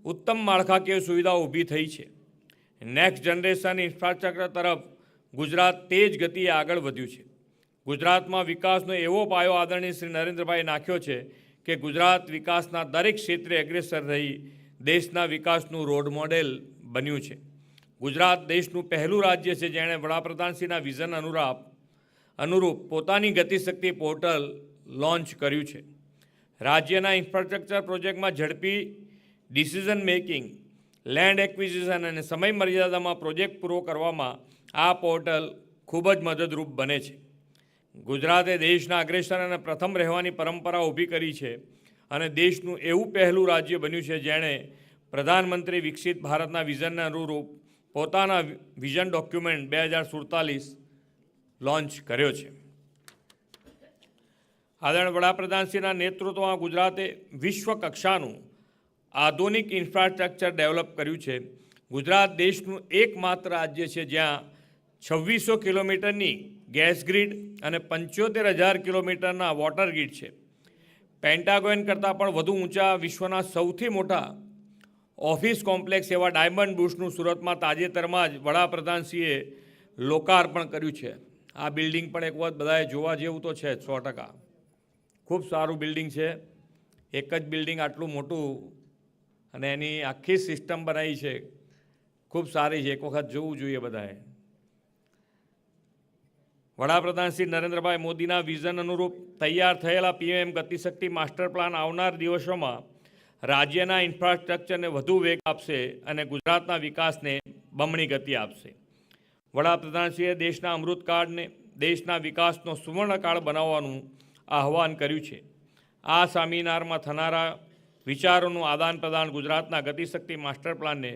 ઉત્તમ માળખાકીય સુવિધાઓ ઊભી થઈ છે. નેક્સ્ટ જનરેશન ઇન્ફ્રાસ્ટ્રક્ચર તરફ ગુજરાત તેજ ગતિએ આગળ વધ્યું છે. ગુજરાતમાં વિકાસનો એવો પાયો આદરણીય શ્રી નરેન્દ્રભાઈ નાખ્યો છે કે ગુજરાત વિકાસના દરેક ક્ષેત્રે અગ્રેસર રહી દેશના વિકાસનું રોડ મોડેલ બન્યું છે. ગુજરાત દેશનું પહેલું રાજ્ય છે જેણે વડાપ્રધાનશ્રીના વિઝન અનુરૂપ અનુરૂપ પોતાની ગતિશક્તિ પોર્ટલ લોન્ચ કર્યું છે. રાજ્યના ઇન્ફ્રાસ્ટ્રક્ચર પ્રોજેક્ટમાં ઝડપી ડિસિઝન મેકિંગ, લેન્ડ એક્વિઝિશન અને સમય મર્યાદામાં પ્રોજેક્ટ પૂરો કરવામાં આ પોર્ટલ ખૂબ જ મદદરૂપ બને છે. ગુજરાતે દેશના અગ્રેસર અને પ્રથમ રહેવાની પરંપરા ઊભી કરી છે અને દેશનું એવું પહેલું રાજ્ય બન્યું છે જેણે પ્રધાનમંત્રી વિકસિત ભારતના વિઝનને અનુરૂપ પોતાના વિઝન ડોક્યુમેન્ટ 2047 લોન્ચ કર્યો છે. આદરણીય વડાપ્રધાનશ્રીના નેતૃત્વમાં ગુજરાતે વિશ્વ કક્ષાનું આધુનિક ઇન્ફ્રાસ્ટ્રક્ચર ડેવલપ કર્યું છે. ગુજરાત દેશનું એકમાત્ર રાજ્ય છે જ્યાં 2600 કિલોમીટરની ગેસ ગ્રીડ અને 75,000 કિલોમીટરના વોટર ગ્રીડ છે. પેન્ટાગોન કરતાં પણ વધુ ઊંચા વિશ્વના સૌથી મોટા ઓફિસ કોમ્પ્લેક્સ એવા ડાયમંડ બુશનું સુરતમાં તાજેતરમાં જ વડાપ્રધાનશ્રીએ લોકાર્પણ કર્યું છે. આ બિલ્ડિંગ પણ એક વખત બધાએ જોવા જેવું તો છે 100%. ખૂબ સારું બિલ્ડિંગ છે. એક જ બિલ્ડિંગ આટલું મોટું અને એની આખી સિસ્ટમ બનાવી છે, ખૂબ સારી છે. એક વખત જોવું જોઈએ બધાએ. વડાપ્રધાન શ્રી નરેન્દ્રભાઈ મોદીના વિઝન અનુરૂપ તૈયાર થયેલા પીએમ ગતિશક્તિ માસ્ટર પ્લાન આવનાર દિવસોમાં રાજ્યના ઇન્ફ્રાસ્ટ્રક્ચરને વધુ વેગ આપશે અને ગુજરાતના વિકાસને બમણી ગતિ આપશે. વડાપ્રધાનશ્રીએ દેશના અમૃતકાળને દેશના વિકાસનો સુવર્ણકાળ બનાવવાનું આહ્વાન કર્યું છે. આ સેમિનારમાં થનારા વિચારોનું આદાન પ્રદાન ગુજરાતના ગતિશક્તિ માસ્ટર પ્લાનને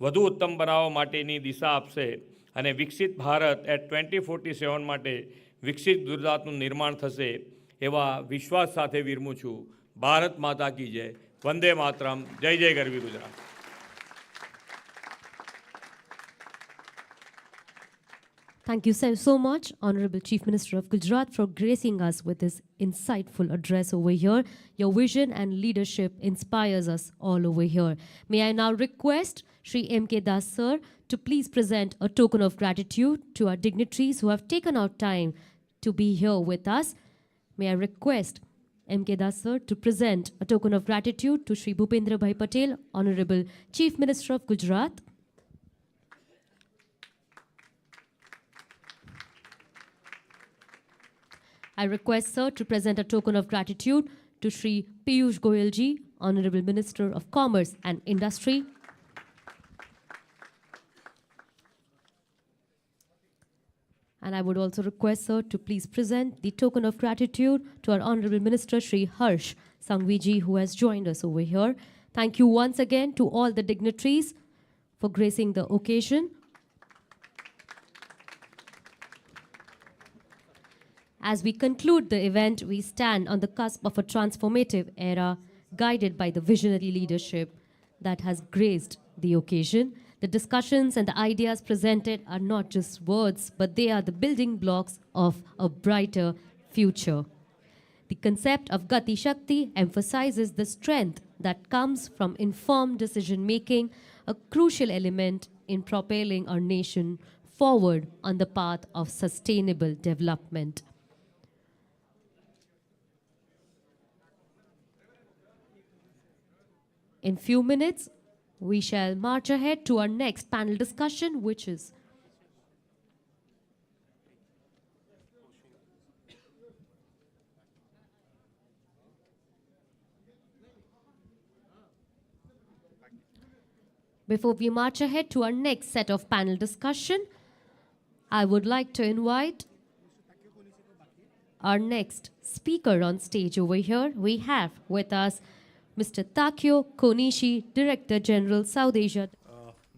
વધુ ઉત્તમ બનાવવા માટેની દિશા આપશે અને વિકસિત ભારત એટ 2047 માટે વિકસિત ગુજરાતનું નિર્માણ થશે એવા વિશ્વાસ સાથે વિરમું છું. ભારત માતા કી જય. વંદે માતરમ. જય જય ગરવી Gujarat. Thank you so much, Honorable Chief Minister of Gujarat, for gracing us with this insightful address over here. Your vision and leadership inspires us all over here. May I now request Shri M.K. Das sir to please present a token of gratitude to our dignitaries who have taken out time to be here with us. May I request M.K. Das sir to present a token of gratitude to Shri Bhupendra Bhai Patel, Honorable Chief Minister of Gujarat. I request sir to present a token of gratitude to Shri Piyush Goyal ji, Honorable Minister of Commerce and Industry. And I would also request sir to please present the token of gratitude to our Honorable Minister Shri Harsh Sanghvi ji, who has joined us over here. Thank you once again to all the dignitaries for gracing the occasion. As we conclude the event, we stand on the cusp of a transformative era guided by the visionary leadership that has graced the occasion. The discussions and the ideas presented are not just words, but they are the building blocks of a brighter future. The concept of Gati Shakti emphasizes the strength that comes from informed decision-making, a crucial element in propelling our nation forward on the path of sustainable development. In few minutes, we shall march ahead to our next panel discussion, which is Before we march ahead to our next set of panel discussion, I would like to invite our next speaker on stage over here. We have with us Mr. Takio Konishi, Director General, South Asia.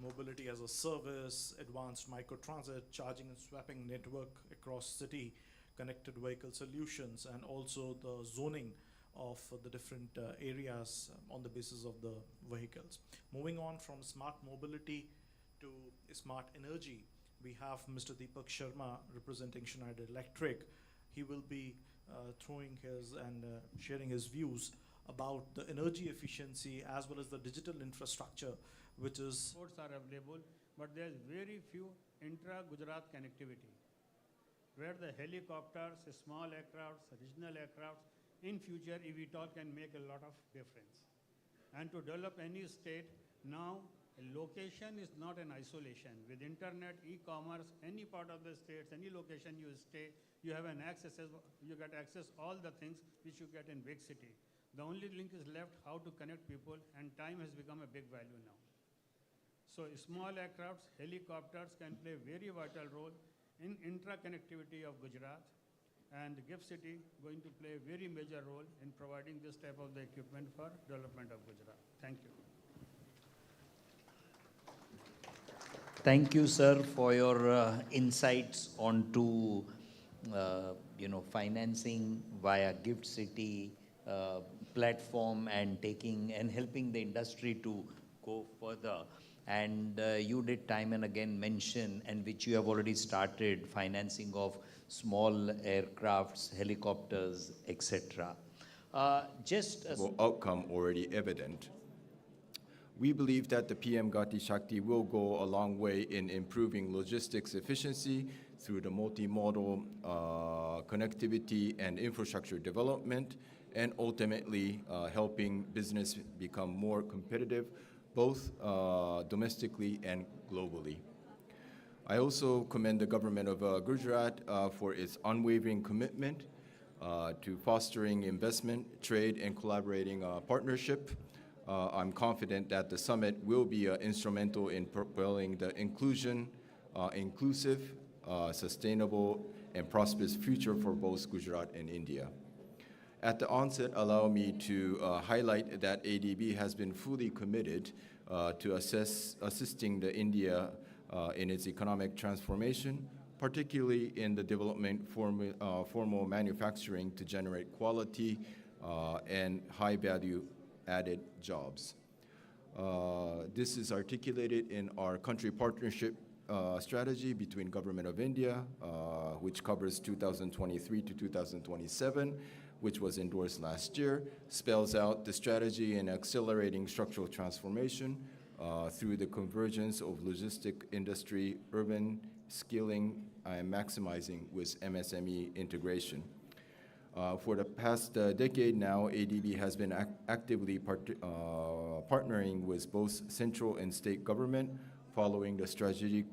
Mobility as a service, advanced microtransit, charging and swapping network across city, connected vehicle solutions, and also the zoning of the different areas on the basis of the vehicles. Moving on from smart mobility to smart energy, we have Mr. Deepak Sharma representing Schneider Electric. He will be throwing his and sharing his views about the energy efficiency as well as the digital infrastructure, which is... Ports are available, but there is very few intra-Gujarat connectivity, where the helicopters, small aircrafts, regional aircrafts, in future eVTOL can make a lot of difference. And to develop any state, now A location is not an isolation. With internet, e-commerce, any part of the states, any location you stay, you have an access, you get access all the things which you get in big city. The only link is left how to connect people, and time has become a big value now. So small aircrafts, helicopters can play a very vital role in intra-connectivity of Gujarat, and GIFT City going to play a very major role in providing this type of the equipment for development of Gujarat. Thank you. Thank you, sir, for your insights onto financing via Gift City platform and taking and helping the industry to go further. And you did time and again mention, and which you have already started, financing of small aircrafts, helicopters, etc. Just as outcome already evident. We believe that the PM Gati Shakti will go a long way in improving logistics efficiency through the multimodal connectivity and infrastructure development, and ultimately helping business become more competitive, both domestically and globally. I also commend the government of Gujarat for its unwavering commitment to fostering investment, trade, and collaborating partnership. I'm confident that the summit will be instrumental in propelling the inclusive, sustainable, and prosperous future for both Gujarat and India. At the onset, allow me to highlight that ADB has been fully committed to assisting the India in its economic transformation, particularly in the development formal manufacturing to generate quality and high-value added jobs. This is articulated in our country partnership strategy between Government of India, which covers 2023 to 2027, which was endorsed last year, spells out the strategy in accelerating structural transformation through the convergence of logistic industry, urban skilling, and maximizing with MSME integration. For the past decade now, ADB has been actively partnering with both central and state government, following the strategic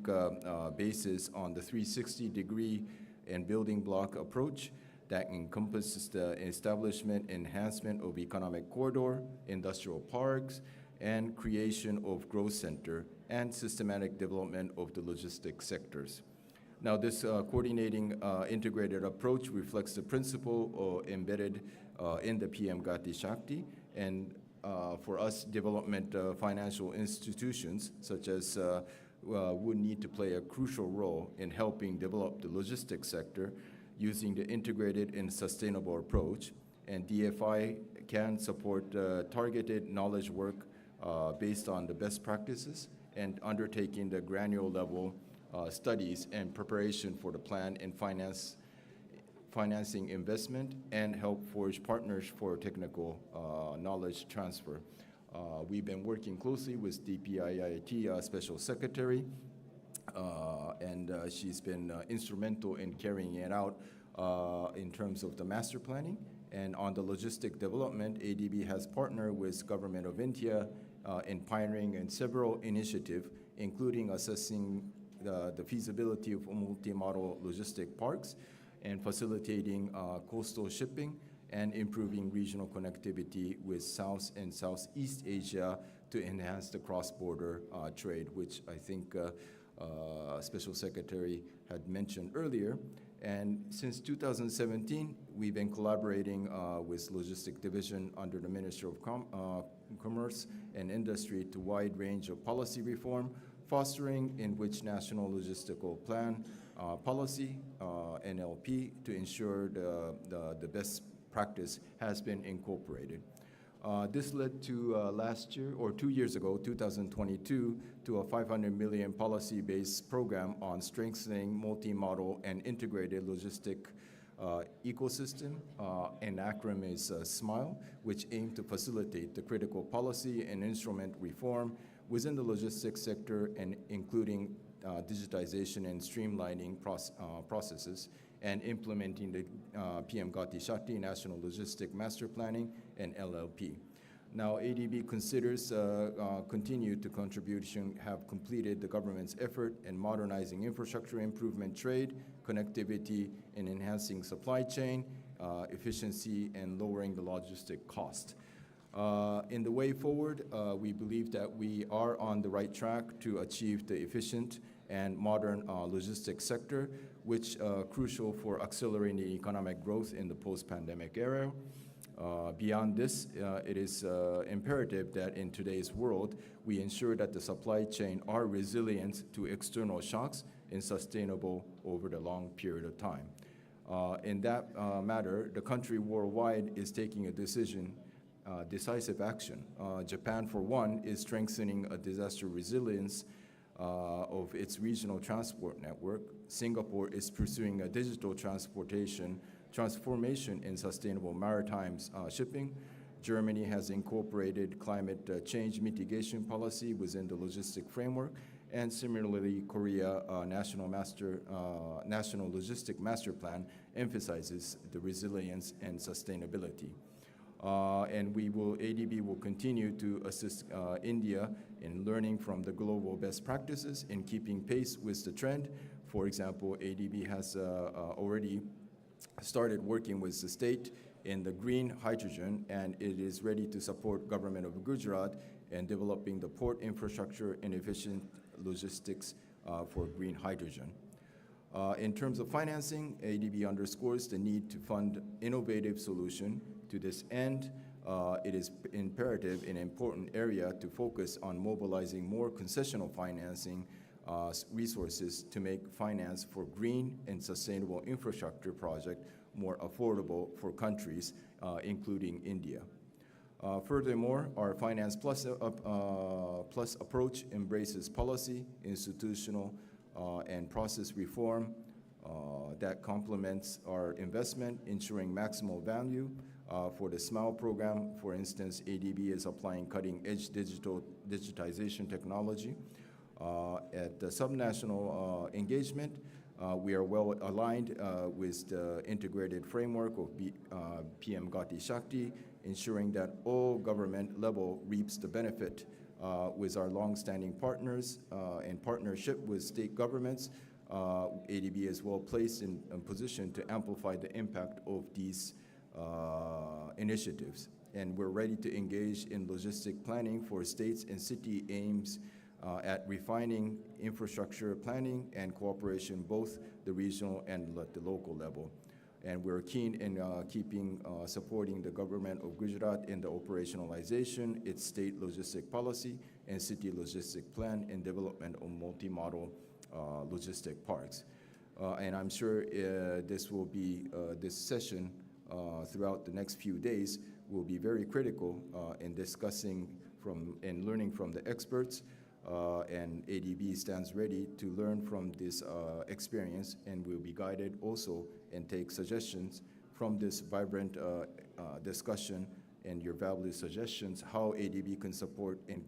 basis on the 360-degree and building block approach that encompasses the establishment, enhancement of economic corridor, industrial parks, and creation of growth center and systematic development of the logistics sectors. Now, this coordinating integrated approach reflects the principle embedded in the PM Gati Shakti, and for us, development financial institutions such as would need to play a crucial role in helping develop the logistics sector using the integrated and sustainable approach, and DFI can support targeted knowledge work based on the best practices and undertaking the granular level studies and preparation for the plan and financing investment, and help forge partners for technical knowledge transfer. We've been working closely with DPIIT Special Secretary, and she's been instrumental in carrying it out in terms of the master planning. And on the logistic development, ADB has partnered with Government of India in pioneering in several initiatives, including assessing the feasibility of multi-model logistic parks and facilitating coastal shipping and improving regional connectivity with South and Southeast Asia to enhance the cross-border trade, which I think Special Secretary had mentioned earlier. And since 2017, we've been collaborating with Logistic Division under the Ministry of Commerce and Industry to wide range of policy reform, fostering in which National Logistical Plan policy, NLP, to ensure the best practice has been incorporated. This led to last year, or 2 years ago, 2022, to a 500 million policy-based program on strengthening multi-modal and integrated logistic ecosystem. An acronym is SMILE, which aimed to facilitate the critical policy and instrument reform within the logistics sector, and including digitization and streamlining processes, and implementing the PM Gati Shakti National Logistic Master Planning and LLP. Now, ADB considers continued to contribution have completed the government's effort in modernizing infrastructure improvement, trade, connectivity, and enhancing supply chain efficiency and lowering the logistic cost. In the way forward, we believe that we are on the right track to achieve the efficient and modern logistics sector, which crucial for accelerating economic growth in the post-pandemic era. Beyond this, it is imperative that in today's world, we ensure that the supply chain are resilient to external shocks and sustainable over the long period of time. In that matter, the country worldwide is taking a decisive action. Japan, for one, is strengthening a disaster resilience of its regional transport network. Singapore is pursuing a digital transformation in sustainable maritime shipping. Germany has incorporated climate change mitigation policy within the logistic framework. And similarly, Korea National Logistic Master Plan emphasizes the resilience and sustainability. And ADB will continue to assist India in learning from the global best practices and keeping pace with the trend. For example, ADB has already started working with the state in the green hydrogen, and it is ready to support government of Gujarat in developing the port infrastructure and efficient logistics for green hydrogen. In terms of financing, ADB underscores the need to fund innovative solution. To this end, it is imperative in an important area to focus on mobilizing more concessional financing resources to make finance for green and sustainable infrastructure project more affordable for countries, including India. Furthermore, our Finance Plus approach embraces policy, institutional, and process reform that complements our investment, ensuring maximal value. For the SMILE program, for instance, ADB is applying cutting-edge digitization technology. At the subnational engagement, we are well aligned with the integrated framework of PM Gati Shakti, ensuring that all government level reaps the benefit with our long-standing partners in partnership with state governments. ADB is well placed in a position to amplify the impact of these initiatives. And we're ready to engage in logistic planning for states and city aims at refining infrastructure planning and cooperation, both the regional and at the local level. And we're keen in supporting the government of Gujarat in the operationalization, its state logistic policy and city logistic plan and development of multi-modal logistic parks. And I'm sure this session throughout the next few days will be very critical in discussing and learning from the experts. And ADB stands ready to learn from this experience and will be guided also and take suggestions from this vibrant discussion and your valuable suggestions how ADB can support and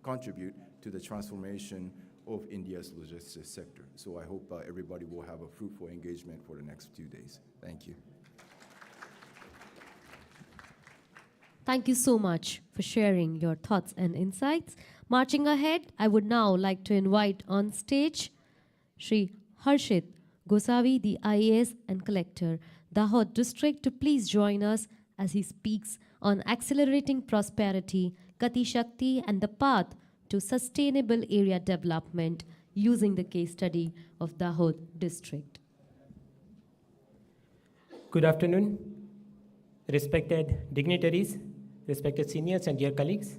contribute to the transformation of India's logistics sector. So I hope everybody will have a fruitful engagement for the next few days. Thank you. Thank you so much for sharing your thoughts and insights. Marching ahead, I would now like to invite on stage Shri Harshit Gosavi, the IAS and Collector, Dahod District, to please join us as he speaks on accelerating prosperity, Gati Shakti, and the path to sustainable area development using the case study of Dahod District. Good afternoon, respected dignitaries, respected seniors and dear colleagues.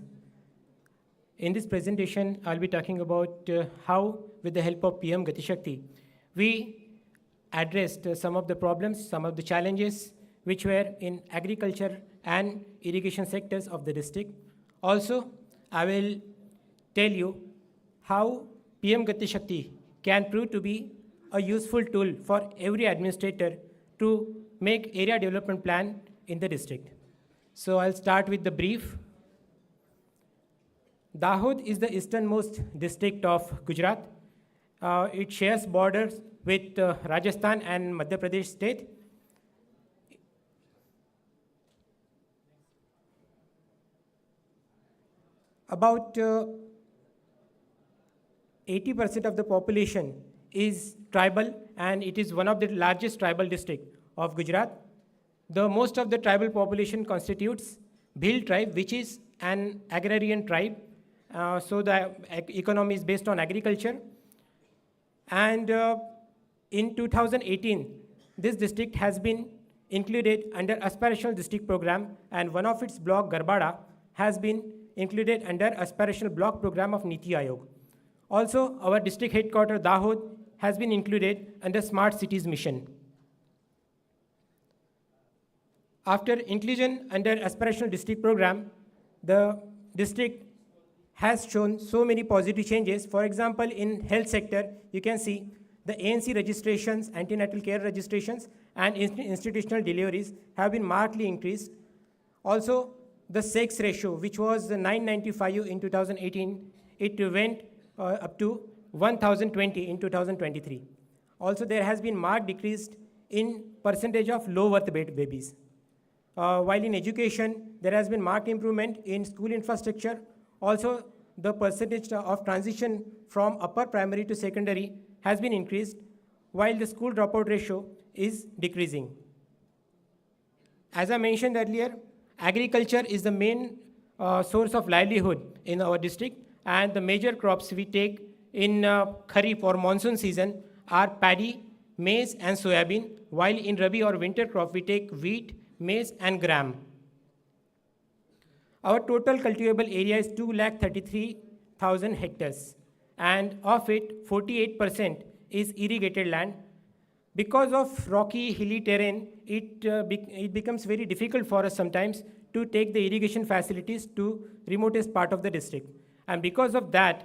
In this presentation, I'll be talking about how, with the help of PM Gati Shakti, we addressed some of the problems, some of the challenges which were in agriculture and irrigation sectors of the district. Also, I will tell you how PM Gati Shakti can prove to be a useful tool for every administrator to make area development plan in the district. So I'll start with the brief. Dahod is the easternmost district of Gujarat. It shares borders with Rajasthan and Madhya Pradesh state. about 80% of the population is tribal, and it is one of the largest tribal districts of Gujarat. The most of the tribal population constitutes Bhil tribe, which is an agrarian tribe. So the economy is based on agriculture. And in 2018, this district has been included under aspirational district program, and one of its block, Garbada, has been included under aspirational block program of Niti Aayog. Also, our district headquarters, Dahod, has been included under Smart Cities Mission. After inclusion under aspirational district program, the district has shown so many positive changes. For example, in health sector, you can see the ANC registrations, antenatal care registrations, and institutional deliveries have been markedly increased. Also, the sex ratio, which was 995 in 2018, it went up to 1020 in 2023. Also, there has been marked decrease in percentage of low birth babies. While in education, there has been marked improvement in school infrastructure. Also, the percentage of transition from upper primary to secondary has been increased, while the school dropout ratio is decreasing. As I mentioned earlier, agriculture is the main source of livelihood in our district, and the major crops we take in Kharif or monsoon season are paddy, maize, and soybean, while in Rabi or winter crop we take wheat, maize, and gram. Our total cultivable area is 233,000 hectares, and of it, 48% is irrigated land. Because of rocky, hilly terrain, it becomes very difficult for us sometimes to take the irrigation facilities to remotest part of the district. And because of that,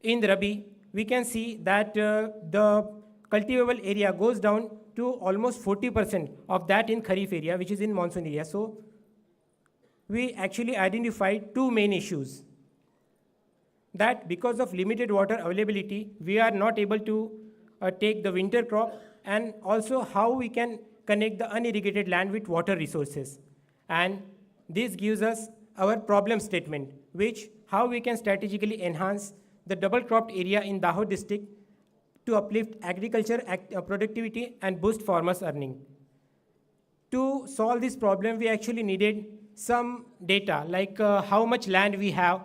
in Rabi, we can see that the cultivable area goes down to almost 40% of that in Kharif area, which is in monsoon area. So we actually identified two main issues. That because of limited water availability, we are not able to take the winter crop, and also how we can connect the unirrigated land with water resources. And this gives us our problem statement, which how we can strategically enhance the double cropped area in Dahod district to uplift agriculture productivity and boost farmers' earning. To solve this problem, we actually needed some data, like how much land we have,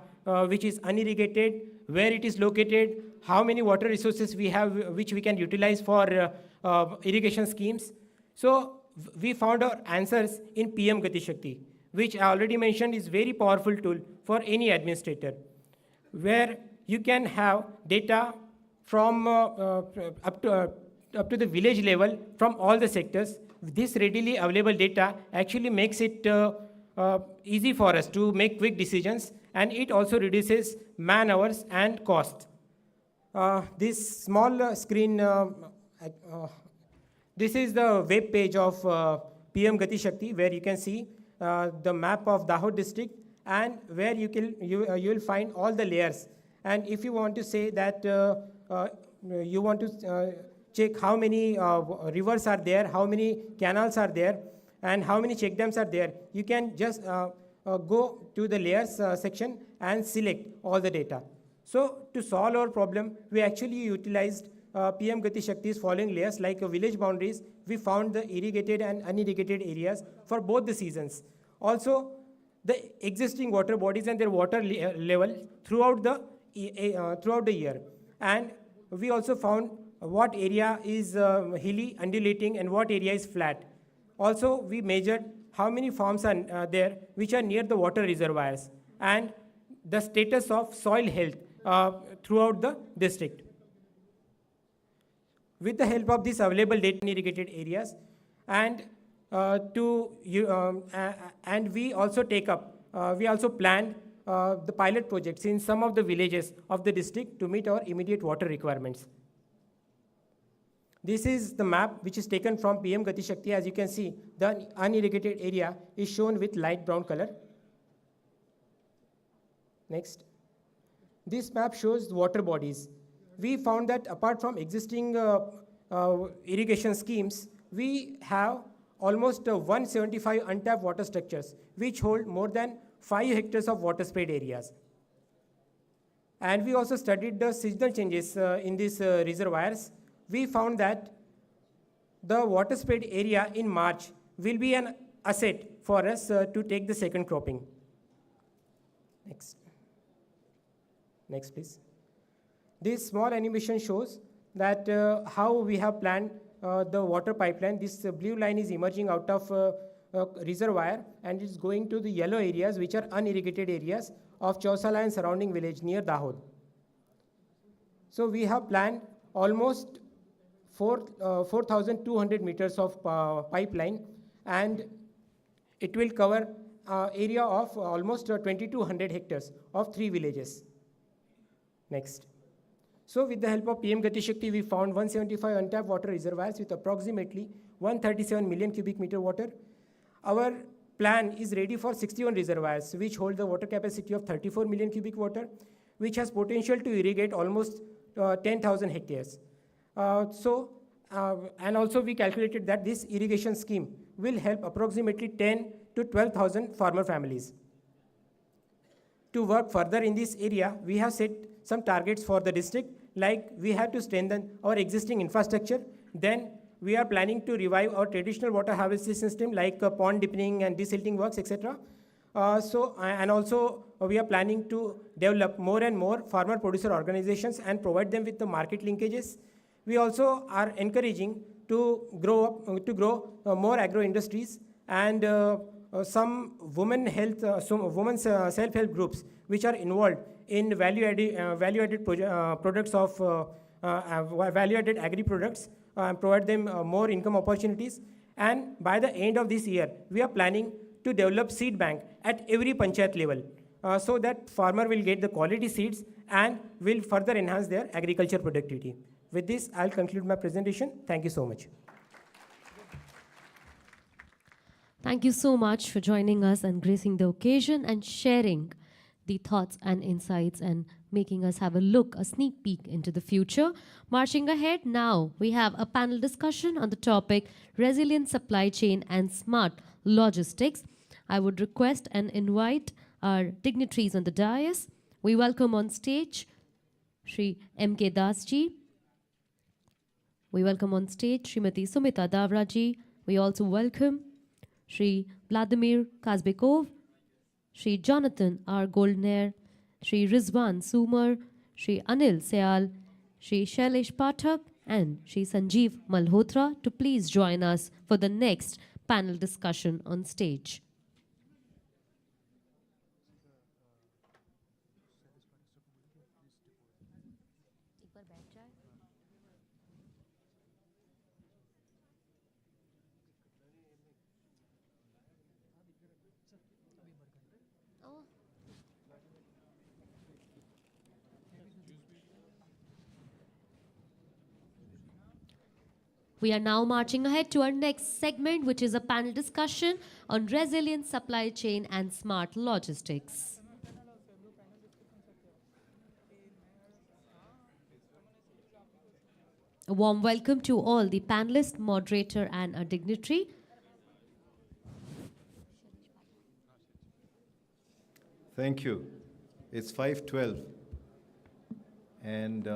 which is unirrigated, where it is located, how many water resources we have which we can utilize for irrigation schemes. So we found our answers in PM Gati Shakti, which I already mentioned is very powerful tool for any administrator, where you can have data from up to the village level from all the sectors. This readily available data actually makes it easy for us to make quick decisions, and it also reduces man hours and cost. This small screen, this is the web page of PM Gati Shakti, where you can see the map of Dahod district, and where you will find all the layers. And if you want to say that you want to check how many rivers are there, how many canals are there, and how many check dams are there, you can just go to the layers section and select all the data. So to solve our problem, we actually utilized PM Gati Shakti's following layers, like village boundaries. We found the irrigated and unirrigated areas for both the seasons. Also, the existing water bodies and their water level throughout the year. And we also found what area is hilly, undulating, and what area is flat. Also, we measured how many farms are there which are near the water reservoirs, and the status of soil health throughout the district. With the help of this available data in irrigated areas, and we also planned the pilot projects in some of the villages of the district to meet our immediate water requirements. This is the map which is taken from PM Gati Shakti. As you can see, the unirrigated area is shown with light brown color. Next. This map shows the water bodies. We found that apart from existing irrigation schemes, we have almost 175 untapped water structures, which hold more than 5 hectares of water spread areas. And we also studied the seasonal changes in these reservoirs. We found that the water spread area in March will be an asset for us to take the second cropping. Next. Next, please. This small animation shows that how we have planned the water pipeline. This blue line is emerging out of reservoir and it's going to the yellow areas, which are unirrigated areas of Chausala and surrounding village near Dahod. So we have planned almost 4,200 meters of pipeline, and it will cover area of almost 2,200 hectares of 3 villages. Next. So with the help of PM Gati Shakti, we found 175 untapped water reservoirs with approximately 137 million cubic meter water. Our plan is ready for 61 reservoirs, which hold the water capacity of 34 million cubic water, which has potential to irrigate almost 10,000 hectares. And also we calculated that this irrigation scheme will help approximately 10 to 12,000 farmer families. To work further in this area, we have set some targets for the district, like we have to strengthen our existing infrastructure. Then we are planning to revive our traditional water harvesting system, like pond deepening and desilting works, etc. And also we are planning to develop more and more farmer producer organizations and provide them with the market linkages. We also are encouraging to grow more agro industries and some women's self-help groups which are involved in value-added products of value-added agri products, provide them more income opportunities. And by the end of this year, we are planning to develop seed bank at every panchayat level so that farmer will get the quality seeds and will further enhance their agriculture productivity. With this, I'll conclude my presentation. Thank you so much. Thank you so much for joining us and gracing the occasion and sharing the thoughts and insights and making us have a sneak peek into the future. Marching ahead, now we have a panel discussion on the topic resilient supply chain and smart logistics. I would request and invite our dignitaries on the dais. We welcome on stage Shri M.K. Das ji. We welcome on stage Srimati Sumita Davra ji. We also welcome Shri Vladimir Kazbekov, Shri Jonathan R. Goldner, Shri Rizwan Sumar, Shri Anil Seal, Shri Shailesh Pathak, and Shri Sanjeev Malhotra to please join us for the next panel discussion on stage. We are now marching ahead to our next segment, which is a panel discussion on resilient supply chain and smart logistics. A warm welcome to all the panelists, moderator, and a dignitary. Thank you. It's 5:12, and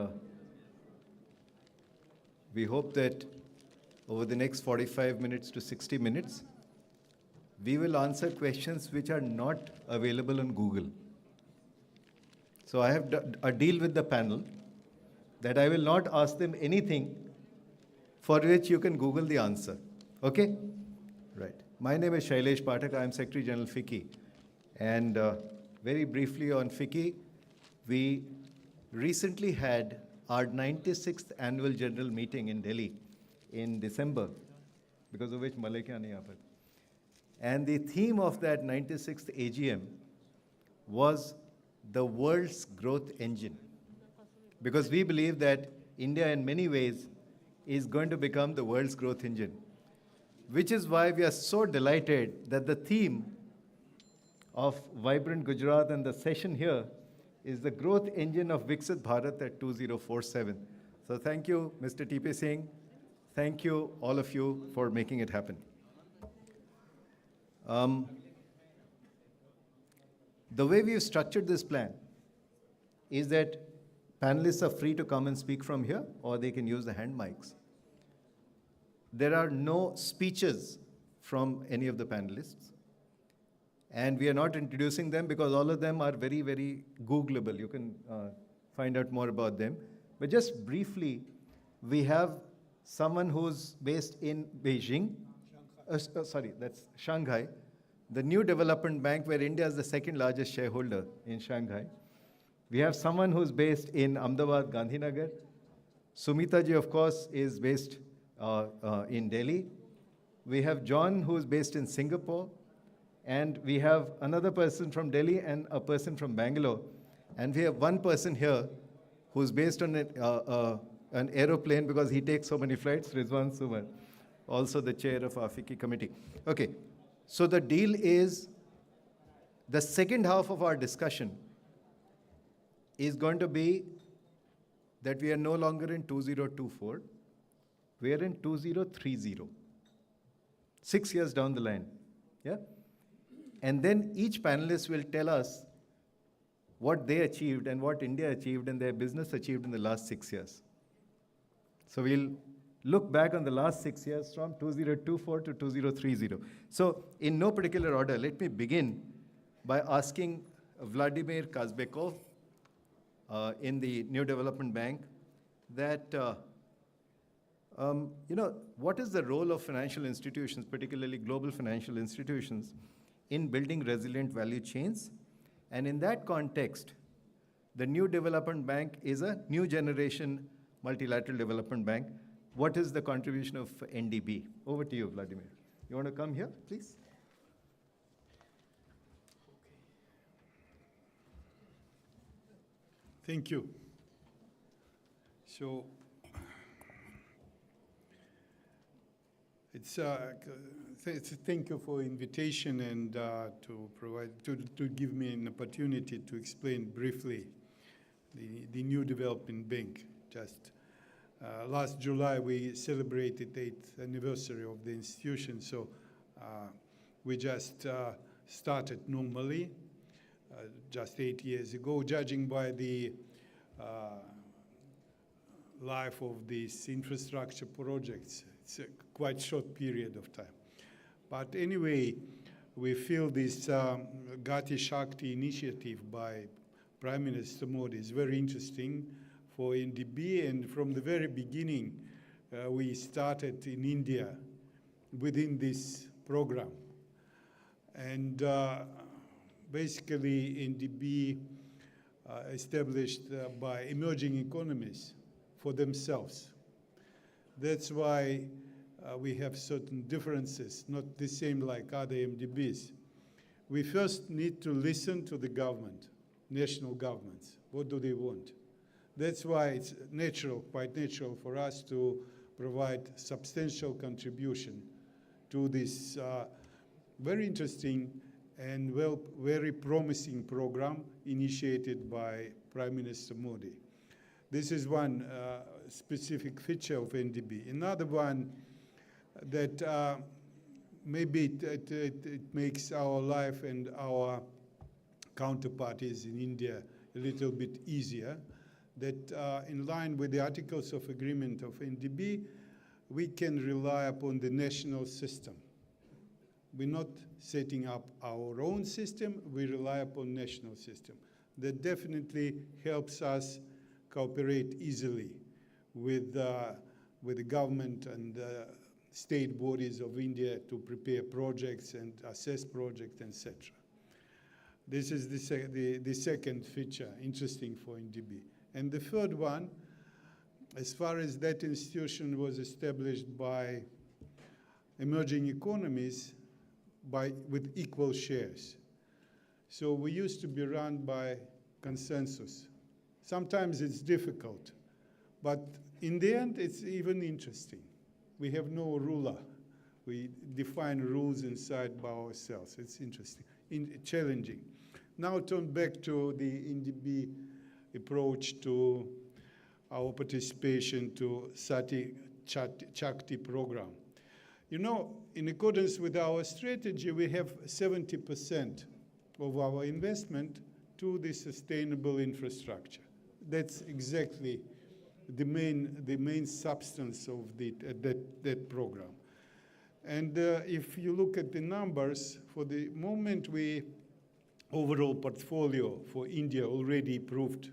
we hope that over the next 45 minutes to 60 minutes, we will answer questions which are not available on Google. So I have a deal with the panel that I will not ask them anything for which you can Google the answer. Okay? Right. My name is Shailesh Pathak. I am Secretary General FICCI. And very briefly on FICCI, we recently had our 96th annual general meeting in Delhi in December, because of which Malekya nahi aa payi. And the theme of that 96th AGM was the world's growth engine. Because we believe that India in many ways is going to become the world's growth engine. Which is why we are so delighted that the theme of Vibrant Gujarat and the session here is the growth engine of Viksit Bharat at 2047. So thank you, Mr. T.P. Singh. Thank you, all of you, for making it happen. The way we've structured this plan is that panelists are free to come and speak from here, or they can use the hand mics. There are no speeches from any of the panelists. And we are not introducing them because all of them are very, very Googleable. You can find out more about them. But just briefly, we have someone who's based in Beijing. Sorry, that's Shanghai. The New Development Bank, where India is the second largest shareholder in Shanghai. We have someone who's based in Ahmedabad, Gandhinagar. Sumita ji, of course, is based in Delhi. We have John, who's based in Singapore. And we have another person from Delhi and a person from Bangalore. And we have one person here who's based on an aeroplane because he takes so many flights, Rizwan Sumar, also the chair of our FICCI committee. Okay, so the deal is the second half of our discussion is going to be that we are no longer in 2024, we are in 2030, 6 years down the line, yeah? And then each panelist will tell us what they achieved and what India achieved and their business achieved in the last 6 years. So we'll look back on the last 6 years from 2024 to 2030. So in no particular order, let me begin by asking Vladimir Kazbekov in the New Development Bank that, what is the role of financial institutions, particularly global financial institutions, in building resilient value chains? And in that context, the New Development Bank is a new generation multilateral development bank. What is the contribution of NDB? Over to you, Vladimir. You want to come here, please? Thank you. So it's thank you for invitation and to give me an opportunity to explain briefly the New Development Bank. Just last July we celebrated 8th anniversary of the institution, so we just started normally just 8 years ago, judging by the life of these infrastructure projects. It's a quite short period of time. But anyway, we feel this Gati Shakti initiative by Prime Minister Modi is very interesting for NDB, and from the very beginning, we started in India within this program. And basically, NDB established by emerging economies for themselves. That's why we have certain differences, not the same like other MDBs. We first need to listen to the government, national governments. What do they want? That's why it's natural, quite natural for us to provide substantial contribution to this very interesting and very promising program initiated by Prime Minister Modi. This is one specific feature of NDB. Another one that maybe it makes our life and our counterparties in India a little bit easier, that in line with the Articles of Agreement of NDB, we can rely upon the national system. We're not setting up our own system, we rely upon national system. That definitely helps us cooperate easily with the government and state bodies of India to prepare projects and assess projects, etc. This is the second feature, interesting for NDB. And the third one, as far as that institution was established by emerging economies with equal shares. So we used to be run by consensus. Sometimes it's difficult, but in the end, it's even interesting. We have no ruler. We define rules inside by ourselves. It's interesting, challenging. Now turn back to the NDB approach to our participation to Sati Chakti program. You know, in accordance with our strategy, we have 70% of our investment to the sustainable infrastructure. That's exactly the main substance of that program. And if you look at the numbers, for the moment, overall portfolio for India already approved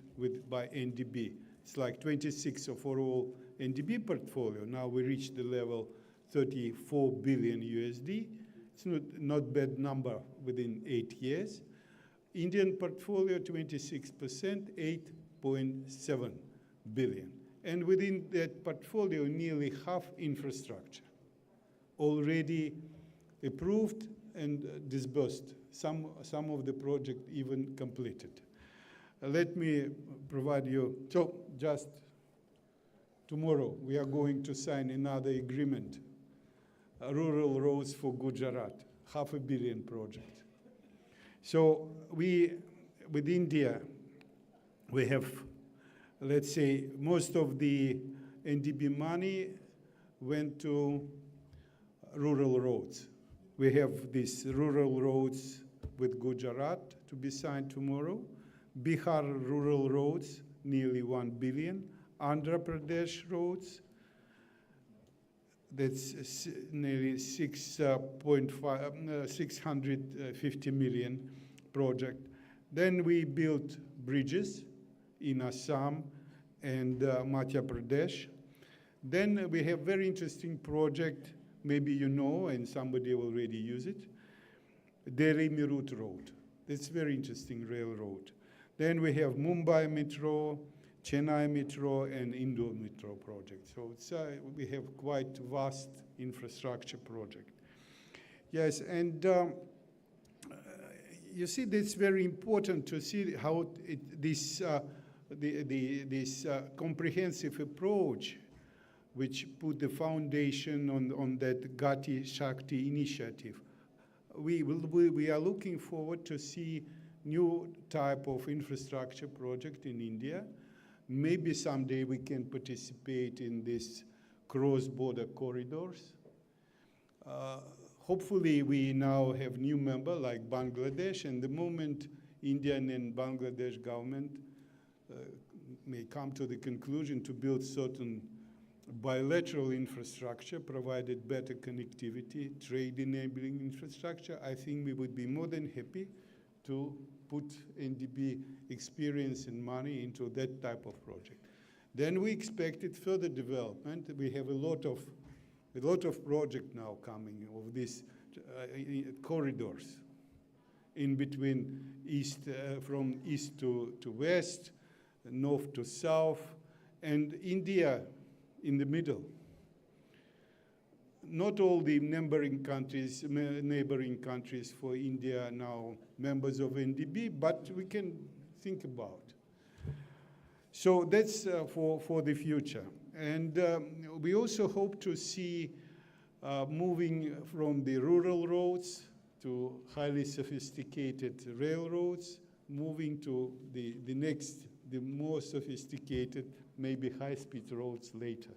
by NDB. It's like 26 of overall NDB portfolio. Now we reached the level 34 billion USD. It's not bad number within 8 years. Indian portfolio 26%, 8.7 billion. And within that portfolio, nearly half infrastructure already approved and disbursed. Some of the project even completed. Let me provide you, so just tomorrow we are going to sign another agreement, rural roads for Gujarat, $500 million project. So with India, we have, let's say, most of the NDB money went to rural roads. We have these rural roads with Gujarat to be signed tomorrow. Bihar rural roads, nearly 1 billion. Andhra Pradesh roads, that's nearly 650 million project. Then we built bridges in Assam and Madhya Pradesh. Then we have very interesting project, maybe you know, and somebody already use it, Delhi-Meerut Road. That's very interesting railroad. Then we have Mumbai Metro, Chennai Metro, and Indore Metro project. So it's, we have quite vast infrastructure project. Yes, and you see, that's very important to see how this comprehensive approach, which put the foundation on that Gati Shakti initiative. We are looking forward to see new type of infrastructure project in India. Maybe someday we can participate in this cross-border corridors. Hopefully we now have new member like Bangladesh, and the moment Indian and Bangladesh government may come to the conclusion to build certain bilateral infrastructure, provided better connectivity, trade enabling infrastructure, I think we would be more than happy to put NDB experience and money into that type of project. Then we expected further development. We have a lot of project now coming of these corridors in between from east to west, north to south, and India in the middle. Not all the neighboring countries for India are now members of NDB, but we can think about. So that's for the future. And we also hope to see moving from the rural roads to highly sophisticated railroads, moving to the more sophisticated, maybe high-speed roads later.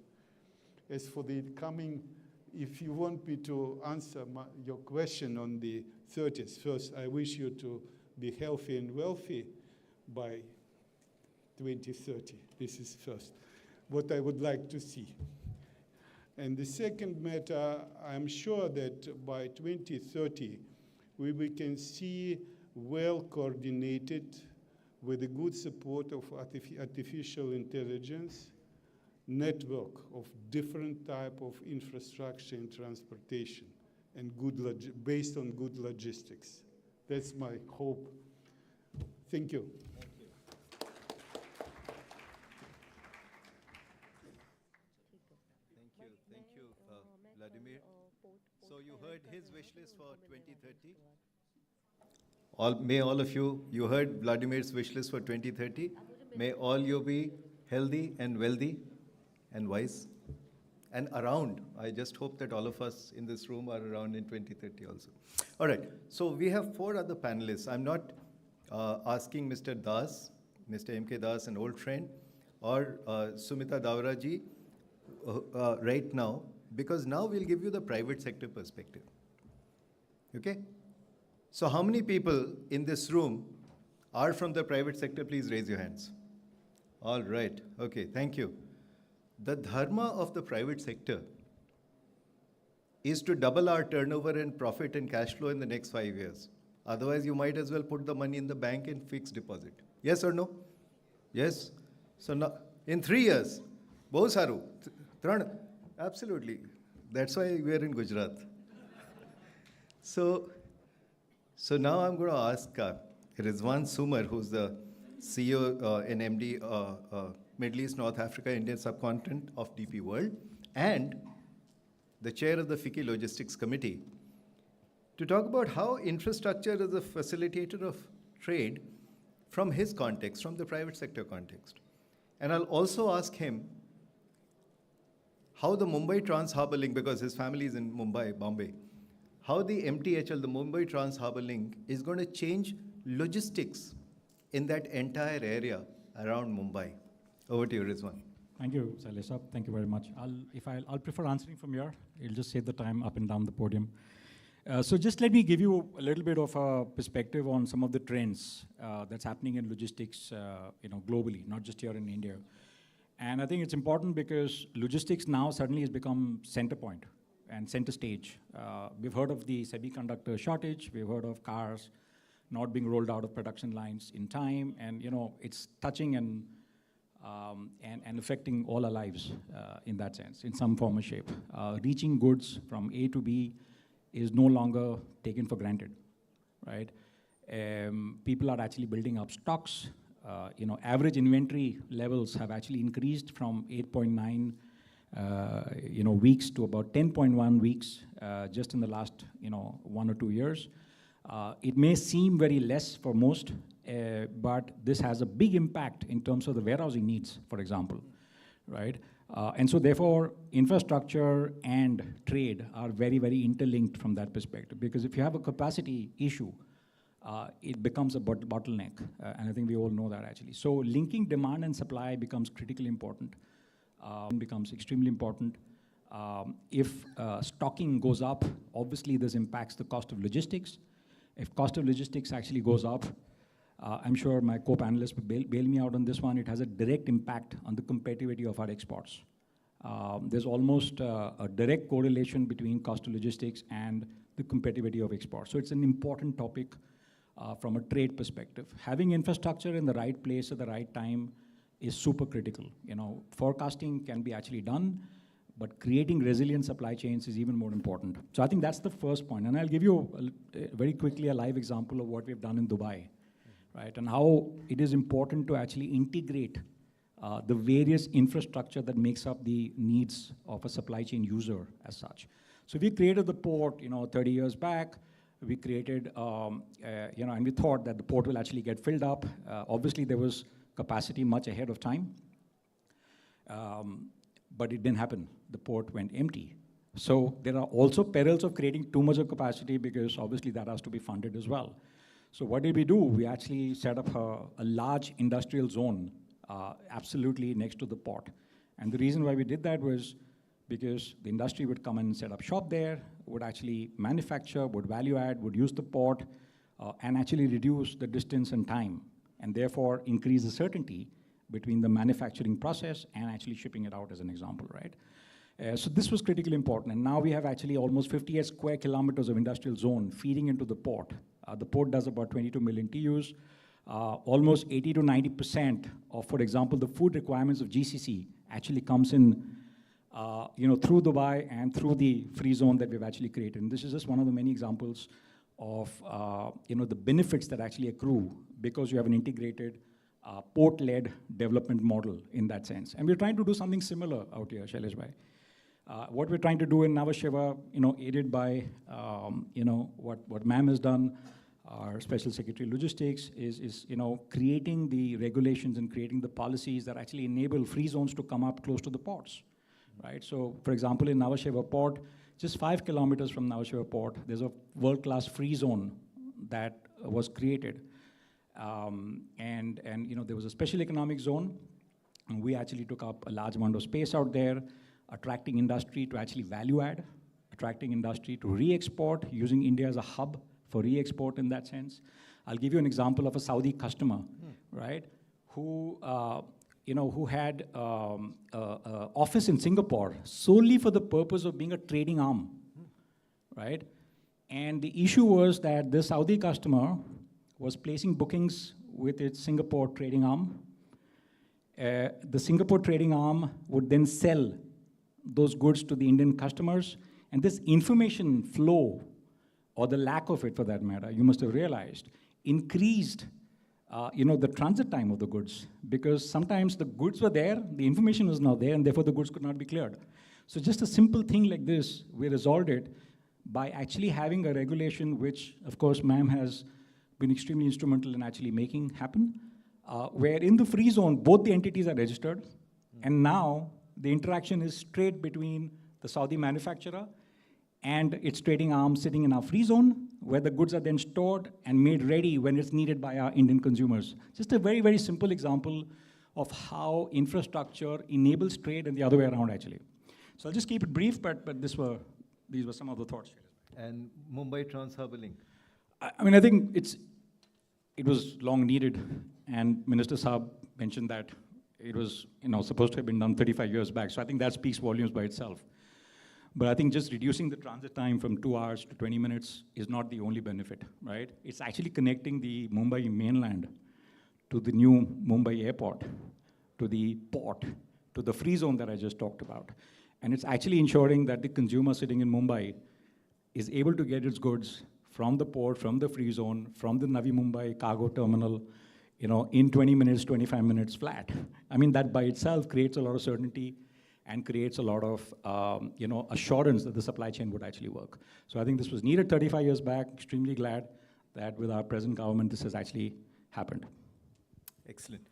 As for the coming, if you want me to answer your question on the 30th, first, I wish you to be healthy and wealthy by 2030. This is first, what I would like to see. And the second matter, I'm sure that by 2030, we can see well-coordinated, with the good support of artificial intelligence, network of different type of infrastructure and transportation, and based on good logistics. That's my hope. Thank you. Thank you, Vladimir. So you heard his wish list for 2030? May all of you, you heard Vladimir's wish list for 2030. May all you be healthy and wealthy and wise and around. I just hope that all of us in this room are around in 2030 also. All right, so we have 4 other panelists. I'm not asking Mr. Das, Mr. M.K. Das, an old friend, or Sumita Davra ji right now, because now we'll give you the private sector perspective. Okay? So how many people in this room are from the private sector, please raise your hands. All right, okay, thank you. The dharma of the private sector is to double our turnover and profit and cash flow in the next 5 years. Otherwise, you might as well put the money in the bank in fixed deposit. Yes or no? Yes? So now, in 3 years, bahut saru. Absolutely. That's why we are in Gujarat. So now I'm going to ask Rizwan Sumer, who's the CEO and MD Middle East, North Africa, Indian subcontinent of DP World, and the chair of the FICCI Logistics Committee, to talk about how infrastructure is a facilitator of trade from his context, from the private sector context. And I'll also ask him how the Mumbai Trans-Harbour Link, because his family is in Mumbai, Bombay, how the MTHL, the Mumbai Trans-Harbour Link, is going to change logistics in that entire area around Mumbai. Over to you, Rizwan. Thank you, Sailesh. Thank you very much. I'll prefer answering from here. It'll just save the time up and down the podium. So just let me give you a little bit of a perspective on some of the trends that's happening in logistics, globally, not just here in India. And I think it's important because logistics now suddenly has become center point and center stage. We've heard of the semiconductor shortage. We've heard of cars not being rolled out of production lines in time, and it's touching and affecting all our lives in that sense, in some form or shape. Reaching goods from A to B is no longer taken for granted, right? People are actually building up stocks. Average inventory levels have actually increased from 8.9 weeks to about 10.1 weeks just in the last 1 or 2 years. It may seem very less for most, but this has a big impact in terms of the warehousing needs, for example, right? And so therefore, infrastructure and trade are very, very interlinked from that perspective, because if you have a capacity issue, it becomes a bottleneck, and I think we all know that actually. So linking demand and supply becomes critically important, becomes extremely important. If stocking goes up, obviously this impacts the cost of logistics. If cost of logistics actually goes up, I'm sure my co-panelists will bail me out on this one, it has a direct impact on the competitivity of our exports. There's almost a direct correlation between cost of logistics and the competitivity of exports. So it's an important topic from a trade perspective. Having infrastructure in the right place at the right time is super critical. Forecasting can be actually done, but creating resilient supply chains is even more important. So I think that's the first point. And I'll give you very quickly a live example of what we've done in Dubai, right? And how it is important to actually integrate the various infrastructure that makes up the needs of a supply chain user as such. So we created the port, 30 years back. We created, and we thought that the port will actually get filled up. Obviously, there was capacity much ahead of time, but it didn't happen. The port went empty. So there are also perils of creating too much of capacity, because obviously that has to be funded as well. So what did we do? We actually set up a large industrial zone absolutely next to the port. And the reason why we did that was because the industry would come and set up shop there, would actually manufacture, would value add, would use the port, and actually reduce the distance and time, and therefore increase the certainty between the manufacturing process and actually shipping it out, as an example, right? So this was critically important, and now we have actually almost 58 square kilometers of industrial zone feeding into the port. The port does about 22 million TEUs. Almost 80 to 90% of, for example, the food requirements of GCC actually comes in through Dubai and through the free zone that we've actually created. And this is just one of the many examples of the benefits that actually accrue because you have an integrated port-led development model in that sense. And we're trying to do something similar out here, Shailesh bhai. What we're trying to do in Nhava Sheva, aided by what MAM has done, our Special Secretary Logistics, is creating the regulations and creating the policies that actually enable free zones to come up close to the ports, right? So, for example, in Nhava Sheva port, just 5 kilometers from Nhava Sheva port, there's a world-class free zone that was created. There was a special economic zone, and we actually took up a large amount of space out there, attracting industry to actually value add, attracting industry to re-export, using India as a hub for re-export in that sense. I'll give you an example of a Saudi customer, right, who who had an office in Singapore solely for the purpose of being a trading arm, right? And the issue was that this Saudi customer was placing bookings with its Singapore trading arm. The Singapore trading arm would then sell those goods to the Indian customers, and this information flow, or the lack of it for that matter, you must have realized, increased the transit time of the goods, because sometimes the goods were there, the information was not there, and therefore the goods could not be cleared. So just a simple thing like this, we resolved it by actually having a regulation which, of course, ma'am has been extremely instrumental in actually making happen, where in the free zone, both the entities are registered, and now the interaction is straight between the Saudi manufacturer and its trading arm sitting in our free zone, where the goods are then stored and made ready when it's needed by our Indian consumers. Just a very, very simple example of how infrastructure enables trade and the other way around, actually. So I'll just keep it brief, but these were some of the thoughts. And Mumbai Trans-Harbour Link? I mean, I think it was long needed, and Minister Saab mentioned that it was supposed to have been done 35 years back. So I think that speaks volumes by itself. But I think just reducing the transit time from 2 hours to 20 minutes is not the only benefit, right? It's actually connecting the Mumbai mainland to the new Mumbai airport, to the port, to the free zone that I just talked about. And it's actually ensuring that the consumer sitting in Mumbai is able to get its goods from the port, from the free zone, from the Navi Mumbai cargo terminal, in 20 minutes, 25 minutes flat. I mean, that by itself creates a lot of certainty and creates a lot of, assurance that the supply chain would actually work. So I think this was needed 35 years back. Extremely glad that with our present government, this has actually happened. Excellent.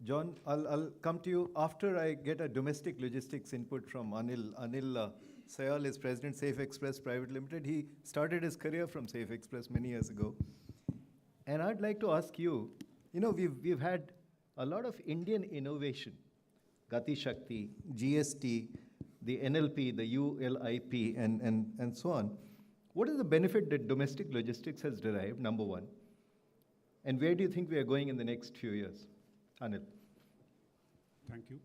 John, I'll come to you after I get a domestic logistics input from Anil. Anil Sayal is President Safe Express Private Limited. He started his career from Safe Express many years ago. And I'd like to ask you, we've had a lot of Indian innovation, Gati Shakti, GST, the NLP, the ULIP, and so on. What is the benefit that domestic logistics has derived, number one? And where do you think we are going in the next few years? Anil. Thank you.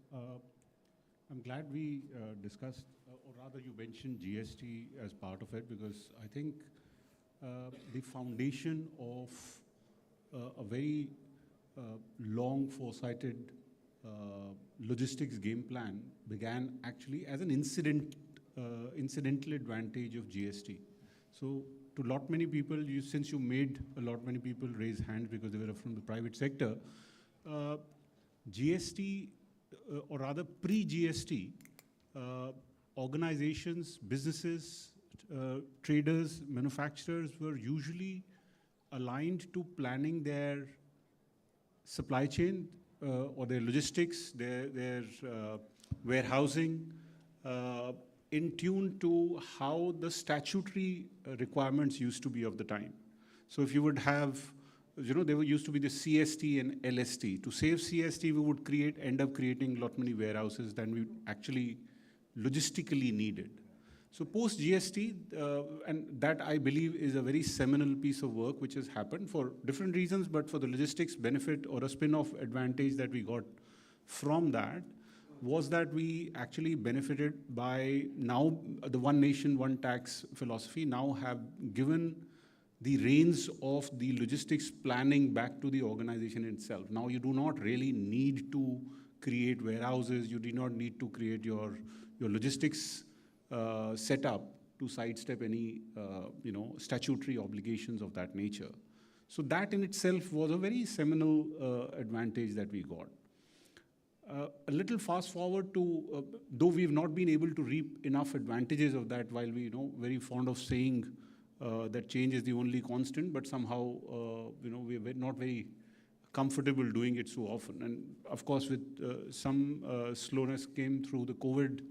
I'm glad we discussed, or rather you mentioned GST as part of it, because I think the foundation of a very long foresighted logistics game plan began actually as an incidental advantage of GST. So to lot many people, since you made a lot many people raise hands because they were from the private sector, GST, or rather pre-GST, organizations, businesses, traders, manufacturers were usually aligned to planning their supply chain or their logistics, their warehousing, in tune to how the statutory requirements used to be of the time. So if you would have, there used to be the CST and LST. To save CST, we would end up creating a lot many warehouses than we actually logistically needed. So post GST, and that I believe is a very seminal piece of work which has happened for different reasons, but for the logistics benefit or a spin-off advantage that we got from that was that we actually benefited by now the one nation, one tax philosophy now have given the reins of the logistics planning back to the organization itself. Now you do not really need to create warehouses, you do not need to create your logistics setup to sidestep any statutory obligations of that nature. So that in itself was a very seminal advantage that we got. A little fast forward to, though we've not been able to reap enough advantages of that, while we very fond of saying that change is the only constant, but somehow we're not very comfortable doing it so often. And of course, with some slowness came through the COVID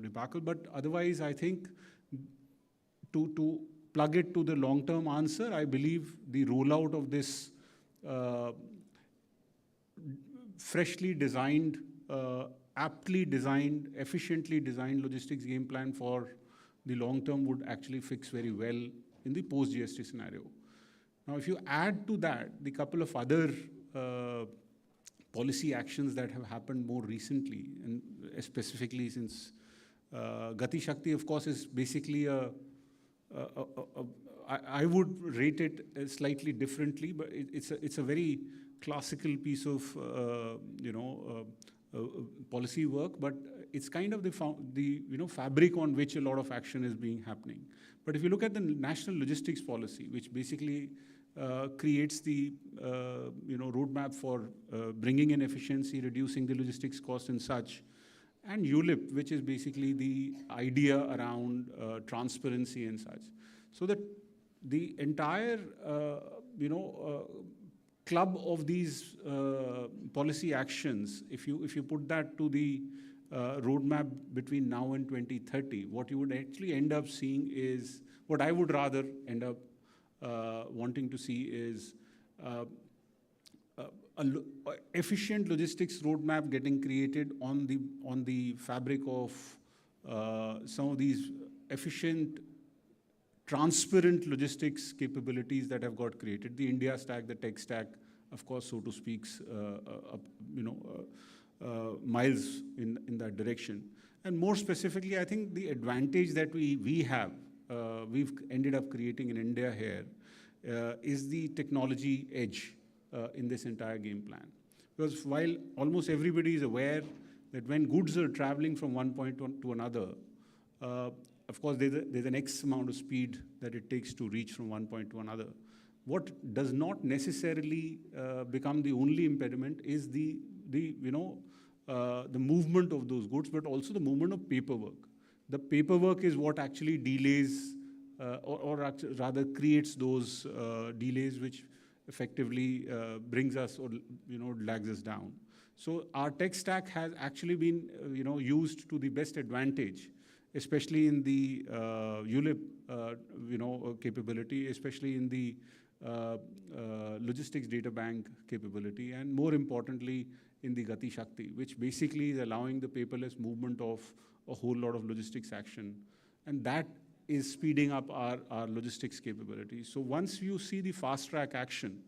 debacle. But otherwise, I think to plug it to the long-term answer, I believe the rollout of this freshly designed, aptly designed, efficiently designed logistics game plan for the long term would actually fix very well in the post-GST scenario. Now, if you add to that the couple of other policy actions that have happened more recently, and specifically since Gati Shakti, of course, is basically I would rate it slightly differently, but it's a very classical piece of policy work, but it's kind of the fabric on which a lot of action is happening. But if you look at the national logistics policy, which basically creates the roadmap for bringing in efficiency, reducing the logistics cost and such, and ULIP, which is basically the idea around transparency and such, so that the entire club of these policy actions, if you put that to the roadmap between now and 2030, what you would actually end up seeing is, what I would rather end up wanting to see is efficient logistics roadmap getting created on the fabric of some of these efficient, transparent logistics capabilities that have got created. The India stack, the tech stack, of course, so to speak, miles in that direction. And more specifically, I think the advantage that we have, we've ended up creating in India here, is the technology edge in this entire game plan. Because while almost everybody is aware that when goods are traveling from one point to another, of course, there's an X amount of speed that it takes to reach from one point to another. What does not necessarily become the only impediment is the movement of those goods, but also the movement of paperwork. The paperwork is what actually delays, or rather creates those delays, which effectively brings us or lags us down. So our tech stack has actually been used to the best advantage, especially in the ULIP capability, especially in the logistics data bank capability, and more importantly in the Gati Shakti, which basically is allowing the paperless movement of a whole lot of logistics action. And that is speeding up our logistics capability. So once you see the fast track action,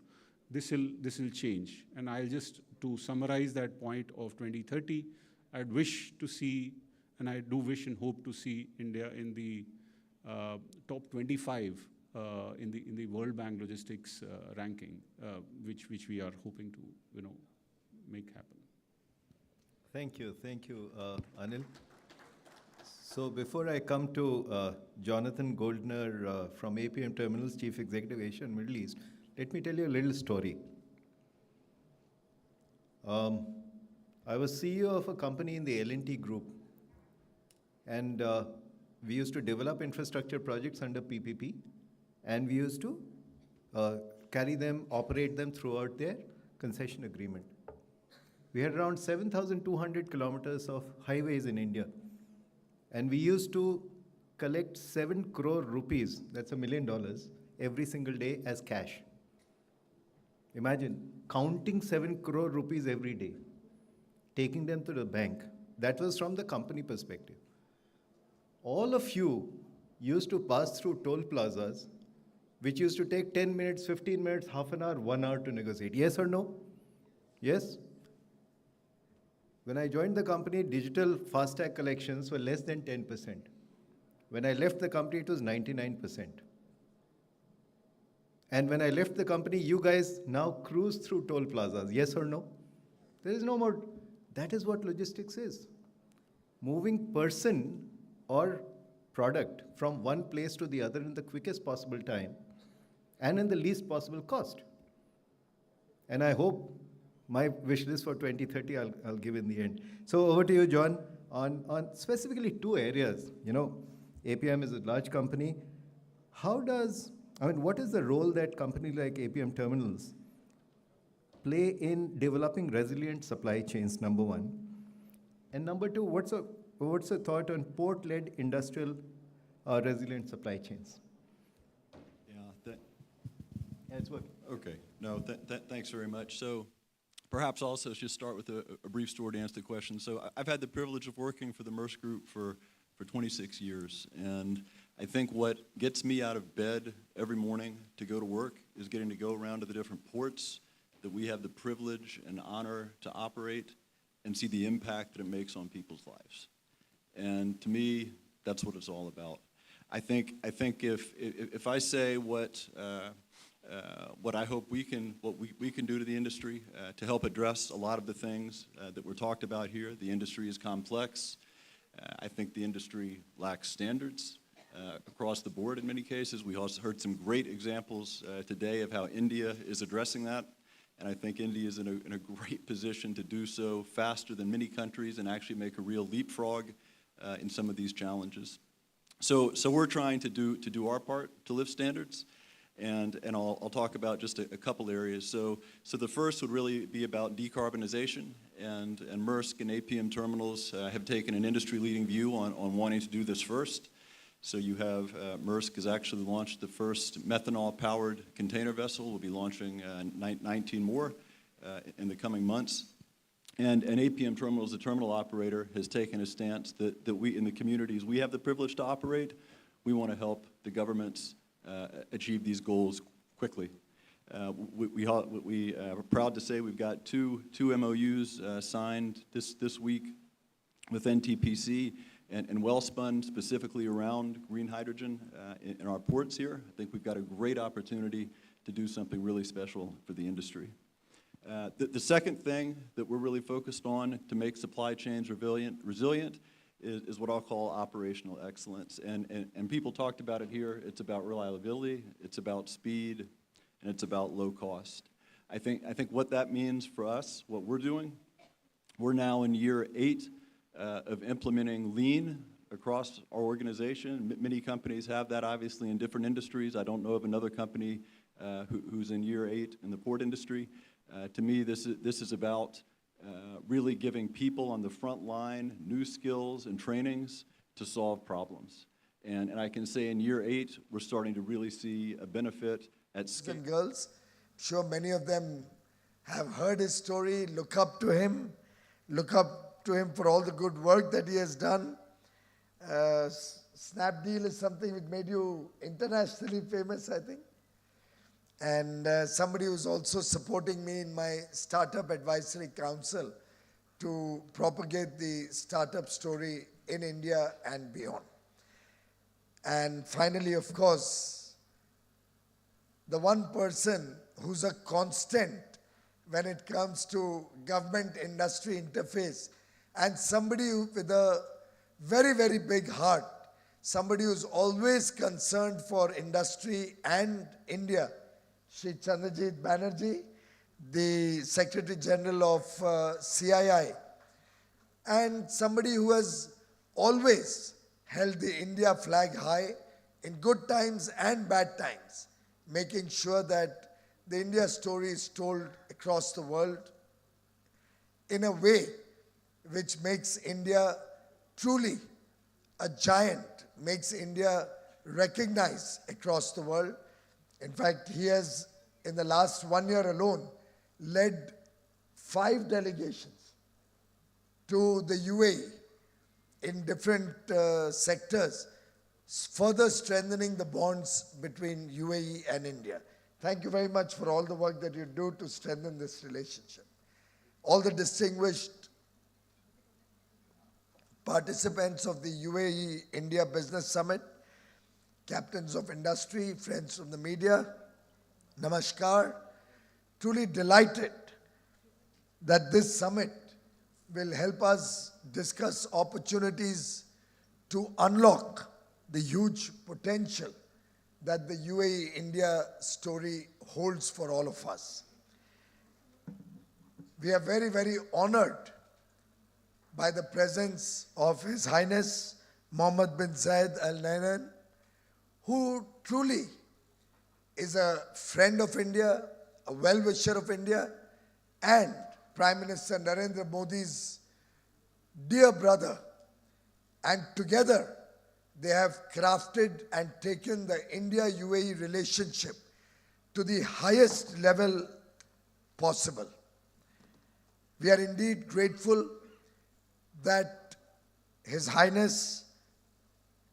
this will change. And I'll just, to summarize that point of 2030, I'd wish to see, and I do wish and hope to see India in the top 25 in the World Bank logistics ranking, which we are hoping to make happen. Thank you, Anil. So before I come to Jonathan Goldner from APM Terminals, Chief Executive Asia and Middle East, let me tell you a little story. I was CEO of a company in the L&T group, and we used to develop infrastructure projects under PPP, and we used to carry them, operate them throughout their concession agreement. We had around 7,200 kilometers of highways in India, and we used to collect 7 crore rupees, that's $1 million, every single day as cash. Imagine counting 7 crore rupees every day, taking them to the bank. That was from the company perspective. All of you used to pass through toll plazas, which used to take 10 minutes, 15 minutes, half an hour, 1 hour to negotiate. Yes or no? Yes? When I joined the company, digital FASTag collections were less than 10%. When I left the company, it was 99%. And when I left the company, you guys now cruise through toll plazas. Yes or no? There is no more. That is what logistics is. Moving person or product from one place to the other in the quickest possible time and in the least possible cost. And I hope my wish list for 2030 I'll give in the end. So over to you, John, on specifically 2 areas. APM is a large company. What is the role that companies like APM Terminals play in developing resilient supply chains, number 1? And number 2, what's a thought on port-led industrial resilient supply chains? Yeah, it's working. Okay, no, thanks very much. So perhaps also just start with a brief story to answer the question. So I've had the privilege of working for the Maersk Group for for 26 years. And I think what gets me out of bed every morning to go to work is getting to go around to the different ports that we have the privilege and honor to operate and see the impact that it makes on people's lives. And to me, that's what it's all about. I think if I say what I hope we can do to the industry to help address a lot of the things that were talked about here. The industry is complex. I think the industry lacks standards across the board in many cases. We also heard some great examples today of how India is addressing that. And I think India is in a great position to do so faster than many countries and actually make a real leapfrog in some of these challenges. So we're trying to do our part to lift standards. And I'll talk about just a couple areas. So the first would really be about decarbonization, and Maersk and APM Terminals have taken an industry-leading view on wanting to do this first. So you have Maersk has actually launched the first methanol-powered container vessel. We'll be launching 19 more in the coming months. And APM Terminals, the terminal operator, has taken a stance that we, in the communities we have the privilege to operate, we want to help the governments achieve these goals quickly. We are proud to say we've got two MOUs signed this week with NTPC and Wellspun, specifically around green hydrogen in our ports here. I think we've got a great opportunity to do something really special for the industry. The second thing that we're really focused on to make supply chains resilient is what I'll call operational excellence. And people talked about it here. It's about reliability, it's about speed, and it's about low cost. I think what that means for us, what we're doing, we're now in year 8 of implementing lean across our organization. Many companies have that, obviously, in different industries. I don't know of another company who's in year 8 in the port industry. To me, this is about really giving people on the front line new skills and trainings to solve problems. And I can say in year 8, we're starting to really see a benefit at scale. And girls, I'm sure many of them have heard his story, look up to him for all the good work that he has done. Snapdeal is something which made you internationally famous, I think. And somebody who's also supporting me in my Startup Advisory Council to propagate the startup story in India and beyond. And finally, of course, the one person who's a constant when it comes to government-industry interface, and somebody with a very, very big heart, somebody who's always concerned for industry and India, Shri Chandrajit Banerjee, the Secretary General of CII, and somebody who has always held the India flag high in good times and bad times, making sure that the India story is told across the world in a way which makes India truly a giant, makes India recognized across the world. In fact, he has, in the last 1 year alone, led 5 delegations to the UAE in different sectors, further strengthening the bonds between UAE and India. Thank you very much for all the work that you do to strengthen this relationship. All the distinguished participants of the UAE-India Business Summit, captains of industry, friends from the media, namaskar. Truly delighted that this summit will help us discuss opportunities to unlock the huge potential that the UAE-India story holds for all of us. We are very, very honored by the presence of His Highness Mohammed bin Zayed Al Nahyan, who truly is a friend of India, a well-wisher of India, and Prime Minister Narendra Modi's dear brother. And together, they have crafted and taken the India-UAE relationship to the highest level possible. We are indeed grateful that His Highness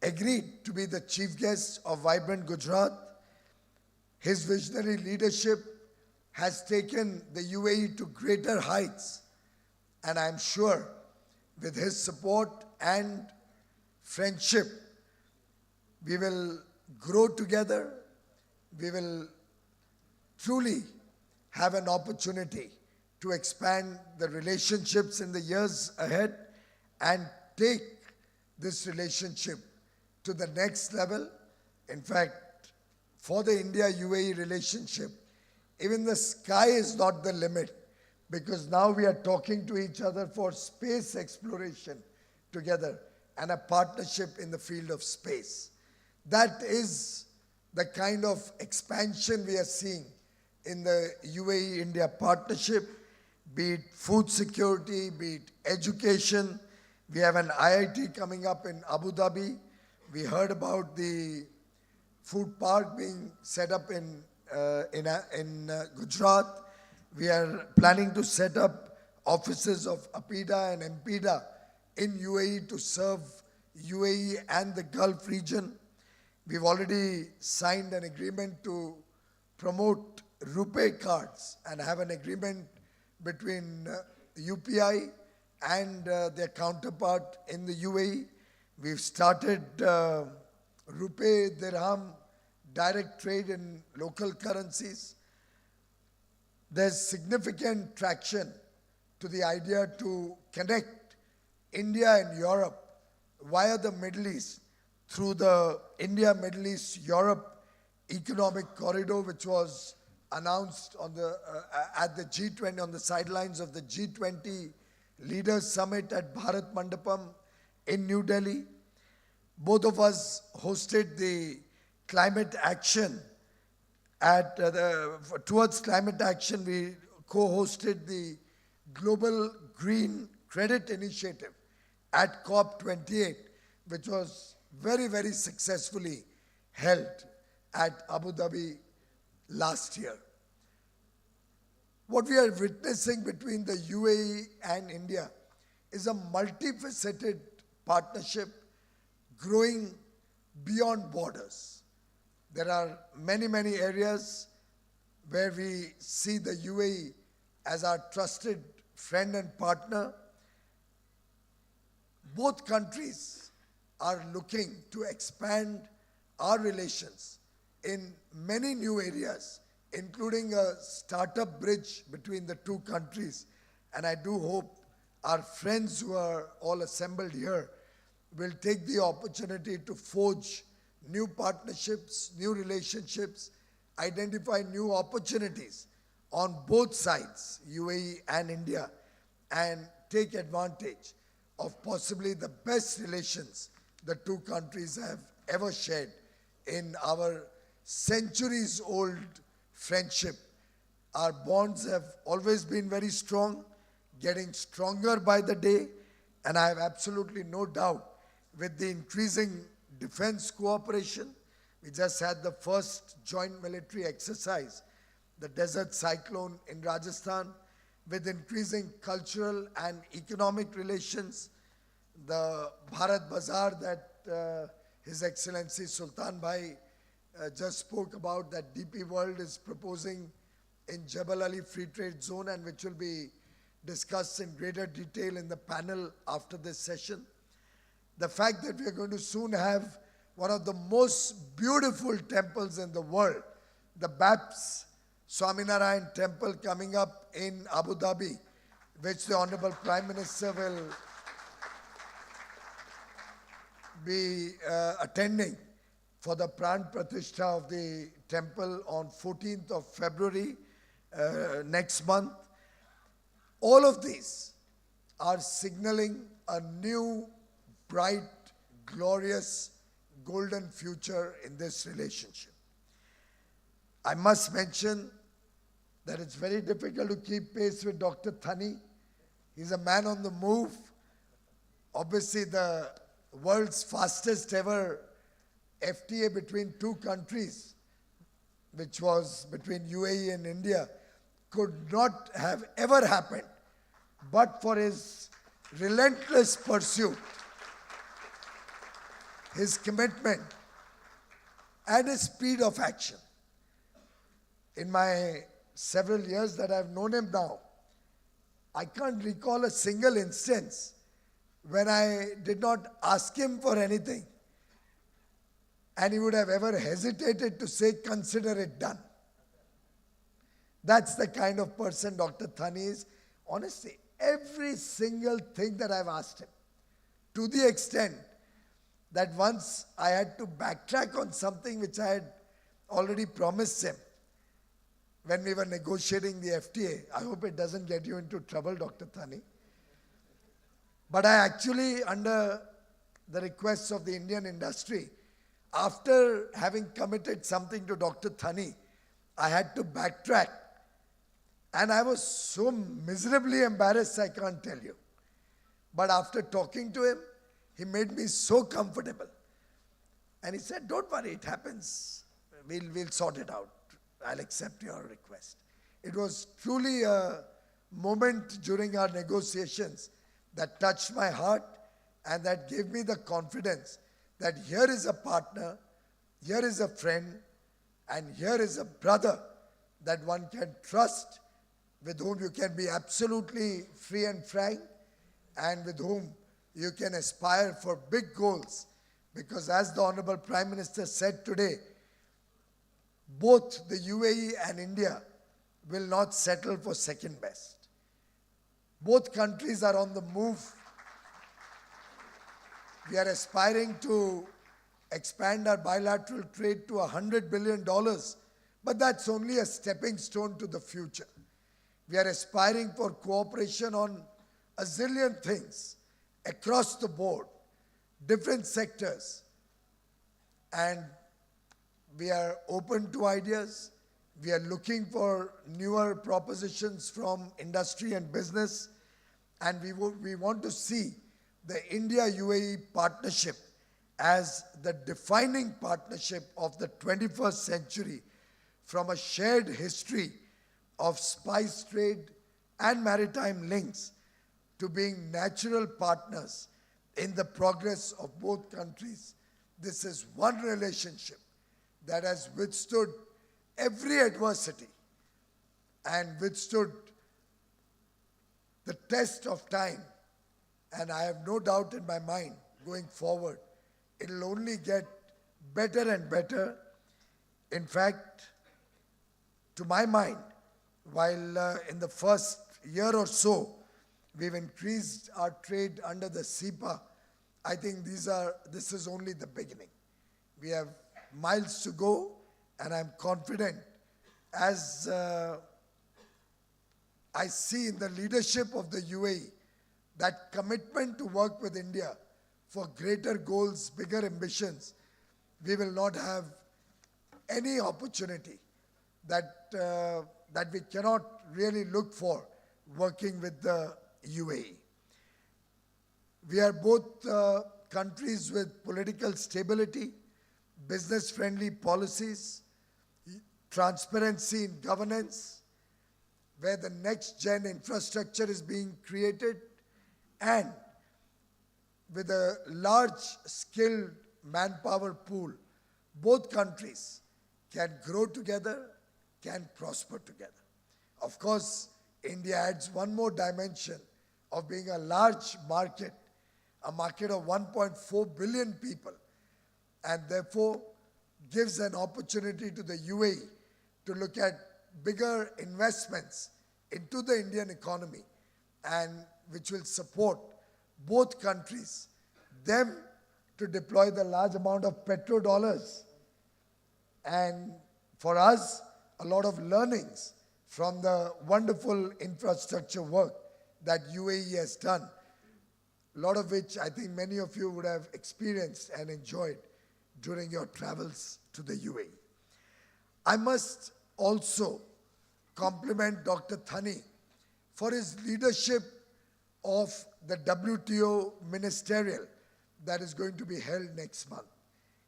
agreed to be the chief guest of Vibrant Gujarat. His visionary leadership has taken the UAE to greater heights, and I'm sure with his support and friendship, we will grow together, we will truly have an opportunity to expand the relationships in the years ahead and take this relationship to the next level. In fact, for the India-UAE relationship, even the sky is not the limit, because now we are talking to each other for space exploration together and a partnership in the field of space. That is the kind of expansion we are seeing in the UAE-India partnership, be it food security, be it education. We have an IIT coming up in Abu Dhabi. We heard about the food park being set up in Gujarat. We are planning to set up offices of APIDA and MPIDA in UAE to serve UAE and the Gulf region. We've already signed an agreement to promote RuPay cards and have an agreement between UPI and their counterpart in the UAE. We've started RuPay Dirham direct trade in local currencies. There's significant traction to the idea to connect India and Europe via the Middle East through the India, Middle East, Europe economic corridor, which was announced on the, at the G20, on the sidelines of the G20 Leaders Summit at Bharat Mandapam in New Delhi. Both of us hosted the climate action at towards climate action. We co-hosted the Global Green Credit Initiative at COP28, which was very, very successfully held at Abu Dhabi last year. What we are witnessing between the UAE and India is a multifaceted partnership growing beyond borders. There are many, many areas where we see the UAE as our trusted friend and partner. Both countries are looking to expand our relations in many new areas, including a startup bridge between the two countries. And I do hope our friends who are all assembled here will take the opportunity to forge new partnerships, new relationships, identify new opportunities on both sides, UAE and India, and take advantage of possibly the best relations the two countries have ever shared in our centuries-old friendship. Our bonds have always been very strong, getting stronger by the day, and I have absolutely no doubt with the increasing defense cooperation. We just had the first joint military exercise, the Desert Cyclone in Rajasthan, with increasing cultural and economic relations. The Bharat Bazaar that His Excellency Sultan Bhai just spoke about, that DP World is proposing in Jebel Ali Free Trade Zone, and which will be discussed in greater detail in the panel after this session. The fact that we are going to soon have one of the most beautiful temples in the world, the BAPS Swaminarayan Temple coming up in Abu Dhabi, which the Honorable Prime Minister will be attending for the Pran Pratishtha of the temple on 14th of February next month. All of these are signaling a new, bright, glorious, golden future in this relationship. I must mention that it's very difficult to keep pace with Dr. Thani. He's a man on the move. Obviously, the world's fastest ever FTA between two countries, which was between UAE and India, could not have ever happened but for his relentless pursuit his commitment, and his speed of action. In my several years that I've known him now, I can't recall a single instance when I did not ask him for anything and he would have ever hesitated to say, consider it done. That's the kind of person Dr. Thani is. Honestly, every single thing that I've asked him, to the extent that once I had to backtrack on something which I had already promised him when we were negotiating the FTA. I hope it doesn't get you into trouble, Dr. Thani. But I actually, under the requests of the Indian industry, after having committed something to Dr. Thani, I had to backtrack. And I was so miserably embarrassed, I can't tell you. But after talking to him, he made me so comfortable. And he said, don't worry, it happens. We'll sort it out. I'll accept your request. It was truly a moment during our negotiations that touched my heart and that gave me the confidence that here is a partner, here is a friend, and here is a brother that one can trust, with whom you can be absolutely free and frank, and with whom you can aspire for big goals. Because as the Honorable Prime Minister said today, both the UAE and India will not settle for second best. Both countries are on the move. We are aspiring to expand our bilateral trade to $100 billion, but that's only a stepping stone to the future. We are aspiring for cooperation on a zillion things across the board, different sectors, and we are open to ideas. We are looking for newer propositions from industry and business, and we want to see the India-UAE partnership as the defining partnership of the 21st century, from a shared history of spice trade and maritime links to being natural partners in the progress of both countries. This is one relationship that has withstood every adversity and withstood the test of time. And I have no doubt in my mind, going forward, it will only get better and better. In fact, to my mind, while in the first year or so, we've increased our trade under the CEPA, I think this is only the beginning. We have miles to go, and I'm confident, as I see in the leadership of the UAE, that commitment to work with India for greater goals, bigger ambitions, we will not have any opportunity that we cannot really look for working with the UAE. We are both countries with political stability, business-friendly policies, transparency in governance, where the next-gen infrastructure is being created, and with a large skilled manpower pool, both countries can grow together, can prosper together. Of course, India adds one more dimension of being a large market, a market of 1.4 billion people, and therefore gives an opportunity to the UAE to look at bigger investments into the Indian economy, and which will support both countries, them to deploy the large amount of petrodollars, and for us, a lot of learnings from the wonderful infrastructure work that UAE has done, a lot of which I think many of you would have experienced and enjoyed during your travels to the UAE. I must also compliment Dr. Thani for his leadership of the WTO Ministerial that is going to be held next month.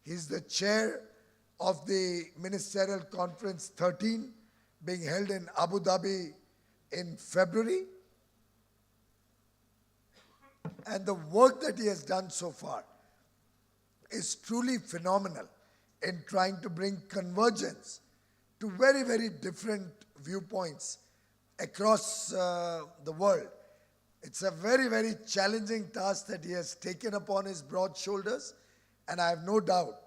He's the chair of the Ministerial Conference 13 being held in Abu Dhabi in February. And the work that he has done so far is truly phenomenal in trying to bring convergence to very, very different viewpoints across the world. It's a very, very challenging task that he has taken upon his broad shoulders, and I have no doubt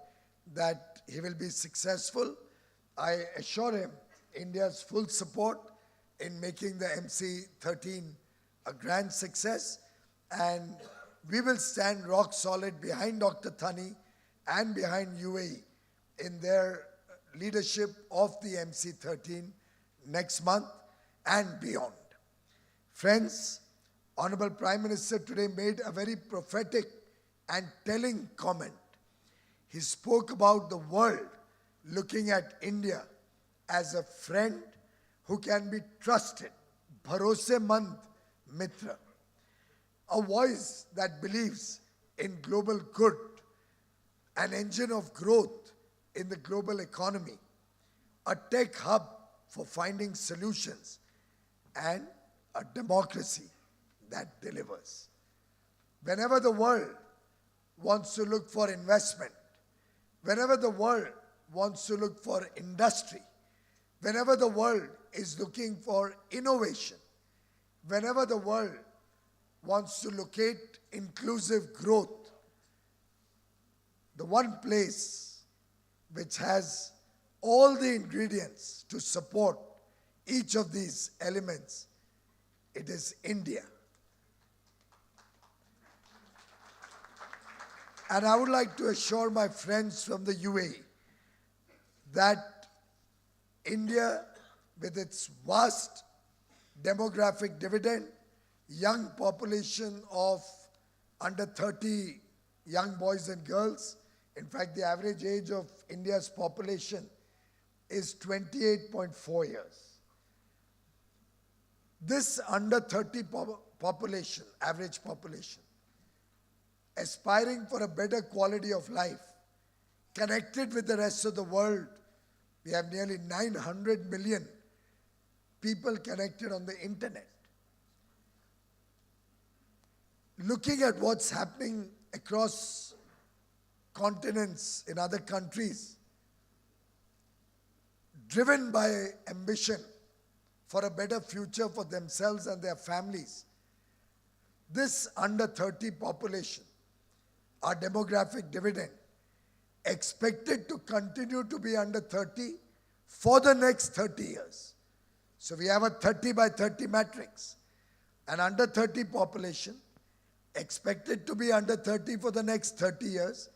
that he will be successful. I assure him India's full support in making the MC13 a grand success, and we will stand rock solid behind Dr. Thani and behind UAE in their leadership of the MC13 next month and beyond. Friends, Honorable Prime Minister today made a very prophetic and telling comment. He spoke about the world looking at India as a friend who can be trusted, bharosemand mitra, a voice that believes in global good, an engine of growth in the global economy, a tech hub for finding solutions, and a democracy that delivers. Whenever the world wants to look for investment, whenever the world wants to look for industry, whenever the world is looking for innovation, whenever the world wants to locate inclusive growth, the one place which has all the ingredients to support each of these elements, it is India. And I would like to assure my friends from the UAE that India, with its vast demographic dividend, young population of under 30 young boys and girls, in fact, the average age of India's population is 28.4 years. This under 30 population, average population, aspiring for a better quality of life, connected with the rest of the world. We have nearly 900 million people connected on the internet. Looking at what's happening across continents in other countries, driven by ambition for a better future for themselves and their families, this under 30 population, our demographic dividend, expected to continue to be under 30 for the next 30 years. So we have a 30 by 30 matrix. An under 30 population expected to be under 30 for the next 30 years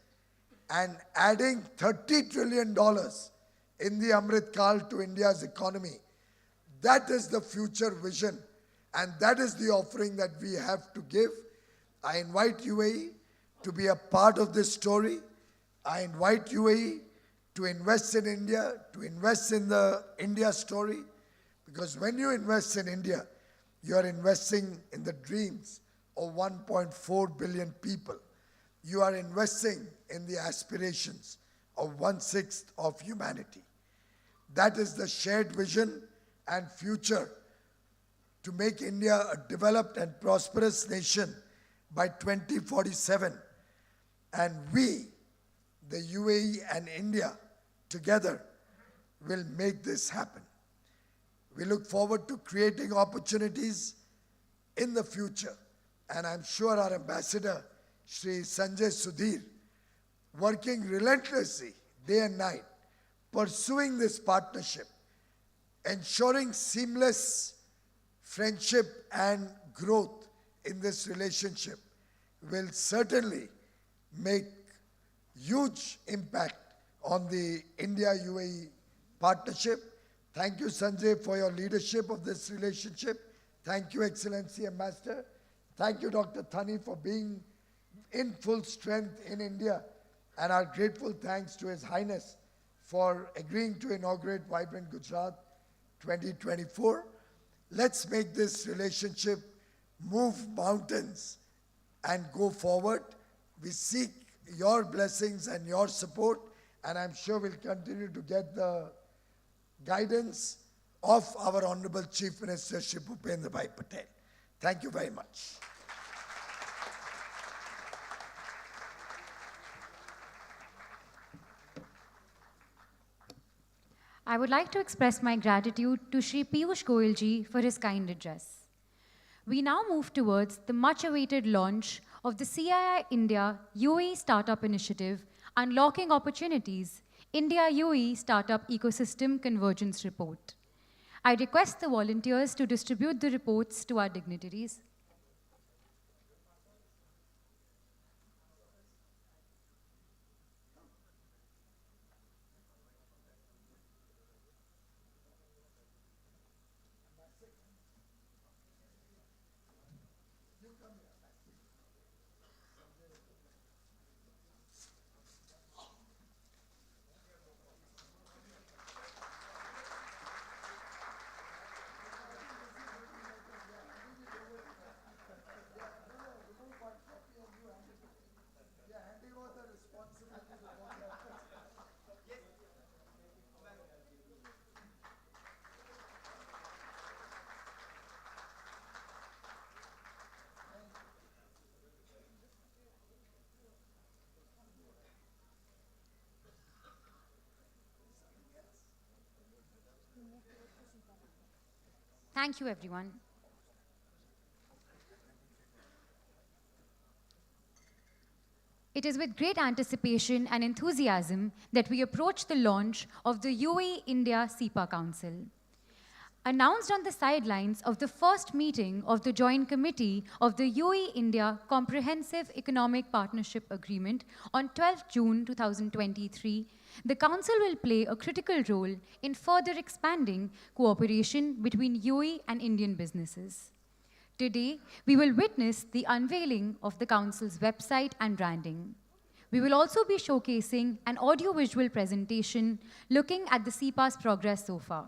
and adding $30 trillion in the Amrit Kal to India's economy. That is the future vision, and that is the offering that we have to give. I invite UAE to be a part of this story. I invite UAE to invest in India, to invest in the India story, because when you invest in India, you are investing in the dreams of 1.4 billion people. You are investing in the aspirations of 1/6 of humanity. That is the shared vision and future to make India a developed and prosperous nation by 2047. And we, the UAE and India, together will make this happen. We look forward to creating opportunities in the future. And I'm sure our ambassador, Shri Sanjay Sudhir, working relentlessly day and night, pursuing this partnership, ensuring seamless friendship and growth in this relationship, will certainly make huge impact on the India-UAE partnership. Thank you, Sanjay, for your leadership of this relationship. Thank you, Excellency Ambassador. Thank you, Dr. Thani, for being in full strength in India. And our grateful thanks to His Highness for agreeing to inaugurate Vibrant Gujarat 2024. Let's make this relationship move mountains and go forward. We seek your blessings and your support, and I'm sure we'll continue to get the guidance of our Honorable Chief Minister, Shri Bhupendra Bhai Patel. Thank you very much. I would like to express my gratitude to Shri Piyush Goyal ji for his kind address. We now move towards the much-awaited launch of the CII India UAE Startup Initiative, Unlocking Opportunities, India UAE Startup Ecosystem Convergence Report. I request the volunteers to distribute the reports to our dignitaries. Thank you, everyone. It is with great anticipation and enthusiasm that we approach the launch of the UAE-India SEPA Council. Announced on the sidelines of the first meeting of the Joint Committee of the UAE-India Comprehensive Economic Partnership Agreement on 12 June 2023, the Council will play a critical role in further expanding cooperation between UAE and Indian businesses. Today, we will witness the unveiling of the Council's website and branding. We will also be showcasing an audio-visual presentation looking at the SEPA's progress so far.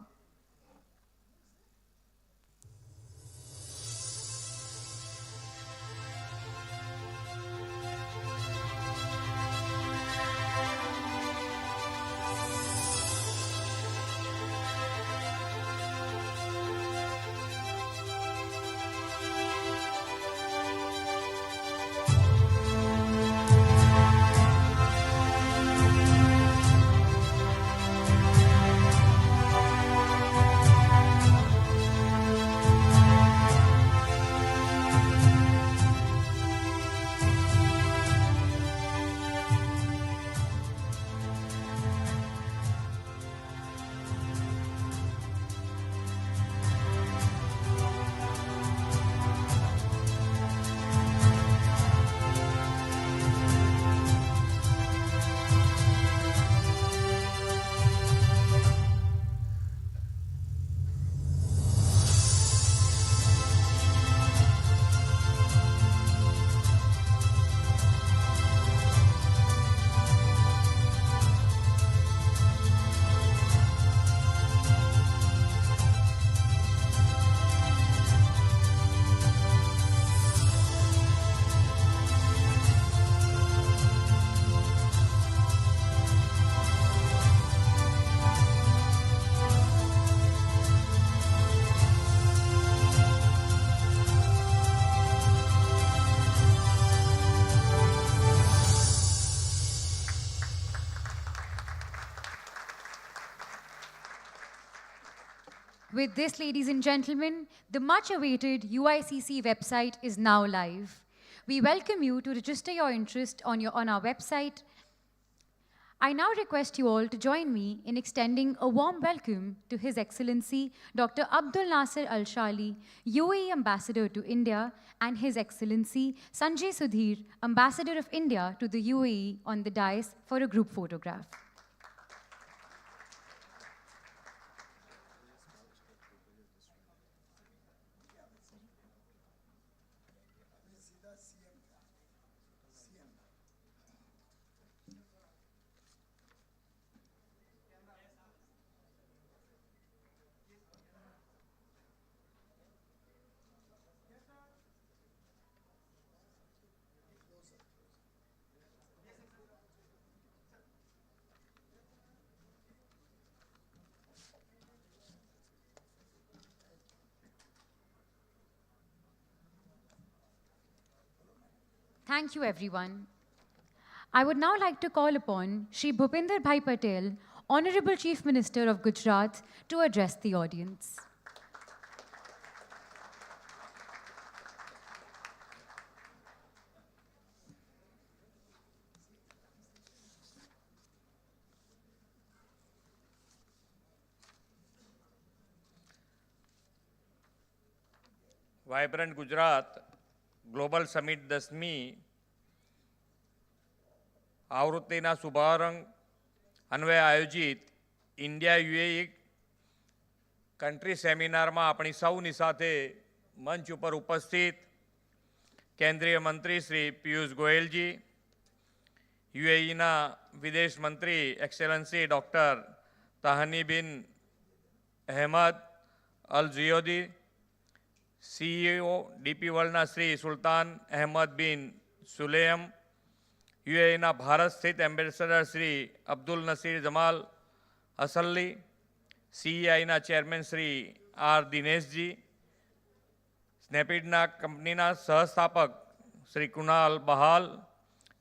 With this, ladies and gentlemen, the much-awaited UICC website is now live. We welcome you to register your interest on our website. I now request you all to join me in extending a warm welcome to His Excellency Dr. Abdul Nasir Al Shali, UAE Ambassador to India, and His Excellency Sanjay Sudhir, Ambassador of India to the UAE, on the dais for a group photograph. Thank you, everyone. I would now like to call upon Shri Bhupinder Bhai Patel, Honorable Chief Minister of Gujarat to address the audience. Vibrant Gujarat global summit 10મી આવૃત્તિના શુભારંભ અન્વયે આયોજિત India UAE country સેમિનારમાં આપણી સૌની સાથે મંચ ઉપર ઉપસ્થિત કેન્દ્રીય મંત્રી શ્રી પિયુષ ગોયલજી, યુએઈના વિદેશ મંત્રી એક્સેલન્સી ડૉક્ટર તહાની બિન અહેમદ અલ ઝિયોદી, CEO DP વર્લ્ડના શ્રી સુલતાન અહેમદ બિન સુલેમ, યુએઈના ભારત સ્થિત ambassador Shri Abdul Nasser Jamal Alshaali, CEIના ચેરમેન શ્રી R દિનેશજી, સ્નેપીડના કંપનીના સહસ્થાપક શ્રી કુનાલ બહાલ,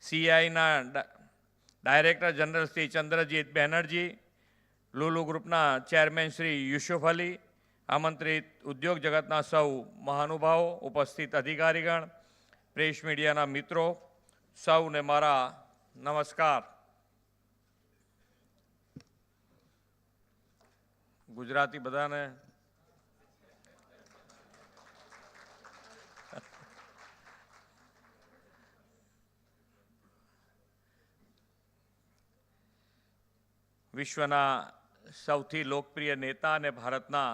CEIના ડાયરેક્ટર જનરલ શ્રી ચંદ્રજીત બેનર્જી, લુલુ ગ્રુપના ચેરમેન શ્રી યુસુફ અલી, આમંત્રિત ઉદ્યોગ જગતના સૌ મહાનુભાવો, ઉપસ્થિત અધિકારીગણ, પ્રેસ મીડિયાના મિત્રો, સૌને મારા નમસ્કાર. ગુજરાતી બધાને વિશ્વના સૌથી લોકપ્રિય નેતા અને ભારતના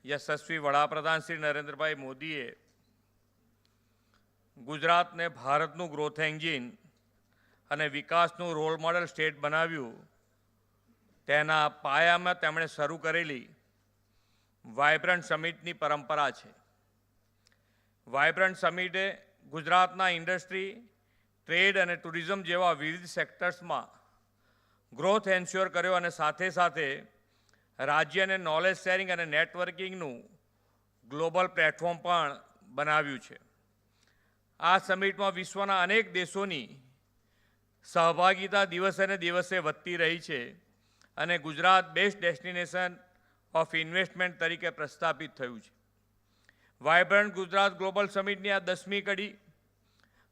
યશસ્વી વડાપ્રધાન શ્રી નરેન્દ્રભાઈ મોદીએ ગુજરાતને ભારતનું ગ્રોથ એન્જિન અને વિકાસનું રોલ મોડેલ સ્ટેટ બનાવ્યું. તેના પાયામાં તેમણે શરૂ કરેલી વાઇબ્રન્ટ સમિટની પરંપરા છે. વાઇબ્રન્ટ સમિટે ગુજરાતના ઇન્ડસ્ટ્રી, ટ્રેડ અને ટુરિઝમ જેવા વિવિધ સેક્ટર્સમાં ગ્રોથ એન્શ્યોર કર્યો અને સાથે સાથે રાજ્યને નોલેજ શેરિંગ અને નેટવર્કિંગનું ગ્લોબલ પ્લેટફોર્મ પણ બનાવ્યું છે. આ સમિટમાં વિશ્વના અનેક દેશોની સહભાગિતા દિવસે ને દિવસે વધતી રહી છે અને Gujarat best destination of investment તરીકે પ્રસ્થાપિત થયું છે. વાઇબ્રન્ટ ગુજરાત ગ્લોબલ સમિટની આ 10મી કડી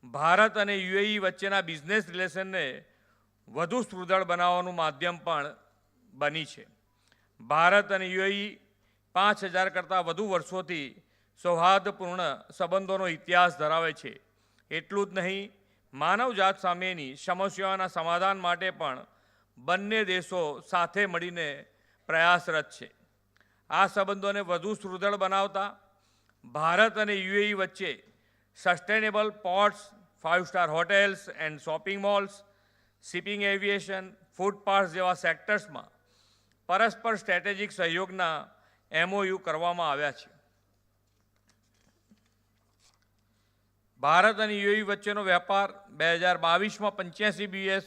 ભારત અને યુએઈ વચ્ચેના બિઝનેસ રિલેશનને વધુ સુદૃઢ બનાવવાનું માધ્યમ પણ બની છે. ભારત અને યુએઈ 5000 કરતાં વધુ વર્ષોથી સૌહાર્દપૂર્ણ સંબંધોનો ઇતિહાસ ધરાવે છે. એટલું જ નહીં, માનવજાત સામેની સમસ્યાઓના સમાધાન માટે પણ બંને દેશો સાથે મળીને પ્રયાસરત છે. આ સંબંધોને વધુ સુદૃઢ બનાવતા ભારત અને યુએઈ વચ્ચે સસ્ટેનેબલ પોર્ટ્સ, 5-સ્ટાર hotels and shopping malls, shipping, aviation, food parks જેવા સેક્ટર્સમાં પરસ્પર સ્ટ્રેટેજિક સહયોગના MOU કરવામાં આવ્યા છે. ભારત અને યુએઈ વચ્ચેનો વેપાર 2022માં $85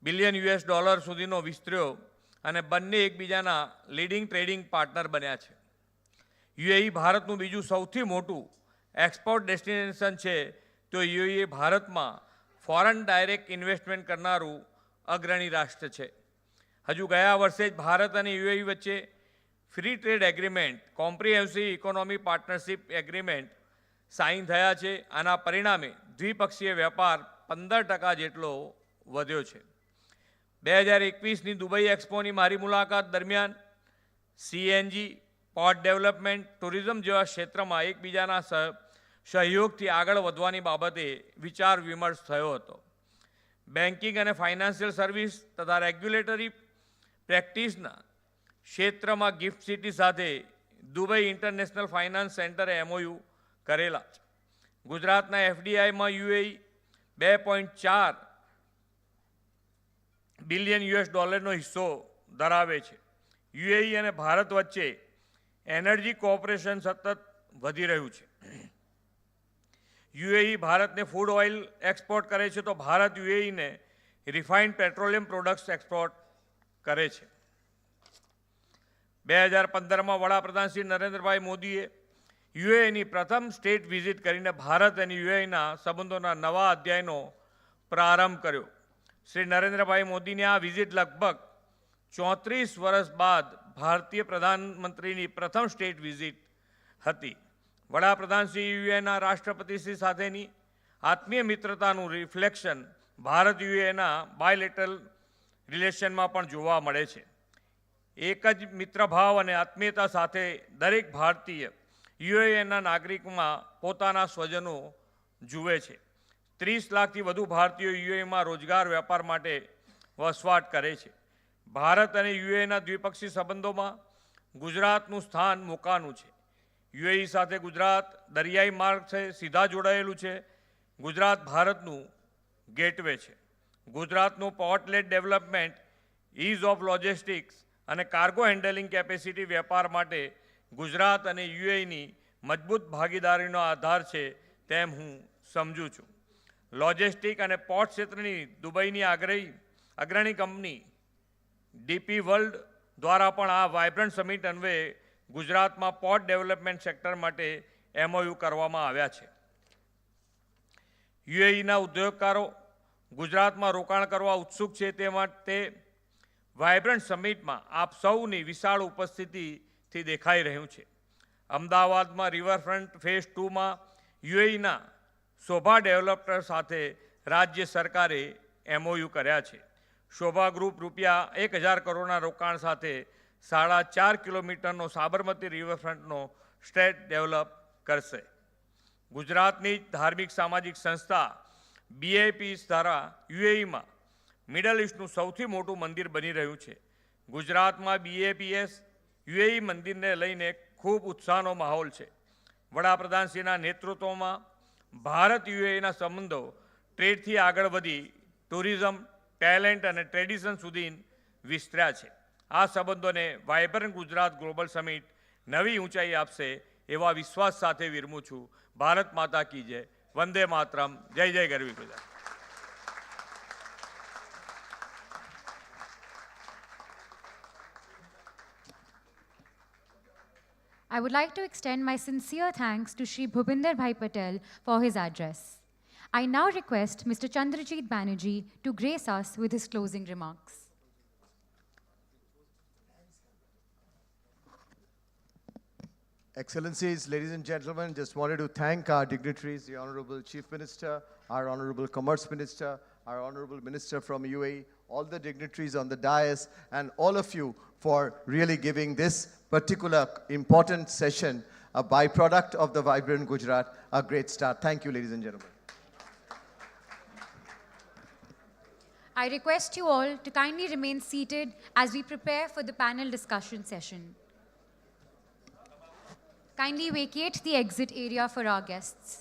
બિલિયન સુધીનો વિસ્તર્યો અને બંને એકબીજાના લીડિંગ ટ્રેડિંગ પાર્ટનર બન્યા છે. યુએઈ ભારતનું બીજું સૌથી મોટું એક્સપોર્ટ ડેસ્ટિનેશન છે, તો યુએઈ ભારતમાં ફોરેન ડાયરેક્ટ ઇન્વેસ્ટમેન્ટ કરનારું અગ્રણી રાષ્ટ્ર છે. હજુ ગયા વર્ષે જ ભારત અને યુએઈ વચ્ચે free trade agreement, comprehensive economy partnership agreement sign થયા છે. આના પરિણામે દ્વિપક્ષીય વેપાર 15% જેટલો વધ્યો છે. 2021ની દુબઈ એક્સપોની મારી મુલાકાત દરમિયાન CNG, પોર્ટ ડેવલપમેન્ટ, ટુરિઝમ જેવા ક્ષેત્રમાં એકબીજાના સહયોગથી આગળ વધવાની બાબતે વિચાર વિમર્શ થયો હતો. બેન્કિંગ અને ફાઇનાન્શિયલ સર્વિસ તથા રેગ્યુલેટરી પ્રેક્ટિસના ક્ષેત્રમાં ગિફ્ટ સિટી સાથે દુબઈ ઇન્ટરનેશનલ ફાઇનાન્સ સેન્ટરે MOU કરેલા છે. ગુજરાતના FDIમાં યુએઈ $2.4 બિલિયન હિસ્સો ધરાવે છે. યુએઈ અને ભારત વચ્ચે એનર્જી કોઓપરેશન સતત વધી રહ્યું છે. યુએઈ ભારતને ફૂડ ઓઇલ એક્સપોર્ટ કરે છે, તો ભારત યુએઈને રિફાઇન્ડ પેટ્રોલિયમ પ્રોડક્ટ્સ એક્સપોર્ટ કરે છે. 2015માં વડાપ્રધાન શ્રી નરેન્દ્રભાઈ મોદીએ યુએઈની પ્રથમ સ્ટેટ વિઝિટ કરીને ભારત અને યુએઈના સંબંધોના નવા અધ્યાયનો પ્રારંભ કર્યો. શ્રી નરેન્દ્રભાઈ મોદીની આ વિઝિટ લગભગ 34 વર્ષ બાદ ભારતીય પ્રધાનમંત્રીની પ્રથમ સ્ટેટ વિઝિટ હતી. વડાપ્રધાન શ્રી યુએના રાષ્ટ્રપતિ શ્રી સાથેની આત્મીય મિત્રતાનું રિફ્લેક્શન ભારત યુએના બાયલેટરલ રિલેશનમાં પણ જોવા મળે છે. એક જ મિત્રભાવ અને આત્મીયતા સાથે દરેક ભારતીય યુએના નાગરિકમાં પોતાના સ્વજનો જુએ છે. 30 લાખથી વધુ ભારતીયો યુએમાં રોજગાર વ્યાપાર માટે વસવાટ કરે છે. ભારત અને યુએના દ્વિપક્ષી સંબંધોમાં ગુજરાતનું સ્થાન મોકાનું છે. યુએઈ સાથે ગુજરાત દરિયાઈ માર્ગથી સીધા જોડાયેલું છે. ગુજરાત ભારતનું ગેટવે છે. ગુજરાતનું portlet development, ease of logistics અને કાર્ગો હેન્ડલિંગ કેપેસિટી વેપાર માટે ગુજરાત અને યુએઈની મજબૂત ભાગીદારીનો આધાર છે તેમ હું સમજું છું. લોજિસ્ટિક અને પોર્ટ ક્ષેત્રની દુબઈની અગ્રણી કંપની ડીપી વર્લ્ડ દ્વારા પણ આ વાઇબ્રન્ટ સમિટ અન્વયે ગુજરાતમાં પોર્ટ ડેવલપમેન્ટ સેક્ટર માટે MOU કરવામાં આવ્યા છે. યુએઈના ઉદ્યોગકારો ગુજરાતમાં રોકાણ કરવા ઉત્સુક છે તે માટે વાઇબ્રન્ટ સમિટમાં આપ સૌની વિશાળ ઉપસ્થિતિથી દેખાઈ રહ્યું છે. અમદાવાદમાં રિવરફ્રન્ટ ફેઝ 2માં યુએઈના શોભા ડેવલપર સાથે રાજ્ય સરકારે MOU કર્યા છે. શોભા ગ્રુપ રૂપિયા 1000 કરોડના રોકાણ સાથે 4.5 કિલોમીટરનો સાબરમતી રિવરફ્રન્ટનો સ્ટ્રેચ ડેવલપ કરશે. ગુજરાતની ધાર્મિક સામાજિક સંસ્થા BAPs દ્વારા યુએઈમાં મિડલ ઇસ્ટનું સૌથી મોટું મંદિર બની રહ્યું છે. ગુજરાતમાં BAPS યુએઈ મંદિરને લઈને ખૂબ ઉત્સાહનો માહોલ છે. વડાપ્રધાનશ્રીના નેતૃત્વમાં ભારત યુએઈના સંબંધો ટ્રેડથી આગળ વધી ટુરિઝમ, ટેલેન્ટ અને ટ્રેડિશન સુધી વિસ્તર્યા છે. આ સંબંધોને વાઇબ્રન્ટ ગુજરાત ગ્લોબલ સમિટ નવી ઊંચાઈ આપશે એવા વિશ્વાસ સાથે વિરમું છું. ભારત માતા કી જય. વંદે માતરમ. જય જય ગરવી Gujarat. I would like to extend my sincere thanks to Shri Bhupinder Bhai Patel for his address. I now request Mr. Chandrajit Banerjee to grace us with his closing remarks. Excellencies, ladies and gentlemen, just wanted to thank our dignitaries, the Honorable Chief Minister, our Honorable Commerce Minister, our Honorable Minister from UAE, all the dignitaries on the dais, and all of you for really giving this particular important session, a byproduct of the Vibrant Gujarat, a great start. Thank you, ladies and gentlemen. I request you all to kindly remain seated as we prepare for the panel discussion session. Kindly vacate the exit area for our guests.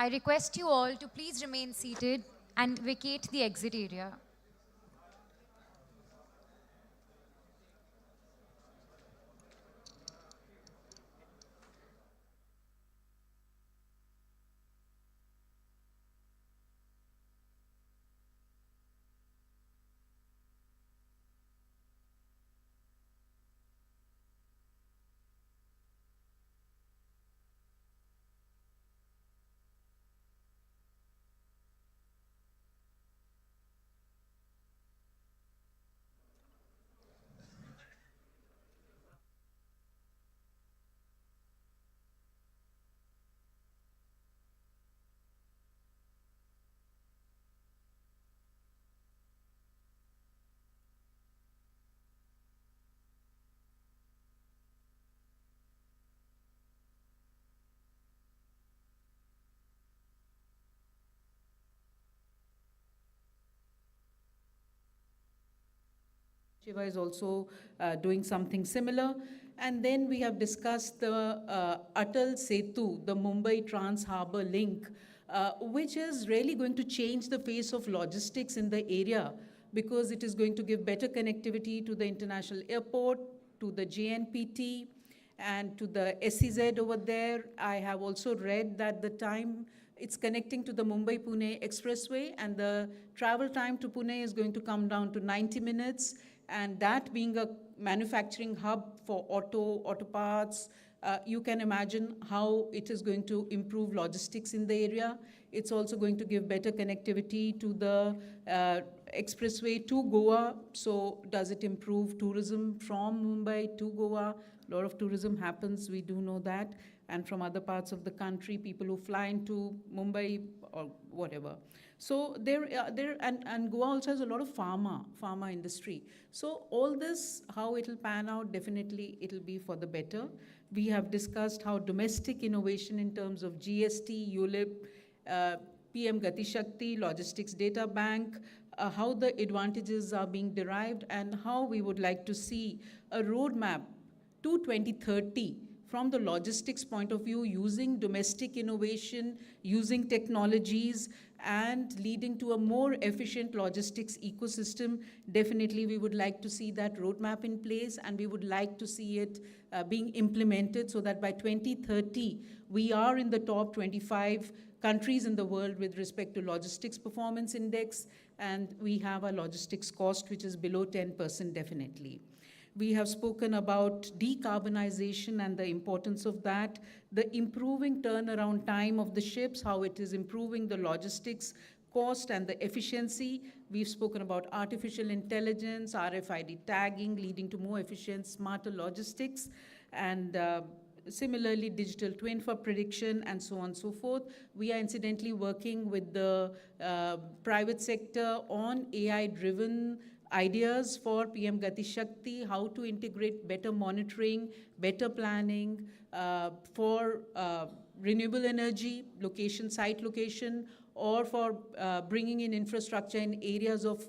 I request you all to please remain seated and vacate the exit area. Shiva is also doing something similar. And then we have discussed the Atal Setu, the Mumbai Trans-Harbour link, which is really going to change the face of logistics in the area because it is going to give better connectivity to the international airport, to the JNPT, and to the SEZ over there. I have also read that the time it's connecting to the Mumbai-Pune Expressway, and the travel time to Pune is going to come down to 90 minutes. And that being a manufacturing hub for auto parts, you can imagine how it is going to improve logistics in the area. It's also going to give better connectivity to the expressway to Goa. So does it improve tourism from Mumbai to Goa? A lot of tourism happens, we do know that. And from other parts of the country, people who fly into Mumbai or whatever. So and Goa also has a lot of pharma industry. So all this, how it'll pan out, definitely it'll be for the better. We have discussed how domestic innovation in terms of GST, ULIP, PM Gati Shakti, Logistics Data Bank, how the advantages are being derived, and how we would like to see a roadmap to 2030 from the logistics point of view, using domestic innovation, using technologies, and leading to a more efficient logistics ecosystem. Definitely, we would like to see that roadmap in place, and we would like to see it being implemented so that by 2030, we are in the top 25 countries in the world with respect to logistics performance index, and we have a logistics cost which is below 10% definitely. We have spoken about decarbonization and the importance of that, the improving turnaround time of the ships, how it is improving the logistics cost and the efficiency. We've spoken about artificial intelligence, RFID tagging, leading to more efficient, smarter logistics, and similarly, digital twin for prediction, and so on and so forth. We are incidentally working with the private sector on AI-driven ideas for PM Gati Shakti, how to integrate better monitoring, better planning for renewable energy, site location, or for bringing in infrastructure in areas of,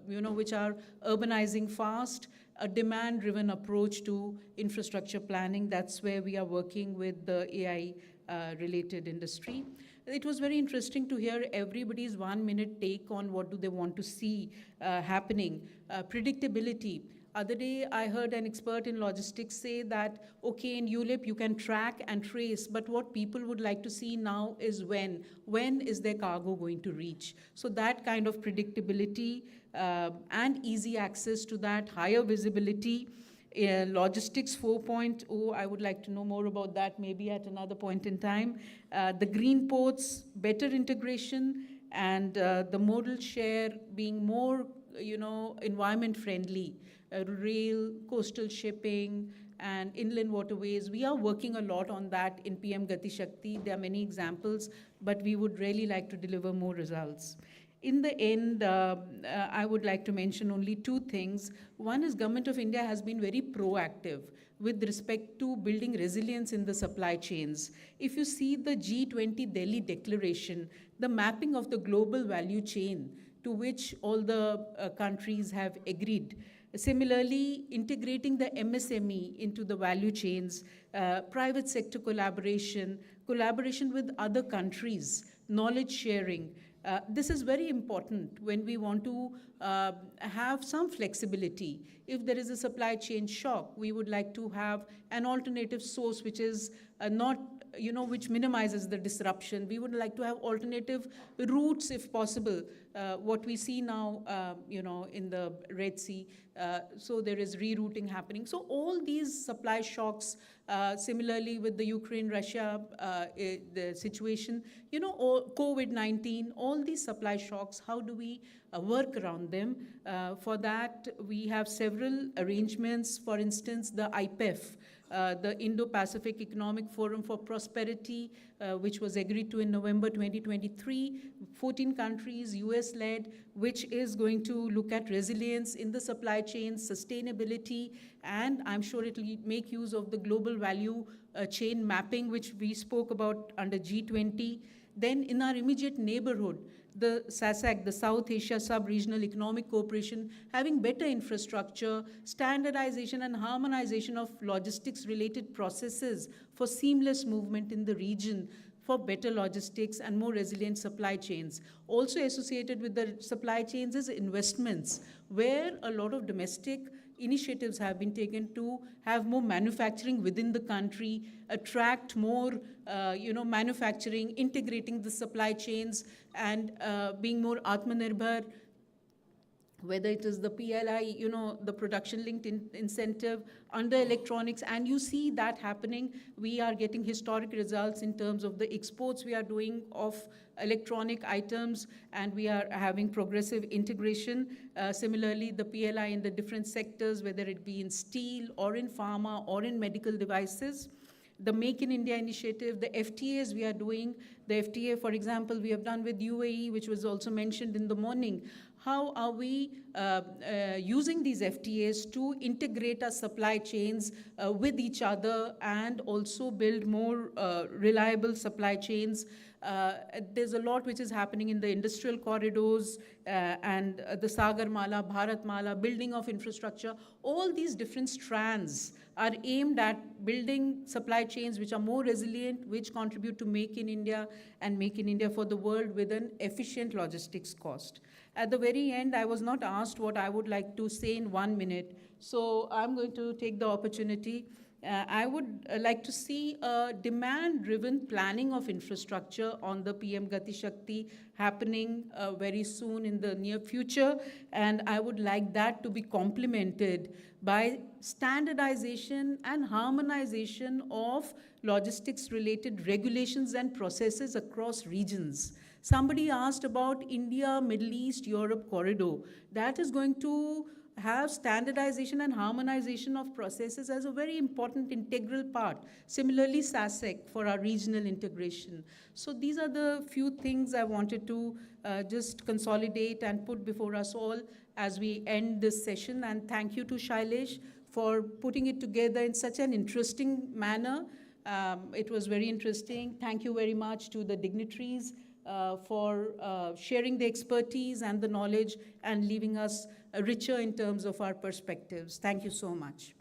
which are urbanizing fast, a demand-driven approach to infrastructure planning. That's where we are working with the AI-related industry. It was very interesting to hear everybody's 1 minute take on what do they want to see happening. Predictability. Other day, I heard an expert in logistics say that, okay, in ULIP, you can track and trace, but what people would like to see now is when. When is their cargo going to reach? So that kind of predictability and easy access to that, higher visibility. Logistics 4.0, I would like to know more about that maybe at another point in time. The green ports, better integration, and the modal share being more, environment friendly. Rail, coastal shipping, and inland waterways. We are working a lot on that in PM Gati Shakti. There are many examples, but we would really like to deliver more results. In the end, I would like to mention only two things. One is Government of India has been very proactive with respect to building resilience in the supply chains. If you see the G20 Delhi Declaration, the mapping of the global value chain to which all the countries have agreed. Similarly, integrating the MSME into the value chains, private sector collaboration with other countries, knowledge sharing. This is very important when we want to have some flexibility. If there is a supply chain shock, we would like to have an alternative source which is which minimizes the disruption. We would like to have alternative routes if possible. What we see now, in the Red Sea, so there is rerouting happening. So all these supply shocks, similarly with the Ukraine-Russia the situation, COVID-19, all these supply shocks, how do we work around them? For that, we have several arrangements. For instance, the IPEF, the Indo-Pacific Economic Forum for Prosperity, which was agreed to in November 2023, 14 countries, US-led, which is going to look at resilience in the supply chain, sustainability, and I'm sure it will make use of the global value chain mapping, which we spoke about under G20. Then in our immediate neighborhood, the SASAC, the South Asia Sub-Regional Economic Cooperation, having better infrastructure, standardization and harmonization of logistics-related processes for seamless movement in the region, for better logistics and more resilient supply chains. Also associated with the supply chains is investments, where a lot of domestic initiatives have been taken to have more manufacturing within the country, attract more manufacturing, integrating the supply chains, and being more Atmanirbhar, whether it is the PLI, the production-linked incentive under electronics, and you see that happening. We are getting historic results in terms of the exports we are doing of electronic items, and we are having progressive integration. Similarly, the PLI in the different sectors, whether it be in steel or in pharma or in medical devices. The Make in India initiative, the FTAs we are doing, the FTA, for example, we have done with UAE, which was also mentioned in the morning. How are we using these FTAs to integrate our supply chains with each other and also build more reliable supply chains? There's a lot which is happening in the industrial corridors and the Sagar Mala, Bharat Mala, building of infrastructure. All these different strands are aimed at building supply chains which are more resilient, which contribute to Make in India and Make in India for the world with an efficient logistics cost. At the very end, I was not asked what I would like to say in 1 minute, so I'm going to take the opportunity. I would like to see a demand-driven planning of infrastructure on the PM Gati Shakti happening very soon in the near future, and I would like that to be complemented by standardization and harmonization of logistics-related regulations and processes across regions. Somebody asked about India, Middle East, Europe corridor. That is going to have standardization and harmonization of processes as a very important integral part. Similarly, SASEC for our regional integration. So these are the few things I wanted to just consolidate and put before us all as we end this session. And thank you to Shailesh for putting it together in such an interesting manner. It was very interesting. Thank you very much to the dignitaries for sharing the expertise and the knowledge and leaving us richer in terms of our perspectives. Thank you so much.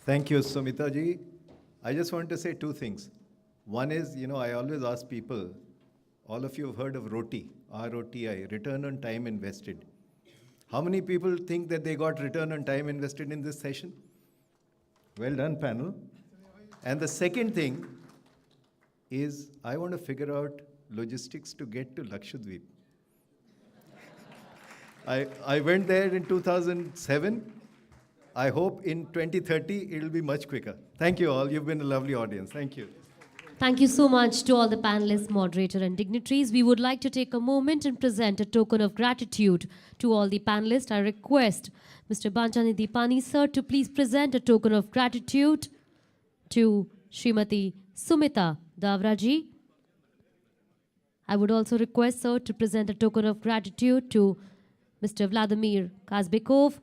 Thank you, Sumita ji. I just want to say two things. One is, I always ask people, all of you have heard of ROTI, R-O-T-I, return on time invested. How many people think that they got return on time invested in this session? Well done, panel. And the second thing is, I want to figure out logistics to get to Lakshadweep. I went there in 2007. I hope in 2030 it'll be much quicker. Thank you all. You've been a lovely audience. Thank you. Thank you so much to all the panelists, moderator and dignitaries. We would like to take a moment and present a token of gratitude to all the panelists. I request Mr. Banchani Pani sir to please present a token of gratitude to Srimati Sumita Davraji. I would also request sir to present a token of gratitude to Mr. Vladimir Kazbekov,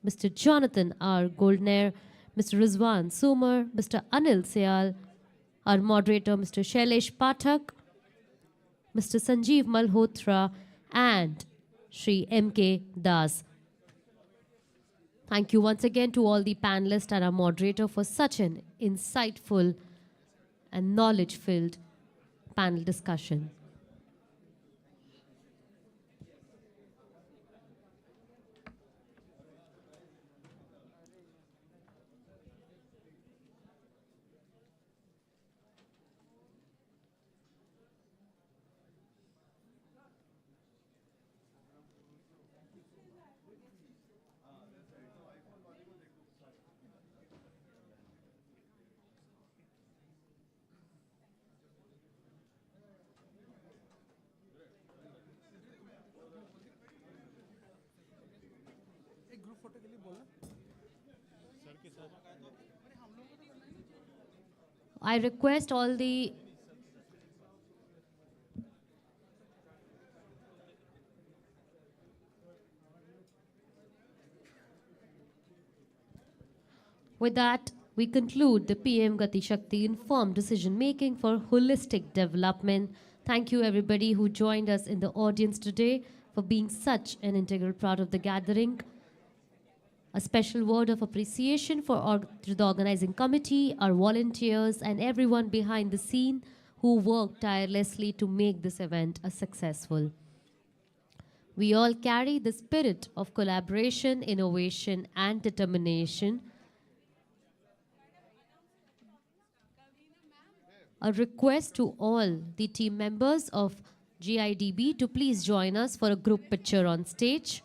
Mr. Jonathan R. Goldner, Mr. Rizwan Sumer, Mr. Anil Sayal, our moderator Mr. Shailesh Pathak, Mr. Sanjeev Malhotra, and Shri M.K. Das. Thank you once again to all the panelists and our moderator for such an insightful and knowledge-filled panel discussion. I request all the With that, we conclude the PM Gati Shakti Informed Decision Making for Holistic Development. Thank you everybody who joined us in the audience today for being such an integral part of the gathering. A special word of appreciation to the organizing committee, our volunteers, and everyone behind the scene who worked tirelessly to make this event a successful. We all carry the spirit of collaboration, innovation, and determination. A request to all the team members of GIDB to please join us for a group picture on stage.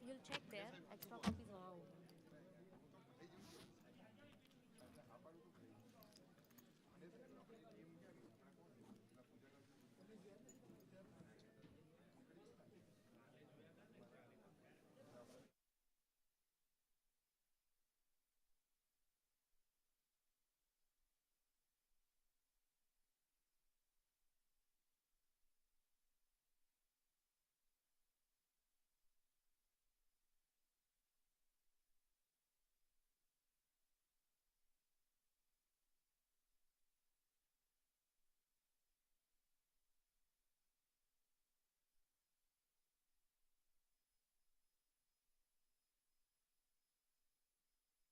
You'll check there, extra copies